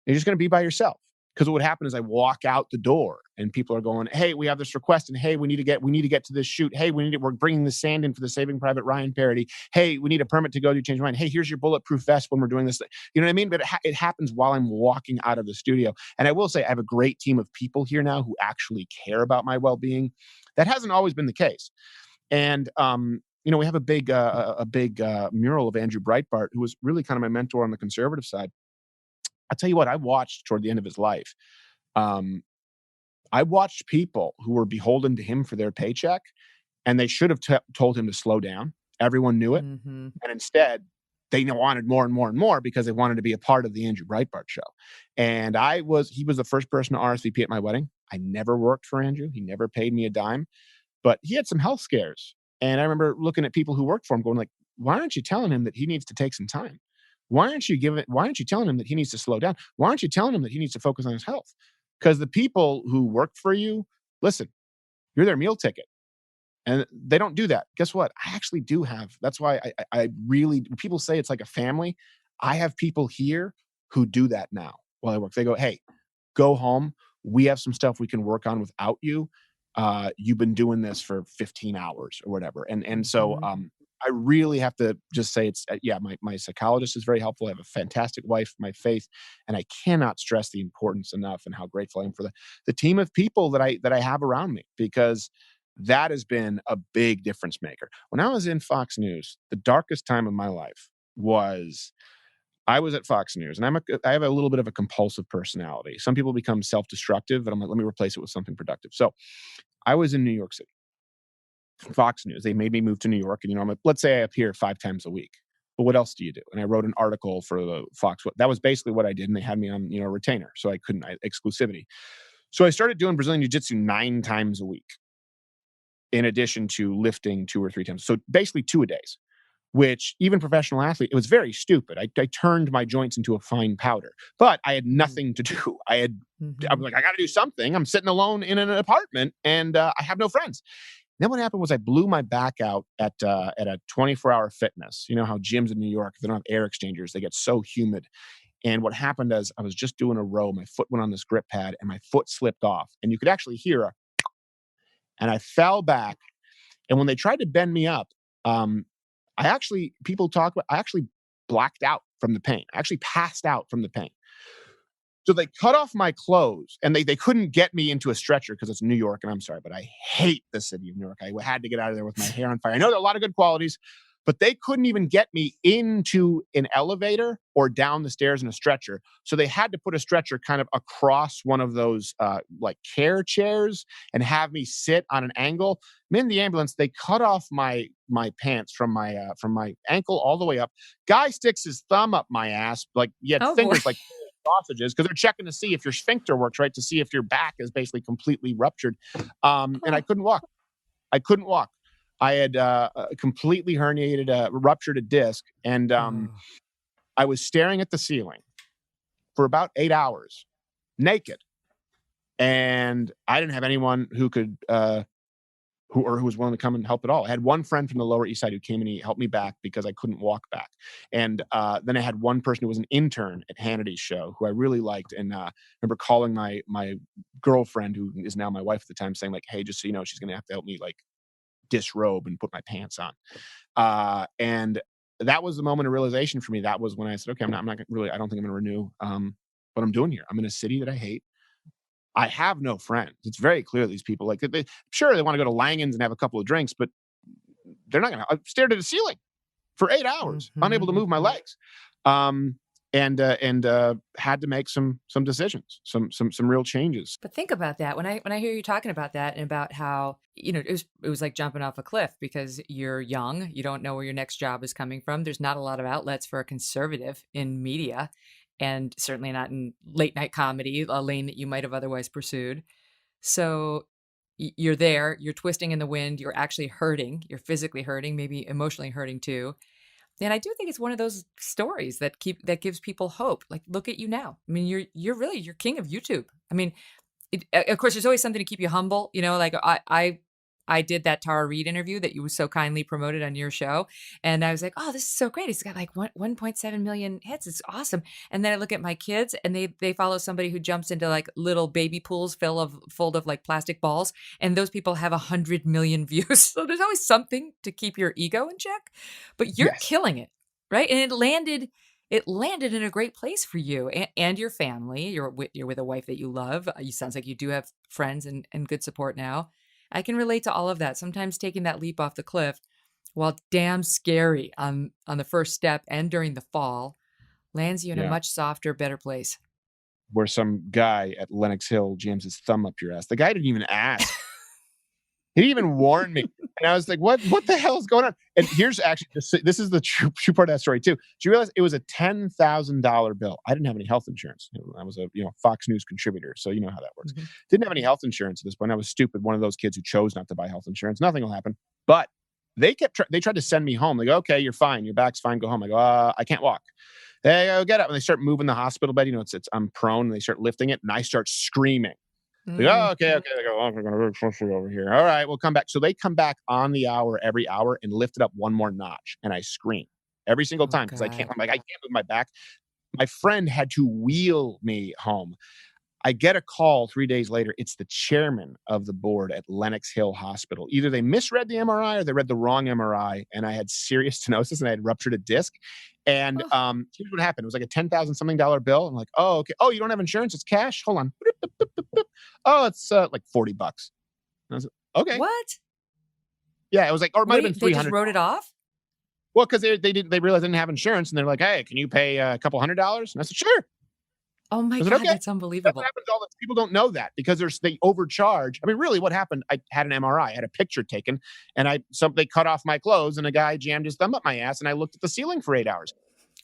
You're just going to be by yourself. Because what would happen is I walk out the door and people are going, hey, we have this request, and hey, we need to get to this shoot. Hey, we're bringing the sand in for the Saving Private Ryan parody. Hey, we need a permit to go do Change Your Mind. Hey, here's your bulletproof vest when we're doing this. You know what I mean? But it happens while I'm walking out of the studio. And I will say I have a great team of people here now who actually care about my well-being. That hasn't always been the case. And, we have a big mural of Andrew Breitbart, who was really kind of my mentor on the conservative side. I'll tell you what, I watched toward the end of his life. I watched people who were beholden to him for their paycheck, and they should have told him to slow down. Everyone knew it. Mm-hmm. And instead, they wanted more and more and more because they wanted to be a part of the Andrew Breitbart show. And he was the first person to RSVP at my wedding. I never worked for Andrew. He never paid me a dime, but he had some health scares. And I remember looking at people who worked for him going like, why aren't you telling him that he needs to take some time? Why aren't you telling him that he needs to slow down? Why aren't you telling him that he needs to focus on his health? Because the people who work for you, listen, you're their meal ticket. And they don't do that. Guess what? I actually do have. That's why I really, people say it's like a family. I have people here who do that now while I work. They go, hey, go home. We have some stuff we can work on without you. You've been doing this for 15 hours or whatever. And so I really have to just say my psychologist is very helpful. I have a fantastic wife, my faith, and I cannot stress the importance enough and how grateful I am for the team of people that I have around me, because that has been a big difference maker. When I was in Fox News, the darkest time of my life was I was at Fox News, and I have a little bit of a compulsive personality. Some people become self-destructive, and I'm like, let me replace it with something productive. So I was in New York City. Fox News. They made me move to New York, and let's say I appear 5 times a week. But what else do you do? And I wrote an article for the Fox. That was basically what I did, and they had me on, a retainer, so I couldn't exclusivity. So I started doing Brazilian Jiu-Jitsu 9 times a week, in addition to lifting 2 or 3 times. So basically 2 a days, which even professional athlete, it was very stupid. I turned my joints into a fine powder, but I had nothing to do. I was like, I got to do something. I'm sitting alone in an apartment, and I have no friends. Then what happened was I blew my back out at a 24-hour fitness. You know how gyms in New York, if they don't have air exchangers, they get so humid. And what happened is I was just doing a row. My foot went on this grip pad, and my foot slipped off. And you could actually hear and I fell back. And when they tried to bend me up, I actually blacked out from the pain. I actually passed out from the pain. So they cut off my clothes, and they couldn't get me into a stretcher because it's New York, and I'm sorry, but I hate the city of New York. I had to get out of there with my hair on fire. I know there are a lot of good qualities, but they couldn't even get me into an elevator or down the stairs in a stretcher. So they had to put a stretcher kind of across one of those like care chairs and have me sit on an angle. I'm in the ambulance. They cut off my pants from my ankle all the way up. Guy sticks his thumb up my ass, like he had fingers like sausages, because they're checking to see if your sphincter works right, to see if your back is basically completely ruptured. And I couldn't walk. I had completely herniated, ruptured a disc, and I was staring at the ceiling for about 8 hours, naked, and I didn't have anyone who could who was willing to come and help at all. I had one friend from the Lower East Side who came and he helped me back because I couldn't walk back. And then I had one person who was an intern at Hannity's show who I really liked. And I remember calling my girlfriend, who is now my wife at the time, saying like, hey, just so you know, she's going to have to help me like disrobe and put my pants on. And that was the moment of realization for me. That was when I said, okay, I don't think I'm going to renew what I'm doing here. I'm in a city that I hate. I have no friends. It's very clear these people, like, sure, they want to go to Langen's and have a couple of drinks, but they're not going to. I stared at the ceiling for 8 hours, unable to move my legs. and had to make some decisions, some real changes. But think about that. When I hear you talking about that and about how, it was like jumping off a cliff because you're young, you don't know where your next job is coming from. There's not a lot of outlets for a conservative in media, and certainly not in late night comedy, a lane that you might have otherwise pursued. So you're there, you're twisting in the wind, you're actually hurting, you're physically hurting, maybe emotionally hurting too. And I do think it's one of those stories that gives people hope. Like, look at you now. I mean, you're king of YouTube. I mean, of course, there's always something to keep you humble. Like I did that Tara Reid interview that you so kindly promoted on your show, and I was like, oh, this is so great. He's got like 1.7 million hits. It's awesome. And then I look at my kids, and they follow somebody who jumps into like little baby pools full of like plastic balls, and those people have 100 million views. So there's always something to keep your ego in check. But you're Yes. killing it, right? And it landed in a great place for you and your family. You're with a wife that you love. You sounds like you do have friends and good support now. I can relate to all of that. Sometimes taking that leap off the cliff, while damn scary on the first step and during the fall, lands you in a Yeah. much softer, better place. Where some guy at Lenox Hill jams his thumb up your ass. The guy didn't even ask. He didn't even warn me. And I was like, what the hell is going on? And here's actually, this is the true part of that story too. Do you realize it was a $10,000 bill? I didn't have any health insurance. I was a Fox News contributor, so you know how that works. Mhm. Didn't have any health insurance at this point. I was stupid, one of those kids who chose not to buy health insurance. Nothing will happen. But they tried to send me home. They go, okay, you're fine. Your back's fine. Go home. I go, I can't walk. They go, get up. And they start moving the hospital bed. I'm prone. And they start lifting it, and I start screaming. They go, okay. They go, we're going to work closely over here. All right, we'll come back. So they come back on the hour every hour and lift it up one more notch. And I scream every single time because I can't move my back. My friend had to wheel me home. I get a call 3 days later. It's the chairman of the board at Lenox Hill Hospital. Either they misread the MRI or they read the wrong MRI, and I had serious stenosis and I had ruptured a disc. And here's what happened. It was like a $10,000 something bill. I'm like, oh, okay. Oh, you don't have insurance? It's cash? Hold on. Oh, it's like $40. And I was like, okay. What? Yeah, it was like, or it might have been They $300. just wrote it off? Well, because they realized they didn't have insurance, and they're like, hey, can you pay a couple $100? And I said, sure. Oh my I said, God, okay. that's That's unbelievable. what happens all the people don't know that because they overcharge. I mean, really, what happened? I had an MRI, I had a picture taken, and they cut off my clothes, and a guy jammed his thumb up my ass, and I looked at the ceiling for 8 hours.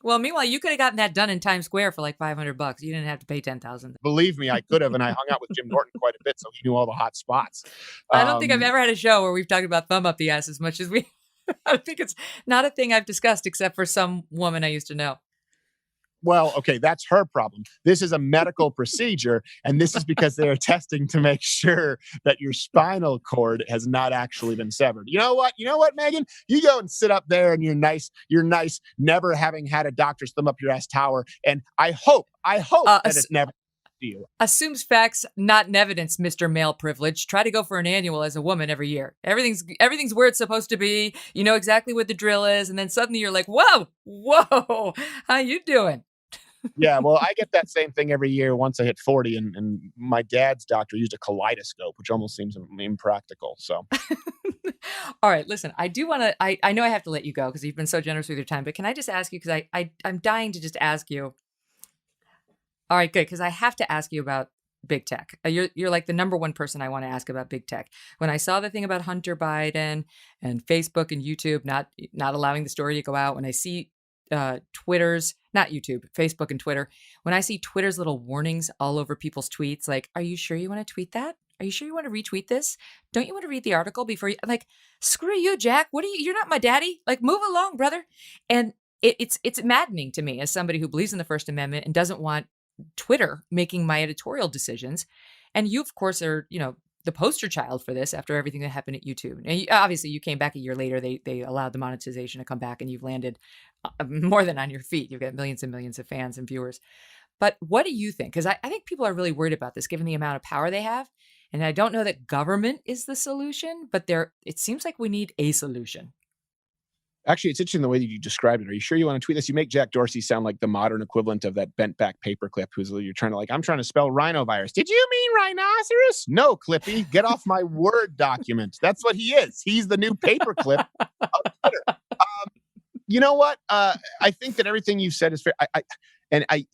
Well, meanwhile, you could have gotten that done in Times Square for like $500. You didn't have to pay $10,000. Believe me, I could have, and I hung out with Jim Norton quite a bit, so he knew all the hot spots. I don't think I've ever had a show where we've talked about thumb up the ass as much as we. I think it's not a thing I've discussed except for some woman I used to know. Well, okay, that's her problem. This is a medical procedure, and this is because they are testing to make sure that your spinal cord has not actually been severed. You know what, Megyn? You go and sit up there in your nice, never having had a doctor's thumb up your ass tower, and I hope that it's never to you. Assumes facts, not evidence, Mr. Male Privilege. Try to go for an annual as a woman every year. Everything's where it's supposed to be. You know exactly what the drill is, and then suddenly you're like, whoa, how you doing? Yeah, well, I get that same thing every year once I hit 40, and my dad's doctor used a kaleidoscope, which almost seems impractical. So, all right, listen, I do want to. I know I have to let you go because you've been so generous with your time, but can I just ask you because I'm dying to just ask you. All right, good, because I have to ask you about big tech. You're like the number one person I want to ask about big tech. When I saw the thing about Hunter Biden and Facebook and YouTube not allowing the story to go out, when I see Twitter's, not YouTube, Facebook and Twitter, when I see Twitter's little warnings all over people's tweets, like, are you sure you want to tweet that? Are you sure you want to retweet this? Don't you want to read the article before you, like, screw you, Jack. You're not my daddy. Like, move along, brother. And it's maddening to me as somebody who believes in the First Amendment and doesn't want Twitter making my editorial decisions. And you, of course, are, the poster child for this after everything that happened at YouTube. And obviously, you came back a year later. They allowed the monetization to come back, and you've landed more than on your feet. You've got millions and millions of fans and viewers. But what do you think? Because I think people are really worried about this, given the amount of power they have. And I don't know that government is the solution, but it seems like we need a solution. Actually, it's interesting the way that you described it. Are you sure you want to tweet this? You make Jack Dorsey sound like the modern equivalent of that bent back paperclip you're trying to I'm trying to spell rhinovirus. Did you mean rhinoceros? No, Clippy, get off my Word document. That's what he is. He's the new paperclip of Twitter. You know what? I think that everything you said is fair. And I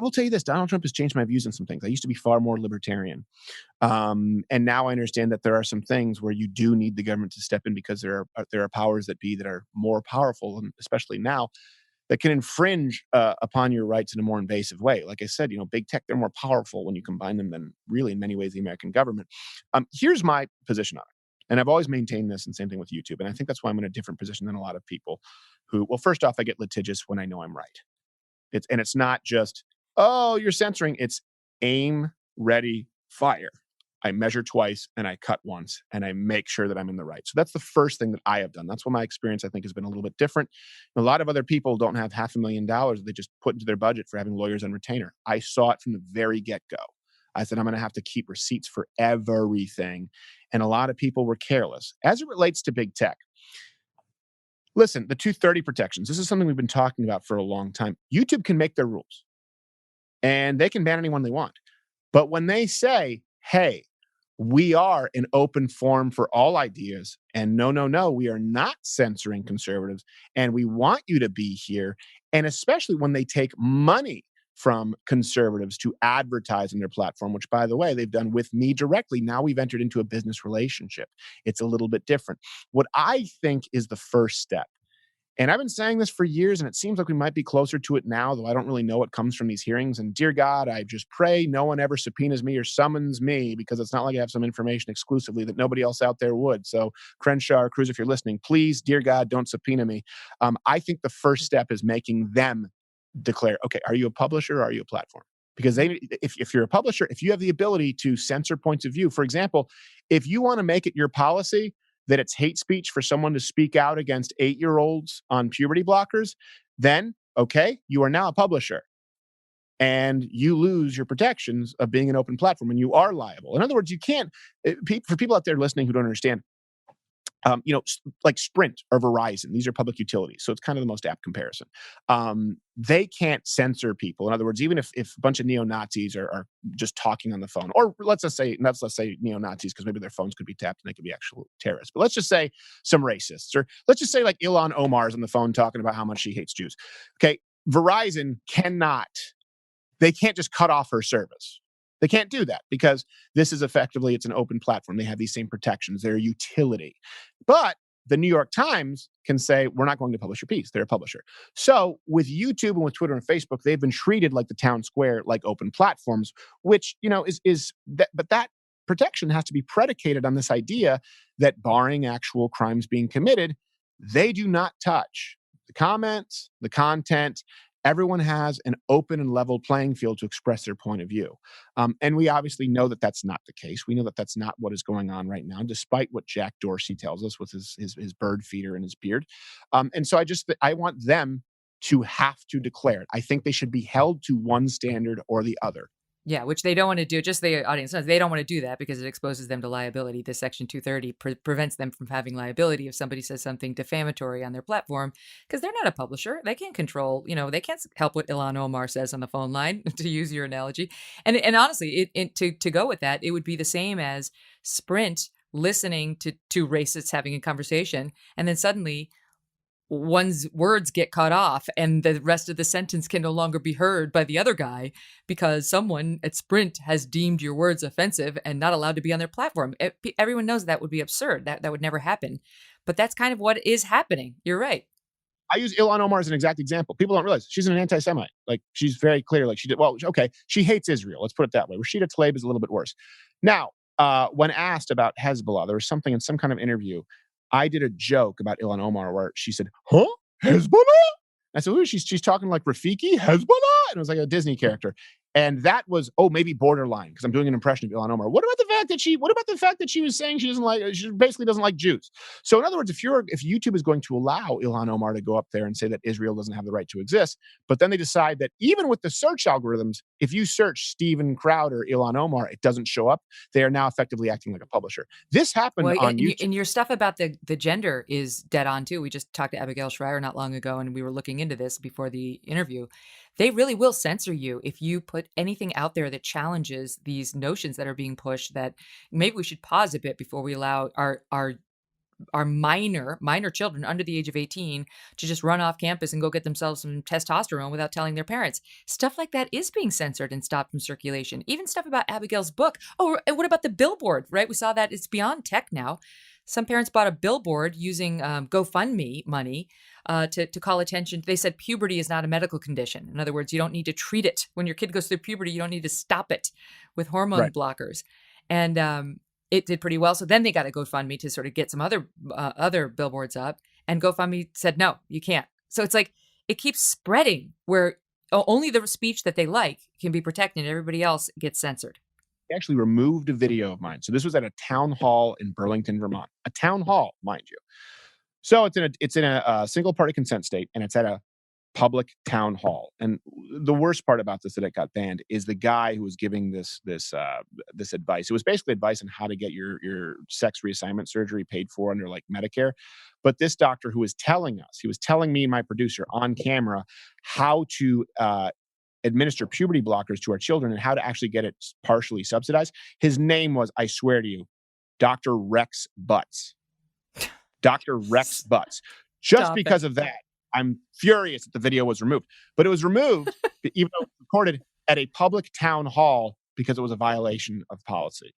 will tell you this: Donald Trump has changed my views on some things. I used to be far more libertarian, and now I understand that there are some things where you do need the government to step in because there are powers that be that are more powerful, and especially now that can infringe upon your rights in a more invasive way. Like I said, big tech, they're more powerful when you combine them than really in many ways the American government. Here's my position on it. And I've always maintained this, and same thing with YouTube. And I think that's why I'm in a different position than a lot of people who, well, first off, I get litigious when I know I'm right. It's not just, oh, you're censoring. It's aim, ready, fire. I measure twice and I cut once and I make sure that I'm in the right. So that's the first thing that I have done. That's what my experience, I think, has been a little bit different. A lot of other people don't have $500,000 they just put into their budget for having lawyers on retainer. I saw it from the very get-go. I said, I'm going to have to keep receipts for everything. And a lot of people were careless. As it relates to big tech, listen, the 230 protections, this is something we've been talking about for a long time. YouTube can make their rules and they can ban anyone they want. But when they say, hey, we are an open forum for all ideas, and no, we are not censoring conservatives, and we want you to be here, and especially when they take money from conservatives to advertise on their platform, which, by the way, they've done with me directly. Now we've entered into a business relationship. It's a little bit different. What I think is the first step, and I've been saying this for years, and it seems like we might be closer to it now, though I don't really know what comes from these hearings. And dear God, I just pray no one ever subpoenas me or summons me, because it's not like I have some information exclusively that nobody else out there would. So Crenshaw or Cruz, if you're listening, please, dear God, don't subpoena me. I think the first step is making them declare, okay, are you a publisher or are you a platform? Because if you're a publisher, if you have the ability to censor points of view, for example, if you want to make it your policy that it's hate speech for someone to speak out against 8-year-olds on puberty blockers, then, okay, you are now a publisher. And you lose your protections of being an open platform, and you are liable. In other words, you can't, for people out there listening who don't understand, like Sprint or Verizon, these are public utilities. So it's kind of the most apt comparison. They can't censor people. In other words, even if a bunch of neo-Nazis are just talking on the phone, or let's say neo-Nazis, because maybe their phones could be tapped and they could be actual terrorists. But let's just say some racists, or let's just say like Ilhan Omar's on the phone talking about how much she hates Jews. Okay, Verizon they can't just cut off her service. They can't do that because this is effectively, it's an open platform. They have these same protections. They're a utility. But the New York Times can say, we're not going to publish your piece. They're a publisher. So with YouTube and with Twitter and Facebook, they've been treated like the town square, like open platforms, which, is that, but that protection has to be predicated on this idea that barring actual crimes being committed, they do not touch the comments, the content. Everyone has an open and level playing field to express their point of view. And we obviously know that that's not the case. We know that that's not what is going on right now, despite what Jack Dorsey tells us with his bird feeder and his beard. And so I want them to have to declare it. I think they should be held to one standard or the other. Yeah, which they don't want to do. Just the audience knows they don't want to do that because it exposes them to liability. The Section 230 prevents them from having liability if somebody says something defamatory on their platform, because they're not a publisher. They can't control, they can't help what Ilhan Omar says on the phone line, to use your analogy. And honestly, to go with that, it would be the same as Sprint listening to racists having a conversation, and then suddenly one's words get cut off and the rest of the sentence can no longer be heard by the other guy because someone at Sprint has deemed your words offensive and not allowed to be on their platform. Everyone knows that would be absurd. That would never happen. But that's kind of what is happening. You're right. I use Ilhan Omar as an exact example. People don't realize she's an anti-Semite. Like, she's very clear. Like, she hates Israel. Let's put it that way. Rashida Tlaib is a little bit worse. Now, when asked about Hezbollah, there was something in some kind of interview. I did a joke about Ilhan Omar where she said, huh? Hezbollah? I said, ooh, she's talking like Rafiki? Hezbollah? And it was like a Disney character. And that was, maybe borderline, because I'm doing an impression of Ilhan Omar. What about the fact that she was saying she basically doesn't like Jews? So in other words, if YouTube is going to allow Ilhan Omar to go up there and say that Israel doesn't have the right to exist, but then they decide that even with the search algorithms, if you search Steven Crowder, Ilhan Omar, it doesn't show up, they are now effectively acting like a publisher. This happened on YouTube. And your stuff about the gender is dead on too. We just talked to Abigail Schreier not long ago, and we were looking into this before the interview. They really will censor you if you put anything out there that challenges these notions that are being pushed, that maybe we should pause a bit before we allow our our minor children under the age of 18 to just run off campus and go get themselves some testosterone without telling their parents. Stuff like that is being censored and stopped from circulation. Even stuff about Abigail's book. Oh, and what about the billboard, right? We saw that it's beyond tech now. Some parents bought a billboard using GoFundMe money to call attention. They said puberty is not a medical condition. In other words, you don't need to treat it. When your kid goes through puberty, you don't need to stop it with hormone Right. blockers. And it did pretty well. So then they got a GoFundMe to sort of get some other billboards up. And GoFundMe said, no, you can't. So it's like it keeps spreading where only the speech that they like can be protected and everybody else gets censored. They actually removed a video of mine. So this was at a town hall in Burlington, Vermont. A town hall, mind you. So it's in a single party consent state, and it's at a public town hall. And the worst part about this that it got banned is the guy who was giving this advice. It was basically advice on how to get your sex reassignment surgery paid for under like Medicare. But this doctor who was telling us, he was telling me and my producer on camera how to administer puberty blockers to our children and how to actually get it partially subsidized. His name was, I swear to you, Dr. Rex Butts. Dr. Rex Butts. Just Stop because it. of that, I'm furious that the video was removed. But it was removed, even though it was recorded at a public town hall, because it was a violation of policy.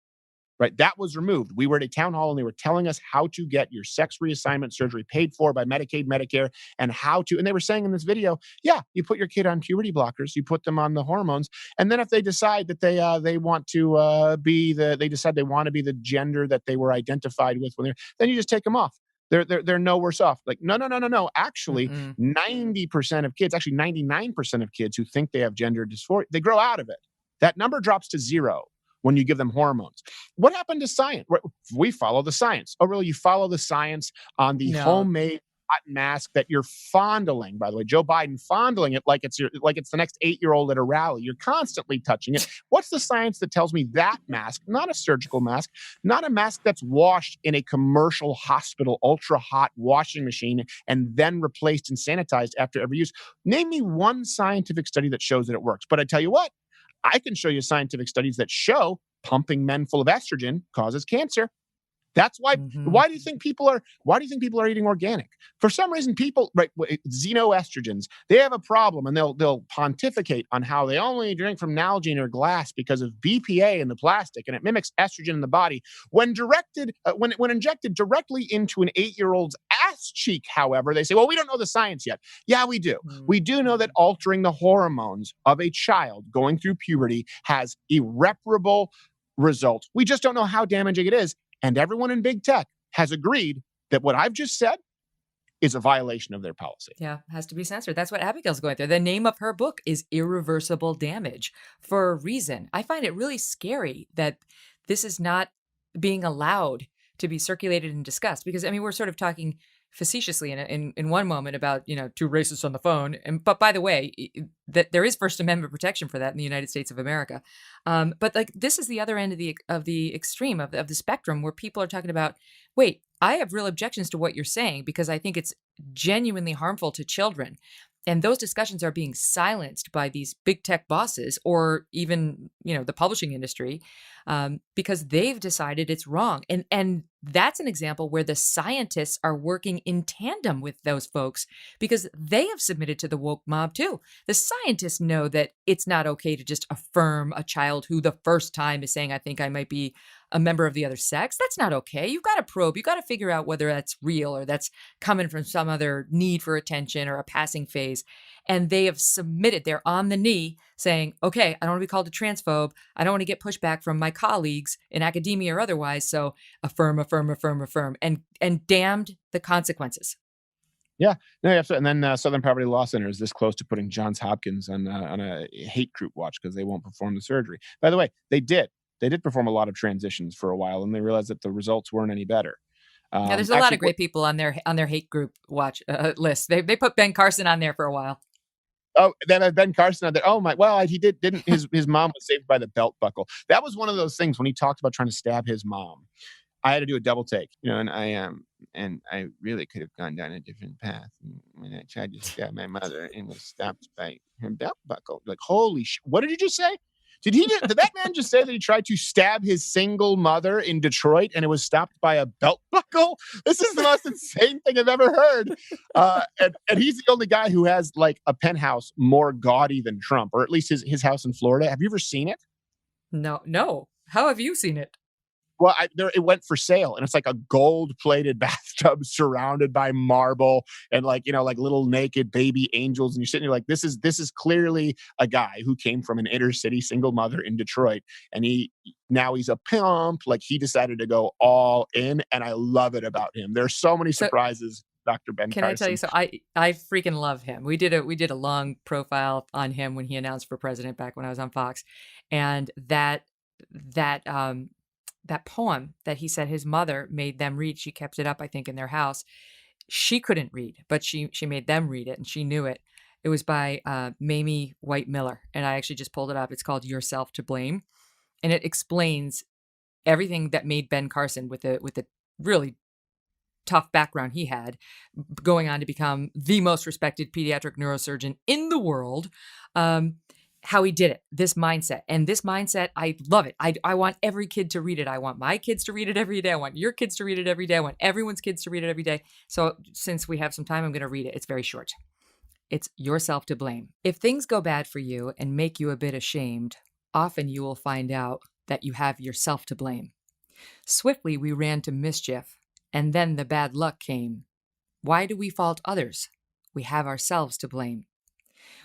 Right? That was removed. We were at a town hall and they were telling us how to get your sex reassignment surgery paid for by Medicaid, Medicare, and and they were saying in this video, yeah, you put your kid on puberty blockers, you put them on the hormones, and then if they decide that they want to they decide they want to be the gender that they were identified with then you just take them off. They're no worse off. Like, no. Actually, 90% of kids, actually 99% of kids who think they have gender dysphoria, they grow out of it. That number drops to 0 when you give them hormones. What happened to science? We follow the science. Oh, really? You follow the science on the No. homemade cotton mask that you're fondling, by the way. Joe Biden fondling it like it's the next 8-year-old at a rally. You're constantly touching it. What's the science that tells me that mask, not a surgical mask, not a mask that's washed in a commercial hospital, ultra hot washing machine and then replaced and sanitized after every use? Name me one scientific study that shows that it works. But I tell you what, I can show you scientific studies that show pumping men full of estrogen causes cancer. That's why. Why do you think people are eating organic? For some reason, people, right, xenoestrogens, they have a problem, and they'll pontificate on how they only drink from Nalgene or glass because of BPA in the plastic, and it mimics estrogen in the body. When injected directly into an 8-year-old's ass cheek, however, they say, well, we don't know the science yet. Yeah, we do. We do know that altering the hormones of a child going through puberty has irreparable results. We just don't know how damaging it is. And everyone in big tech has agreed that what I've just said is a violation of their policy. Yeah, has to be censored. That's what Abigail's going through. The name of her book is Irreversible Damage for a reason. I find it really scary that this is not being allowed to be circulated and discussed because, I mean, we're sort of talking facetiously in one moment about, two racists on the phone. But by the way, that there is First Amendment protection for that in the United States of America. But like this is the other end of the extreme of the spectrum where people are talking about, wait, I have real objections to what you're saying because I think it's genuinely harmful to children. And those discussions are being silenced by these big tech bosses or even, the publishing industry because they've decided it's wrong. And that's an example where the scientists are working in tandem with those folks because they have submitted to the woke mob too. The scientists know that it's not okay to just affirm a child who the first time is saying, I think I might be a member of the other sex. That's not okay. You've got to probe. You've got to figure out whether that's real or that's coming from some other need for attention or a passing phase. And they have submitted, they're on the knee saying, okay, I don't want to be called a transphobe. I don't want to get pushback from my colleagues in academia or otherwise. So affirm, and damned the consequences. Yeah, no, absolutely. And then Southern Poverty Law Center is this close to putting Johns Hopkins on a hate group watch because they won't perform the surgery. By the way, they did perform a lot of transitions for a while, and they realized that the results weren't any better. Yeah, there's a lot of great people on their hate group watch list. They put Ben Carson on there for a while. Oh, then Ben Carson out there. Oh my! Well, he didn't. His mom was saved by the belt buckle. That was one of those things when he talked about trying to stab his mom. I had to do a double take, and I really could have gone down a different path when I tried to stab my mother and was stopped by her belt buckle. Like, holy shit! What did you just say? Did that man just say that he tried to stab his single mother in Detroit and it was stopped by a belt buckle? This is the most insane thing I've ever heard. And he's the only guy who has like a penthouse more gaudy than Trump, or at least his house in Florida. Have you ever seen it? No. How have you seen it? Well, it went for sale, and it's like a gold-plated bathtub surrounded by marble and like little naked baby angels. And you're sitting there like, this is clearly a guy who came from an inner city single mother in Detroit, and he's a pimp. Like he decided to go all in, and I love it about him. There's so many surprises. Dr. Ben Can Carson. I tell you? So I freaking love him. We did a long profile on him when he announced for president back when I was on Fox, and that poem that he said his mother made them read. She kept it up, I think, in their house. She couldn't read, but she made them read it, and she knew it. It was by Mamie White Miller, and I actually just pulled it up. It's called "Yourself to Blame," and it explains everything that made Ben Carson, with the really tough background he had, going on to become the most respected pediatric neurosurgeon in the world, how he did it, this mindset. And this mindset, I love it. I want every kid to read it. I want my kids to read it every day. I want your kids to read it every day. I want everyone's kids to read it every day. So since we have some time, I'm going to read it. It's very short. It's yourself to blame. If things go bad for you and make you a bit ashamed, often you will find out that you have yourself to blame. Swiftly we ran to mischief, and then the bad luck came. Why do we fault others? We have ourselves to blame.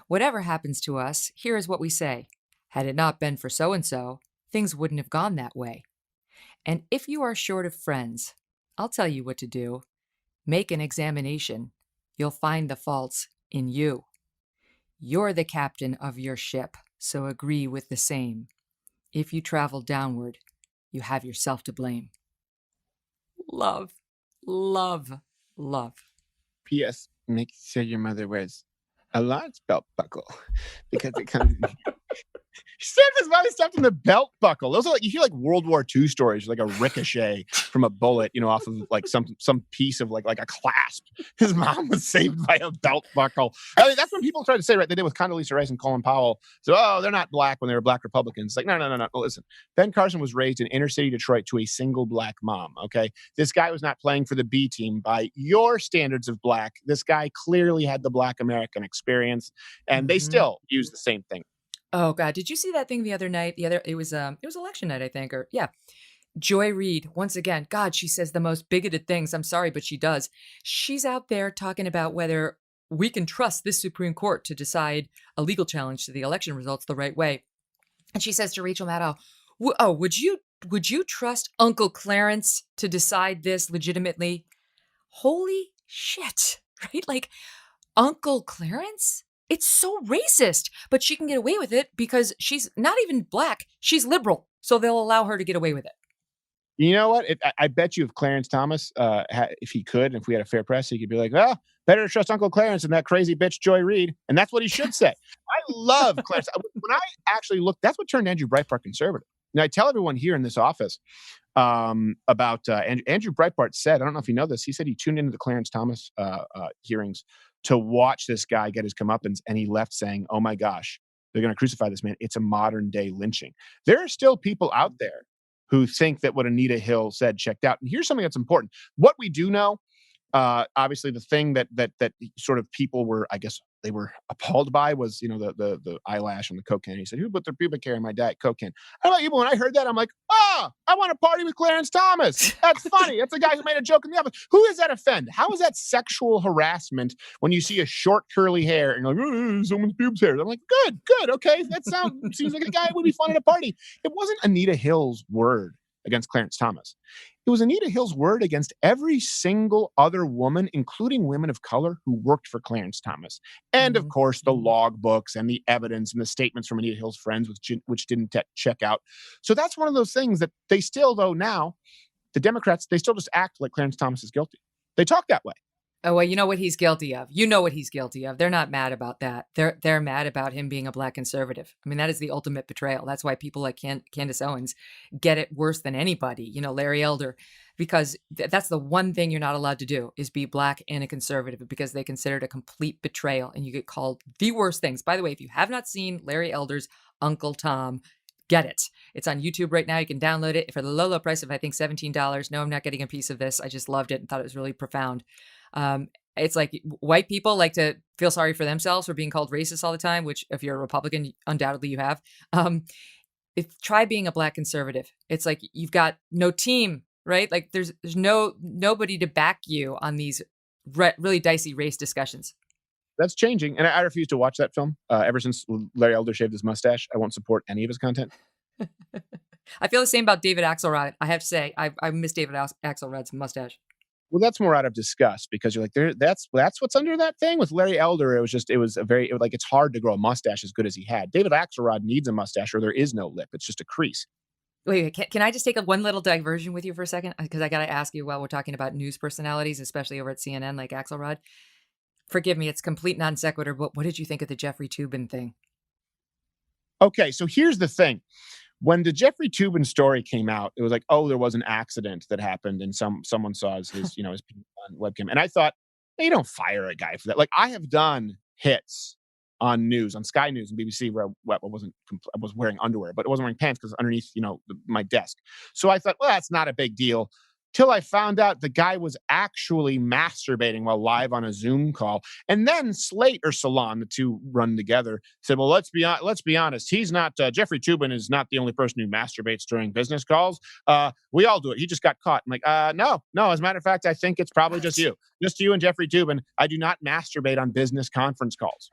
Whatever happens to us, here is what we say. Had it not been for so-and-so, things wouldn't have gone that way. And if you are short of friends, I'll tell you what to do. Make an examination. You'll find the faults in you. You're the captain of your ship, so agree with the same. If you travel downward, you have yourself to blame. Love, love, love. P.S. Make sure your mother wears a large belt buckle because it comes. He said his mother stepped in the belt buckle. Those are like, you hear like World War II stories, like a ricochet from a bullet, off of like some piece of like a clasp. His mom was saved by a belt buckle. I mean, that's when people try to say, right? They did with Condoleezza Rice and Colin Powell. So, they're not black when they were black Republicans. Like, no. Well, listen, Ben Carson was raised in inner city Detroit to a single black mom. Okay, this guy was not playing for the B team by your standards of black. This guy clearly had the black American experience, and they still use the same thing. Oh God, did you see that thing the other night? It was election night, I think, or yeah. Joy Reid, once again, God, she says the most bigoted things. I'm sorry, but she does. She's out there talking about whether we can trust this Supreme Court to decide a legal challenge to the election results the right way. And she says to Rachel Maddow, would you trust Uncle Clarence to decide this legitimately? Holy shit, right? Like, Uncle Clarence? It's so racist, but she can get away with it because she's not even black. She's liberal. So they'll allow her to get away with it. You know what? I bet you if Clarence Thomas, if he could, if we had a fair press, he could be like, well, better to trust Uncle Clarence than that crazy bitch Joy Reid. And that's what he should say. I love Clarence. When I actually looked, that's what turned Andrew Breitbart conservative. And I tell everyone here in this office about Andrew Breitbart said, I don't know if you know this, he said he tuned into the Clarence Thomas hearings to watch this guy get his comeuppance, and he left saying, oh my gosh, they're going to crucify this man. It's a modern day lynching. There are still people out there who think that what Anita Hill said checked out. And here's something that's important. What we do know, obviously the thing that sort of people were, I guess they were appalled by was, the eyelash and the cocaine. He said, who put their pubic hair in my diet cocaine? How about you? But when I heard that, I'm like, I want to party with Clarence Thomas. That's funny. That's the guy who made a joke in the office. Who does that offend? How is that sexual harassment when you see a short curly hair and you're like, someone's pubes hair? I'm like, good. Okay. That seems like a guy who would be fun at a party. It wasn't Anita Hill's word against Clarence Thomas. It was Anita Hill's word against every single other woman, including women of color, who worked for Clarence Thomas. And of course, the log books and the evidence and the statements from Anita Hill's friends, which didn't check out. So that's one of those things that they still, though now, the Democrats, they still just act like Clarence Thomas is guilty. They talk that way. Oh, well, you know what he's guilty of. You know what he's guilty of. They're not mad about that. They're mad about him being a black conservative. I mean, that is the ultimate betrayal. That's why people like Candace Owens get it worse than anybody. Larry Elder, because that's the one thing you're not allowed to do is be black and a conservative, because they consider it a complete betrayal and you get called the worst things. By the way, if you have not seen Larry Elder's Uncle Tom, get it. It's on YouTube right now. You can download it for the low, low price of, I think, $17. No, I'm not getting a piece of this. I just loved it and thought it was really profound. It's like white people like to feel sorry for themselves for being called racist all the time, which if you're a Republican, undoubtedly you have. Try being a black conservative. It's like you've got no team, right? Like there's nobody to back you on these really dicey race discussions. That's changing, and I refuse to watch that film. Ever since Larry Elder shaved his mustache, I won't support any of his content. I feel the same about David Axelrod. I have to say, I miss David Axelrod's mustache. Well, that's more out of disgust because you're like, that's what's under that thing. With Larry Elder, it's hard to grow a mustache as good as he had. David Axelrod needs a mustache or there is no lip. It's just a crease. Wait, can I just take one little diversion with you for a second? Because I got to ask you while we're talking about news personalities, especially over at CNN, like Axelrod. Forgive me, it's complete non sequitur, but what did you think of the Jeffrey Toobin thing? Okay, so here's the thing. When the Jeffrey Toobin story came out, it was like, oh, there was an accident that happened and someone saw his his on webcam. And I thought, hey, you don't fire a guy for that. Like I have done hits on news, on Sky News and BBC where I was wearing underwear, but I wasn't wearing pants because underneath, my desk. So I thought, well, that's not a big deal. Till I found out the guy was actually masturbating while live on a Zoom call. And then Slate or Salon, the two run together, said, well, let's be honest. He's not, Jeffrey Toobin is not the only person who masturbates during business calls. We all do it. He just got caught. I'm like, no. As a matter of fact, I think it's probably just you and Jeffrey Toobin. I do not masturbate on business conference calls.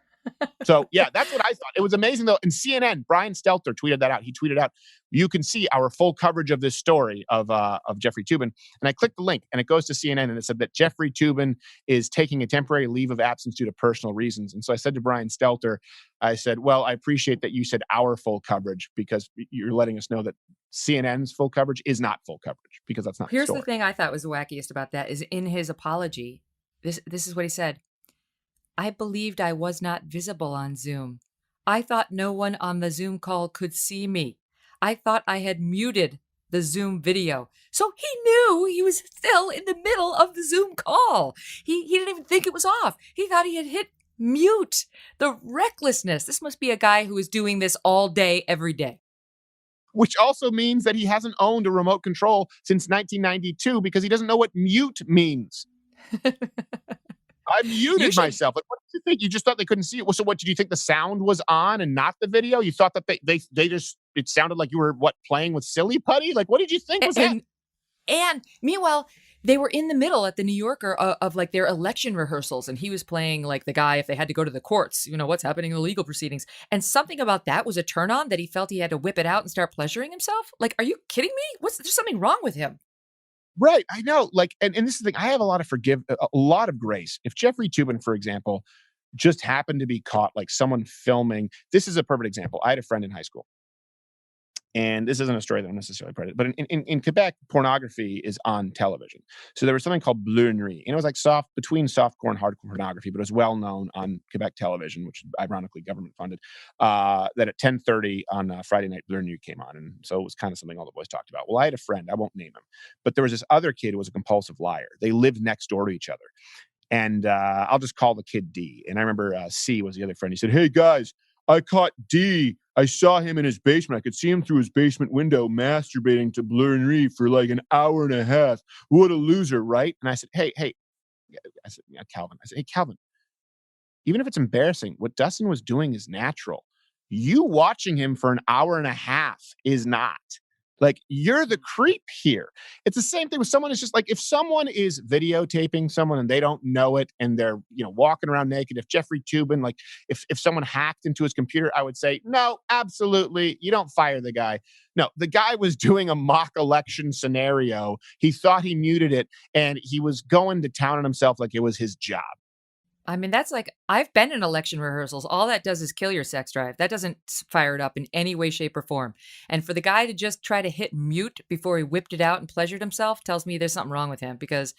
So, yeah, that's what I thought. It was amazing, though. And CNN, Brian Stelter tweeted that out. He tweeted out, you can see our full coverage of this story of Jeffrey Toobin. And I clicked the link, and it goes to CNN, and it said that Jeffrey Toobin is taking a temporary leave of absence due to personal reasons. And so I said to Brian Stelter, I said, well, I appreciate that you said our full coverage because you're letting us know that CNN's full coverage is not full coverage because that's not Here's the story. The thing I thought was the wackiest about that is in his apology, this is what he said. I believed I was not visible on Zoom. I thought no one on the Zoom call could see me. I thought I had muted the Zoom video. So he knew he was still in the middle of the Zoom call. He didn't even think it was off. He thought he had hit mute. The recklessness. This must be a guy who is doing this all day, every day. Which also means that he hasn't owned a remote control since 1992 because he doesn't know what mute means. I muted myself. Like, what did you think? You just thought they couldn't see it. Well, so what did you think the sound was on and not the video? You thought that they just, it sounded like you were playing with silly putty? Like, what did you think was happening? And meanwhile, they were in the middle at the New Yorker of like their election rehearsals, and he was playing like the guy if they had to go to the courts, what's happening in the legal proceedings. And something about that was a turn on that he felt he had to whip it out and start pleasuring himself. Like, are you kidding me? There's something wrong with him. Right. I know. Like, and this is the thing. I have a lot of grace. If Jeffrey Toobin, for example, just happened to be caught, like someone filming, this is a perfect example. I had a friend in high school. And this isn't a story that I'm necessarily proud of, but in Quebec, pornography is on television. So there was something called Bleu Nuit, and it was like between softcore and hardcore pornography, but it was well known on Quebec television, which is ironically government funded. That at 10:30 on Friday night, Bleu Nuit came on, and so it was kind of something all the boys talked about. Well, I had a friend, I won't name him, but there was this other kid who was a compulsive liar. They lived next door to each other, and I'll just call the kid D. And I remember C was the other friend. He said, "Hey guys, I caught D. I saw him in his basement. I could see him through his basement window masturbating to Bleu Nuit for like an hour and a half. What a loser, right?" And I said, hey. I said, yeah, Calvin. I said, hey, Calvin, even if it's embarrassing, what Dustin was doing is natural. You watching him for an hour and a half is not. Like, you're the creep here. It's the same thing with someone. It's just like if someone is videotaping someone and they don't know it and they're, walking around naked. If Jeffrey Toobin, like if someone hacked into his computer, I would say, no, absolutely. You don't fire the guy. No, the guy was doing a mock election scenario. He thought he muted it and he was going to town on himself like it was his job. I mean, that's like, I've been in election rehearsals. All that does is kill your sex drive. That doesn't fire it up in any way, shape, or form. And for the guy to just try to hit mute before he whipped it out and pleasured himself tells me there's something wrong with him. Because,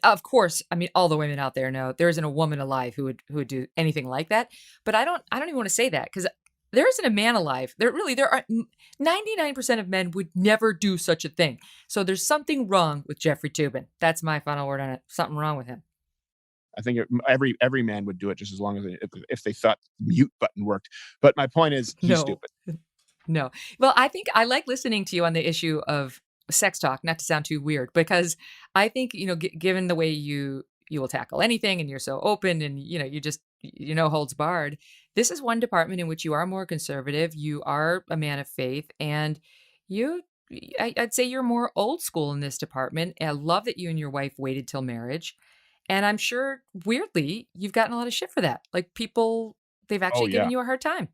of course, I mean, all the women out there know there isn't a woman alive who would do anything like that. But I don't even want to say that because there isn't a man alive. There are 99% of men would never do such a thing. So there's something wrong with Jeffrey Toobin. That's my final word on it. Something wrong with him. I think every man would do it just as long as if they thought the mute button worked. But my point is, he's stupid. No. Well, I think I like listening to you on the issue of sex talk, not to sound too weird, because I think, given the way you will tackle anything and you're so open and you just holds barred. This is one department in which you are more conservative, you are a man of faith, and you I'd say you're more old school in this department. I love that you and your wife waited till marriage. And I'm sure weirdly, you've gotten a lot of shit for that. Like people they've Oh actually given yeah. you a hard time.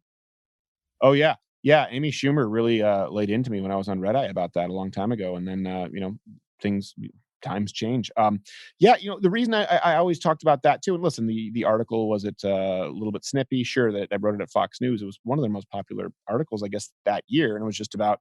Oh yeah. Yeah. Amy Schumer really laid into me when I was on Red Eye about that a long time ago. And then things times change. Yeah, the reason I always talked about that too, and listen, the article was it a little bit snippy, sure, that I wrote it at Fox News. It was one of their most popular articles, I guess, that year, and it was just about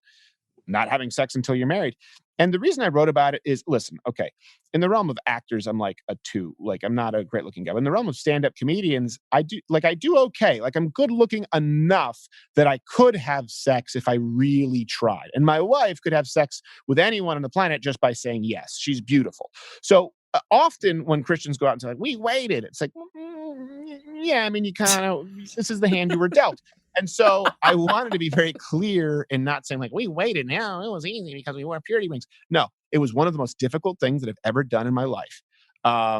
not having sex until you're married. And the reason I wrote about it is, listen, okay, in the realm of actors, I'm like a two. Like I'm not a great looking guy. But in the realm of stand-up comedians, I do okay. Like I'm good looking enough that I could have sex if I really tried. And my wife could have sex with anyone on the planet just by saying yes. She's beautiful. So often when Christians go out and say, like, we waited, it's like, yeah, I mean, you kind of, this is the hand you were dealt. And so I wanted to be very clear in not saying like we waited. Now it was easy because we wore purity rings. No, it was one of the most difficult things that I've ever done in my life. I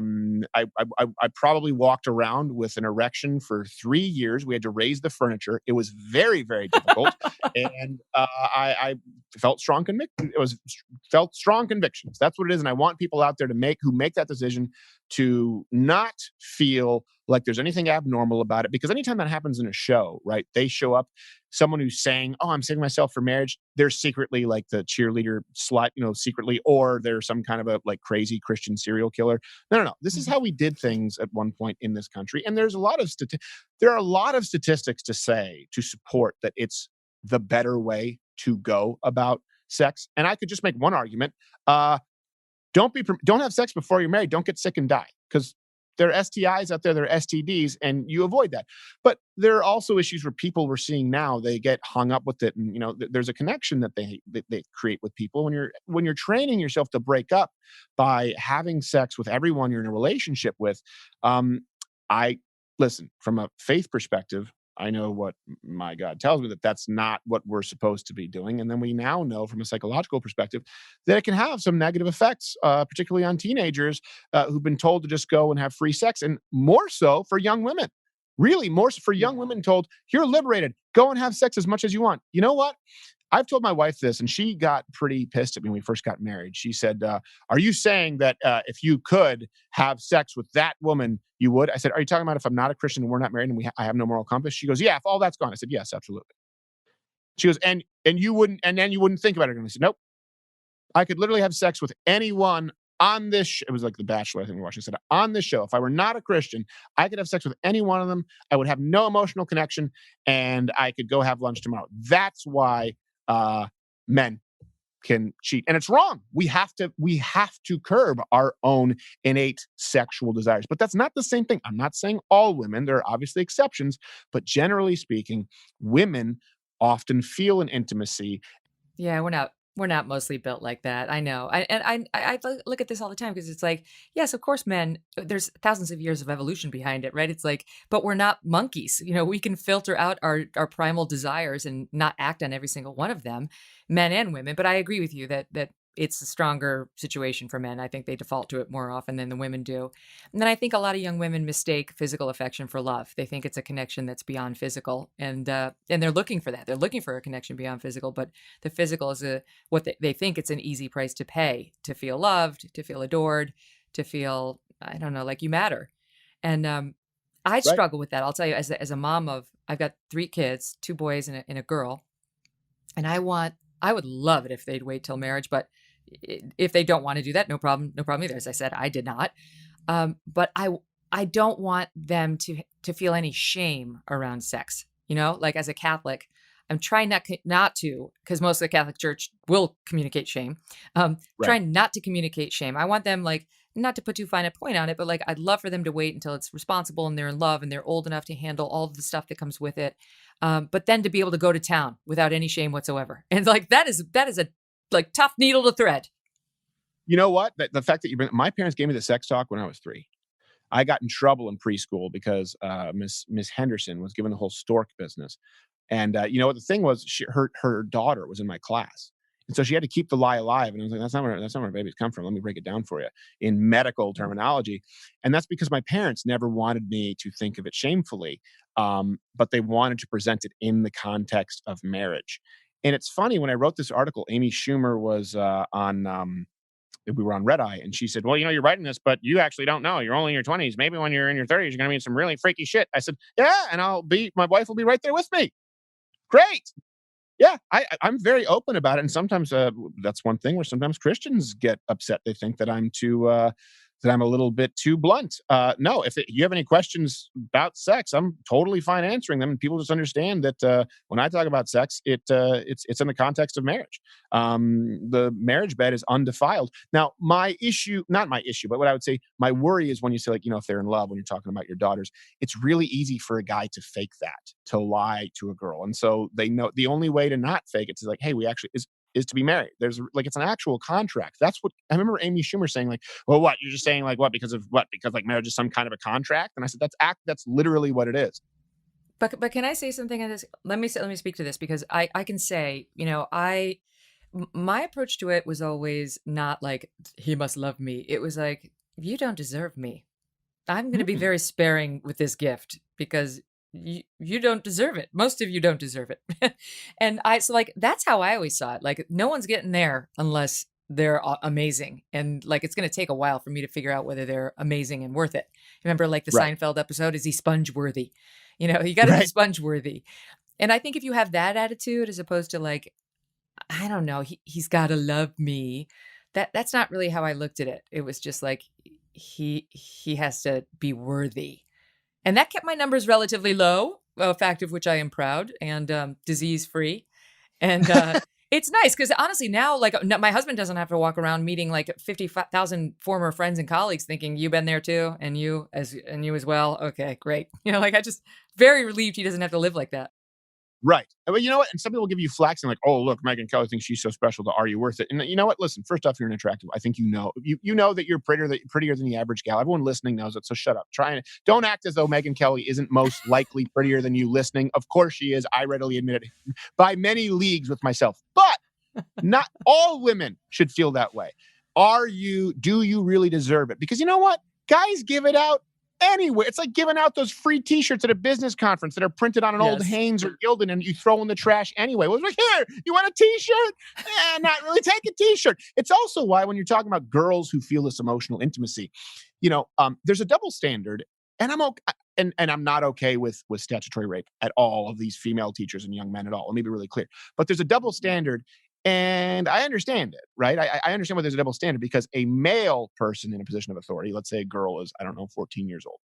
probably walked around with an erection for 3 years. We had to raise the furniture. It was very, very difficult, and I felt strong conviction. It was felt strong convictions. That's what it is. And I want people out there who make that decision to not feel like there's anything abnormal about it. Because anytime that happens in a show, right, they show up, someone who's saying, oh, I'm saving myself for marriage, they're secretly like the cheerleader slut, secretly, or they're some kind of a like crazy Christian serial killer. No, no, no. This is Mhm. how we did things at one point in this country. And there are a lot of statistics to support that it's the better way to go about sex. And I could just make one argument. Don't have sex before you're married. Don't get sick and die, because there are STIs out there, there are STDs, and you avoid that. But there are also issues where people we're seeing now, they get hung up with it, and there's a connection that they create with people when you're training yourself to break up by having sex with everyone you're in a relationship with. I listen, from a faith perspective, I know what my God tells me, that that's not what we're supposed to be doing. And then we now know from a psychological perspective that it can have some negative effects, particularly on teenagers who've been told to just go and have free sex, and more so for young women. Really, more so for young women told, you're liberated, go and have sex as much as you want. You know what? I've told my wife this, and she got pretty pissed at me when we first got married. She said, "Are you saying that if you could have sex with that woman, you would?" I said, "Are you talking about if I'm not a Christian and we're not married and I have no moral compass?" She goes, "Yeah, if all that's gone." I said, "Yes, absolutely." She goes, "And you wouldn't, and then you wouldn't think about it." And I said, "Nope, I could literally have sex with anyone on this." It was like The Bachelor, I think we watched. I said, "On this show, if I were not a Christian, I could have sex with any one of them. I would have no emotional connection, and I could go have lunch tomorrow." That's why uh, men can cheat, and it's wrong. We have to curb our own innate sexual desires, but that's not the same thing. I'm not saying all women. There are obviously exceptions, but generally speaking, women often feel an intimacy. Yeah, we're not mostly built like that. I know. I look at this all the time because it's like, yes, of course, men. There's thousands of years of evolution behind it, right? It's like, but we're not monkeys. We can filter out our primal desires and not act on every single one of them, men and women. But I agree with you that it's a stronger situation for men. I think they default to it more often than the women do. And then I think a lot of young women mistake physical affection for love. They think it's a connection that's beyond physical, and they're looking for that. They're looking for a connection beyond physical, but the physical is what they think it's an easy price to pay to feel loved, to feel adored, to feel, I don't know, like you matter. And I Right. struggle with that. I'll tell you, as a mom of, I've got 3 kids, 2 boys and a girl, and I would love it if they'd wait till marriage, but if they don't want to do that, no problem, no problem either. As I said, I did not. But I don't want them to feel any shame around sex. Like as a Catholic, I'm trying not to, because most of the Catholic Church will communicate shame. Right. Trying not to communicate shame. I want them, like, not to put too fine a point on it, but like I'd love for them to wait until it's responsible and they're in love and they're old enough to handle all of the stuff that comes with it. But then to be able to go to town without any shame whatsoever. And like that is a like tough needle to thread. You know what? The fact that my parents gave me the sex talk when I was 3. I got in trouble in preschool because Miss Henderson was given the whole stork business. And you know what the thing was? Her daughter was in my class, and so she had to keep the lie alive. And I was like, that's not where babies come from. Let me break it down for you in medical terminology. And that's because my parents never wanted me to think of it shamefully, but they wanted to present it in the context of marriage. And it's funny, when I wrote this article, Amy Schumer was on. We were on Red Eye, and she said, "Well, you know, you're writing this, but you actually don't know. You're only in your 20s. Maybe when you're in your 30s, you're going to be in some really freaky shit." I said, "Yeah, and my wife will be right there with me. Great." Yeah, I'm very open about it, and sometimes that's one thing where sometimes Christians get upset. They think that that I'm a little bit too blunt. No, if you have any questions about sex, I'm totally fine answering them. And people just understand that when I talk about sex, it's in the context of marriage. The marriage bed is undefiled. Now, my issue, not my issue, but what I would say, my worry is when you say, like, if they're in love, when you're talking about your daughters, it's really easy for a guy to fake that, to lie to a girl. And so they know the only way to not fake it is like, hey, we actually is to be married. There's like, it's an actual contract. That's what I remember Amy Schumer saying, like, well, what, you're just saying, like, what, because of what, because like marriage is some kind of a contract? And I said, that's literally what it is. But can I say something on this? Let me speak to this, because I can say, my approach to it was always not like, he must love me. It was like, you don't deserve me. I'm going to be very sparing with this gift because you don't deserve it. Most of you don't deserve it. So like, that's how I always saw it. Like, no one's getting there unless they're amazing. And like, it's going to take a while for me to figure out whether they're amazing and worth it. Remember, like the Right. Seinfeld episode, is he sponge worthy? You got to be Right. sponge worthy. And I think if you have that attitude, as opposed to like, I don't know, he's got to love me. That's not really how I looked at it. It was just like, he has to be worthy. And that kept my numbers relatively low, a fact of which I am proud, and disease free. And it's nice because honestly, now, like, my husband doesn't have to walk around meeting like 50,000 former friends and colleagues thinking, you've been there too, and you as well. Okay, great. Like, I just very relieved he doesn't have to live like that. Right. But you know what? And some people give you flax and like, oh, look, Megyn Kelly thinks she's so special. Are you worth it? And you know what? Listen, first off, you're an attractive. I think you know that you're prettier than the average gal. Everyone listening knows it. So shut up. Don't act as though Megyn Kelly isn't most likely prettier than you listening. Of course she is. I readily admit it by many leagues with myself. But not all women should feel that way. Do you really deserve it? Because you know what? Guys give it out anywhere. It's like giving out those free t-shirts at a business conference that are printed on an old Yes. Hanes or Gildan and you throw in the trash anyway. Well, it's like, here, you want a t-shirt? Not really. Take a t-shirt. It's also why when you're talking about girls who feel this emotional intimacy, there's a double standard. And I'm okay, and I'm not okay with statutory rape at all of these female teachers and young men at all. Let me be really clear. But there's a double standard, and I understand it, right? I understand why there's a double standard, because a male person in a position of authority, let's say a girl is, I don't know, 14 years old,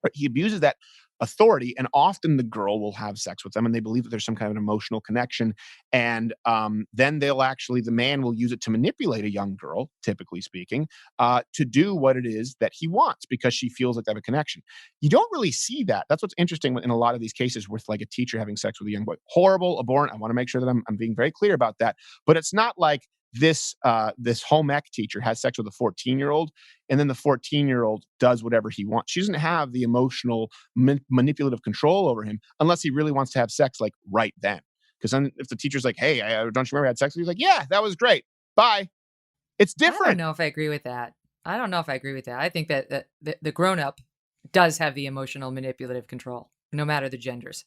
but he abuses that authority, and often the girl will have sex with them, and they believe that there's some kind of an emotional connection, and then the man will use it to manipulate a young girl, typically speaking, to do what it is that he wants, because she feels like they have a connection. You don't really see that. That's what's interesting in a lot of these cases with like a teacher having sex with a young boy. Horrible, abhorrent. I want to make sure that I'm being very clear about that. But it's not like this home ec teacher has sex with a 14-year-old, and then the 14-year-old does whatever he wants. She doesn't have the emotional manipulative control over him unless he really wants to have sex like right then. Because then if the teacher's like, hey, don't you remember I had sex with you? He's like, yeah, that was great. Bye. It's I don't different. know if I agree with that. I think that the grown-up does have the emotional manipulative control, no matter the genders.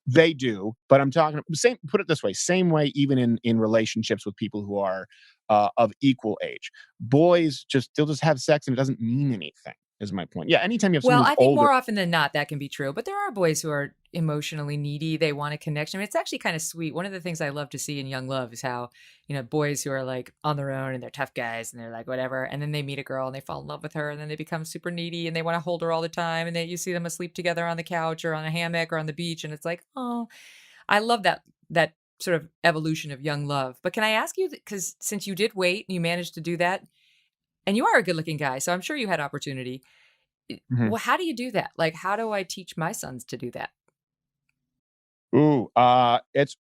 They do, but I'm talking same. Put it this way: same way, even in relationships with people who are of equal age. Boys they'll just have sex and it doesn't mean anything. Is my point. Yeah, anytime you have someone Well, who's I think older, more often than not that can be true, but there are boys who are emotionally needy. They want a connection. I mean, it's actually kind of sweet. One of the things I love to see in young love is how, boys who are like on their own and they're tough guys and they're like whatever, and then they meet a girl and they fall in love with her, and then they become super needy and they want to hold her all the time, and then you see them asleep together on the couch or on a hammock or on the beach, and it's like, oh, I love that sort of evolution of young love. But can I ask you, because since you did wait and you managed to do that, and you are a good-looking guy, so I'm sure you had opportunity. Mhm. Well, how do you do that? Like, how do I teach my sons to do that? Ooh, it's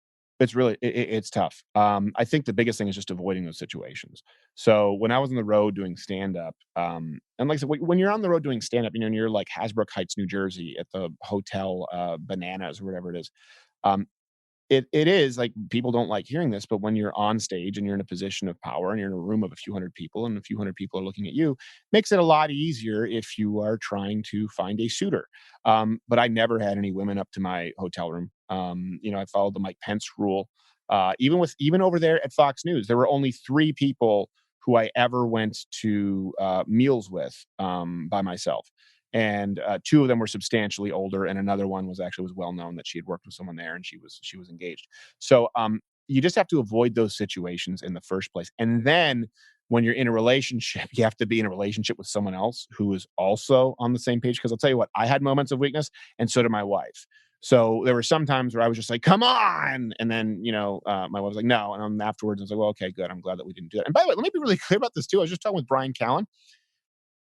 really it's tough. I think the biggest thing is just avoiding those situations. So when I was on the road doing stand up, and like I said, when you're on the road doing stand up, and you're like Hasbrook Heights, New Jersey, at the hotel Bananas or whatever it is, Um, it is like people don't like hearing this, but when you're on stage and you're in a position of power and you're in a room of a few hundred people and a few hundred people are looking at you, makes it a lot easier if you are trying to find a suitor. But I never had any women up to my hotel room. I followed the Mike Pence rule. Even over there at Fox News, there were only three people who I ever went to meals with by myself, and two of them were substantially older, and another one was well known that she had worked with someone there, and she was engaged. So you just have to avoid those situations in the first place, and then when you're in a relationship, you have to be in a relationship with someone else who is also on the same page. Because I'll tell you what, I had moments of weakness, and so did my wife. So there were some times where I was just like, "Come on," and then my wife was like, "No," and then afterwards I was like, "Well, okay, good. I'm glad that we didn't do that." And by the way, let me be really clear about this too. I was just talking with Brian Callen.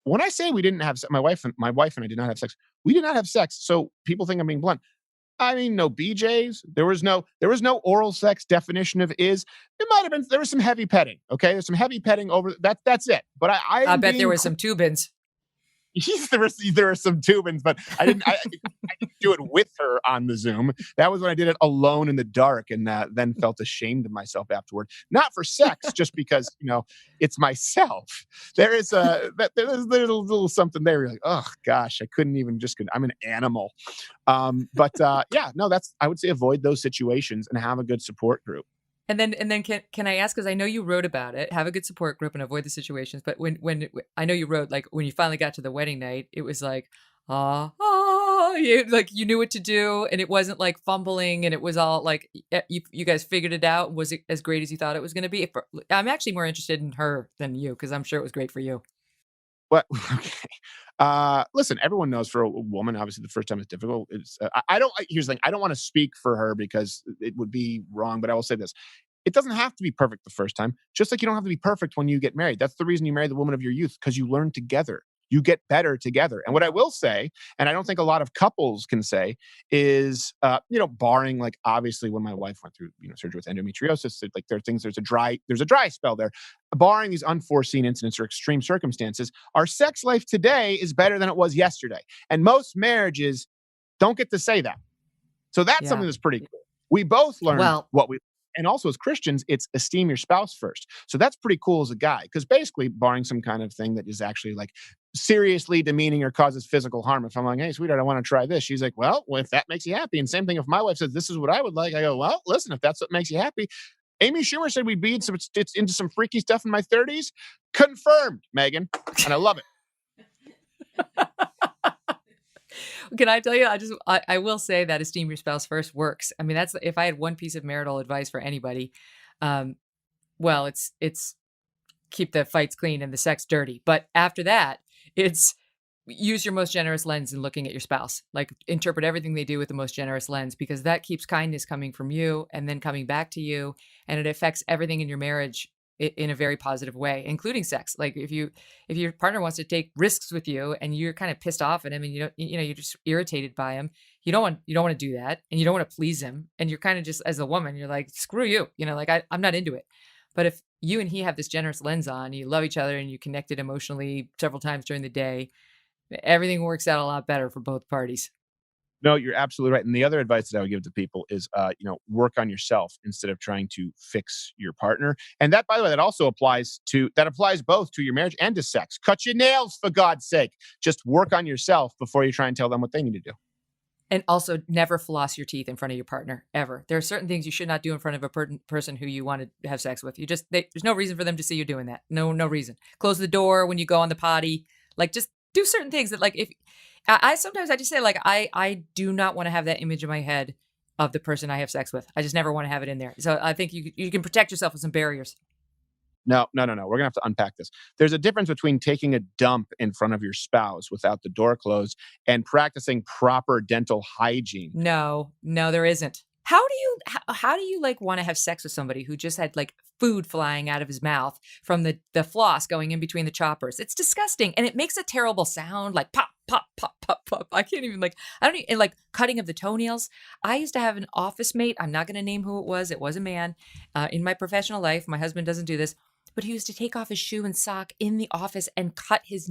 When I say we didn't have my wife and I did not have sex, we did not have sex. So people think I'm being blunt. I mean, no BJs. There was no oral sex definition of is. It might have been there was some heavy petting. Okay, there's some heavy petting over that. That's it. But I I am bet there being was some tubins. there are some tubins, but I didn't do it with her on the Zoom. That was when I did it alone in the dark, and then felt ashamed of myself afterward. Not for sex, just because it's myself. There's a little something there. You're like, oh gosh, I couldn't even I'm an animal. But yeah, no, I would say avoid those situations and have a good support group. And then can I ask, because I know you wrote about it, have a good support group and avoid the situations. But when I know you wrote, like, when you finally got to the wedding night, it was like, you knew what to do, and it wasn't like fumbling, and it was all like you guys figured it out. Was it as great as you thought it was going to be? I'm actually more interested in her than you, because I'm sure it was great for you. But okay. Listen, everyone knows for a woman, obviously the first time is difficult. Here's the thing. I don't want to speak for her because it would be wrong, but I will say this. It doesn't have to be perfect the first time, just like you don't have to be perfect when you get married. That's the reason you marry the woman of your youth, because you learn together. You get better together. And what I will say, and I don't think a lot of couples can say, is, barring, like, obviously when my wife went through, surgery with endometriosis, like there's a dry spell there. Barring these unforeseen incidents or extreme circumstances, our sex life today is better than it was yesterday. And most marriages don't get to say that. So that's Yeah. something that's pretty cool. We both learned Well, and also as Christians, it's esteem your spouse first. So that's pretty cool as a guy, because basically, barring some kind of thing that is actually like seriously demeaning or causes physical harm, if I'm like, "Hey, sweetheart, I want to try this," she's like, "Well, if that makes you happy." And same thing if my wife says, "This is what I would like," I go, "Well, listen, if that's what makes you happy." Amy Schumer said we'd be into some freaky stuff in my 30s. Confirmed, Megan, and I love it. can I tell you? I will say that esteem your spouse first works. I mean, that's if I had one piece of marital advice for anybody. Um, well, it's keep the fights clean and the sex dirty. But after that, it's use your most generous lens in looking at your spouse. Like, interpret everything they do with the most generous lens, because that keeps kindness coming from you and then coming back to you, and it affects everything in your marriage in a very positive way, including sex. Like, if your partner wants to take risks with you and you're kind of pissed off at him, and you're just irritated by him, you don't want to do that, and you don't want to please him, and you're kind of just, as a woman, you're like, screw you, like, I'm not into it. But if you and he have this generous lens on, you love each other, and you connected emotionally several times during the day, everything works out a lot better for both parties. No, you're absolutely right. And the other advice that I would give to people is, work on yourself instead of trying to fix your partner. And that, by the way, that applies both to your marriage and to sex. Cut your nails, for God's sake. Just work on yourself before you try and tell them what they need to do. And also, never floss your teeth in front of your partner, ever. There are certain things you should not do in front of a person who you want to have sex with. There's no reason for them to see you doing that. No reason. Close the door when you go on the potty. Like, just do certain things that, like, if I sometimes I just say, like, I do not want to have that image in my head of the person I have sex with. I just never want to have it in there. So I think you can protect yourself with some barriers. No, no, no, no. We're gonna have to unpack this. There's a difference between taking a dump in front of your spouse without the door closed and practicing proper dental hygiene. No, there isn't. How do you like want to have sex with somebody who just had like food flying out of his mouth from the floss going in between the choppers? It's disgusting, and it makes a terrible sound, like pop pop pop pop pop. I can't even, like, I don't even, and like cutting of the toenails. I used to have an office mate. I'm not going to name who it was. It was a man. In my professional life, my husband doesn't do this, but he used to take off his shoe and sock in the office and cut his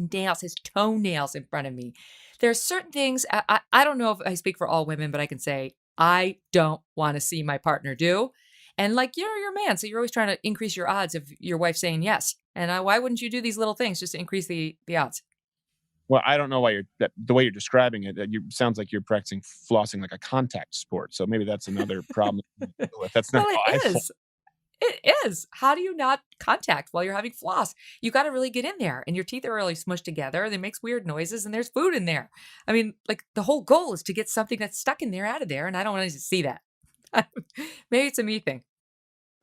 toenails in front of me. There are certain things, I don't know if I speak for all women, but I can say I don't want to see my partner do. And like, you're your man, so you're always trying to increase your odds of your wife saying yes. And why wouldn't you do these little things just to increase the odds? Well, I don't know why the way you're describing it, that you sounds like you're practicing flossing like a contact sport. So maybe that's another problem to deal with. That's not Well, how I it floss. is. It is. How do you not contact while you're having floss? You got to really get in there, and your teeth are really smushed together, and it makes weird noises, and there's food in there. I mean, like the whole goal is to get something that's stuck in there out of there, and I don't want to see that. Maybe it's a me thing.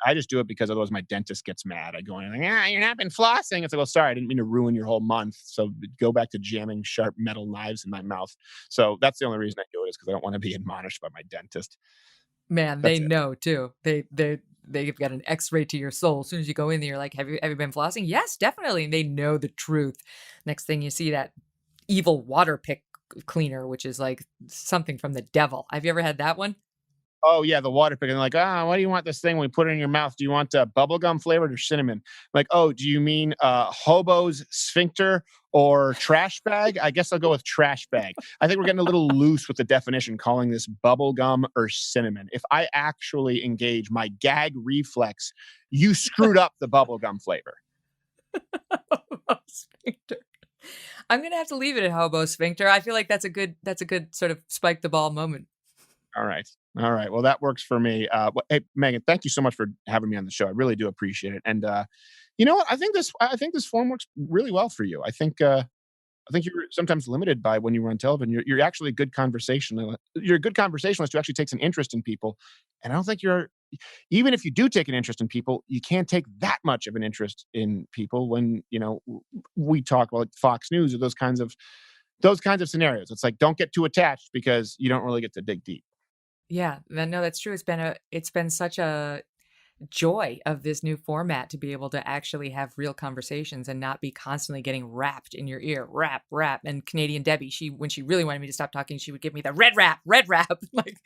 I just do it because otherwise my dentist gets mad. I go in and you're not been flossing. It's like, well, sorry, I didn't mean to ruin your whole month. So go back to jamming sharp metal knives in my mouth. So that's the only reason I do it, is because I don't want to be admonished by my dentist. Man, they That's it. know too. They've got an X-ray to your soul. As soon as you go in there, you're like, have you been flossing? Yes, definitely. And they know the truth. Next thing you see that evil water pick cleaner, which is like something from the devil. Have you ever had that one? Oh yeah, the water pick. And like, why do you want this thing when we put it in your mouth? Do you want bubblegum flavored or cinnamon? Like, oh, do you mean hobo's sphincter or trash bag? I guess I'll go with trash bag. I think we're getting a little loose with the definition, calling this bubblegum or cinnamon. If I actually engage my gag reflex, you screwed up the bubblegum flavor. Sphincter. I'm gonna have to leave it at hobo sphincter. I feel like that's a good sort of spike the ball moment. All right. All right. Well, that works for me. Hey, Megan, thank you so much for having me on the show. I really do appreciate it. And you know what? I think this form works really well for you. I think you're sometimes limited by when you run television. You're actually a good conversationalist. You're a good conversationalist who actually takes an interest in people. And I don't think even if you do take an interest in people, you can't take that much of an interest in people when, we talk about Fox News or those kinds of scenarios. It's like, don't get too attached because you don't really get to dig deep. Yeah, no, that's true. It's been such a joy of this new format to be able to actually have real conversations and not be constantly getting rapped in your ear, rap, rap. And Canadian Debbie, when she really wanted me to stop talking, she would give me the red rap. Like,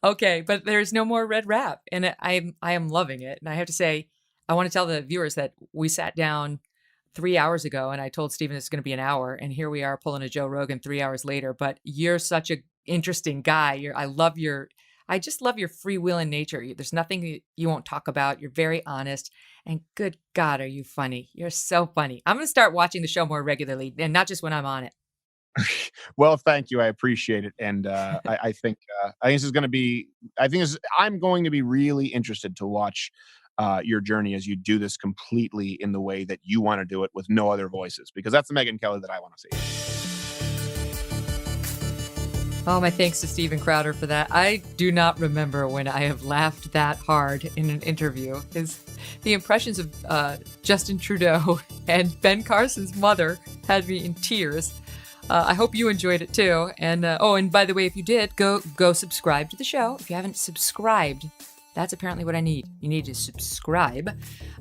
okay, but there's no more red rap, and I am loving it. And I have to say, I want to tell the viewers that we sat down 3 hours ago, and I told Steven it's going to be an hour, and here we are pulling a Joe Rogan 3 hours later. But you're such a interesting guy. I just love your freewheeling nature. There's nothing you won't talk about. You're very honest, and good God, are you funny? You're so funny. I'm going to start watching the show more regularly, and not just when I'm on it. Well, thank you. I appreciate it. And I think this is going to be. I'm going to be really interested to watch your journey as you do this completely in the way that you want to do it with no other voices, because that's the Megyn Kelly that I want to see. Oh, my thanks to Steven Crowder for that. I do not remember when I have laughed that hard in an interview. The impressions of Justin Trudeau and Ben Carson's mother had me in tears. I hope you enjoyed it too. And and by the way, if you did, go subscribe to the show. If you haven't subscribed, that's apparently what I need. You need to subscribe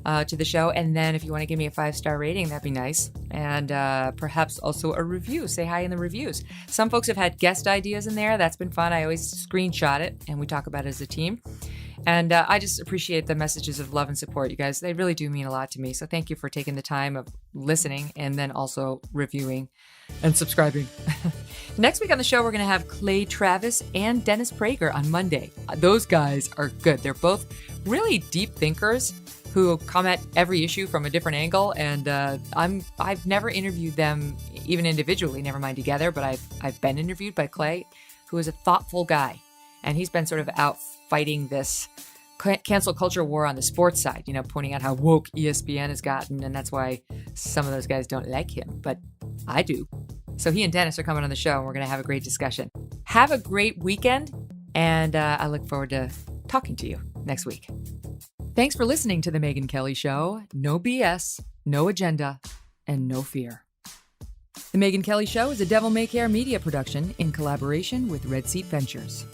to the show. And then if you want to give me a 5-star rating, that'd be nice. And perhaps also a review. Say hi in the reviews. Some folks have had guest ideas in there. That's been fun. I always screenshot it and we talk about it as a team. And I just appreciate the messages of love and support, you guys. They really do mean a lot to me. So thank you for taking the time of listening and then also reviewing and subscribing. Next week on the show, we're going to have Clay Travis and Dennis Prager on Monday. Those guys are good. They're both really deep thinkers who come at every issue from a different angle. And I've never interviewed them even individually, never mind together, but I've been interviewed by Clay, who is a thoughtful guy. And he's been sort of out fighting this cancel culture war on the sports side, pointing out how woke ESPN has gotten. And that's why some of those guys don't like him, but I do. So he and Dennis are coming on the show and we're going to have a great discussion. Have a great weekend. And I look forward to talking to you next week. Thanks for listening to The Megyn Kelly Show. No BS, no agenda, and no fear. The Megyn Kelly Show is a Devil May Care media production in collaboration with Red Seat Ventures.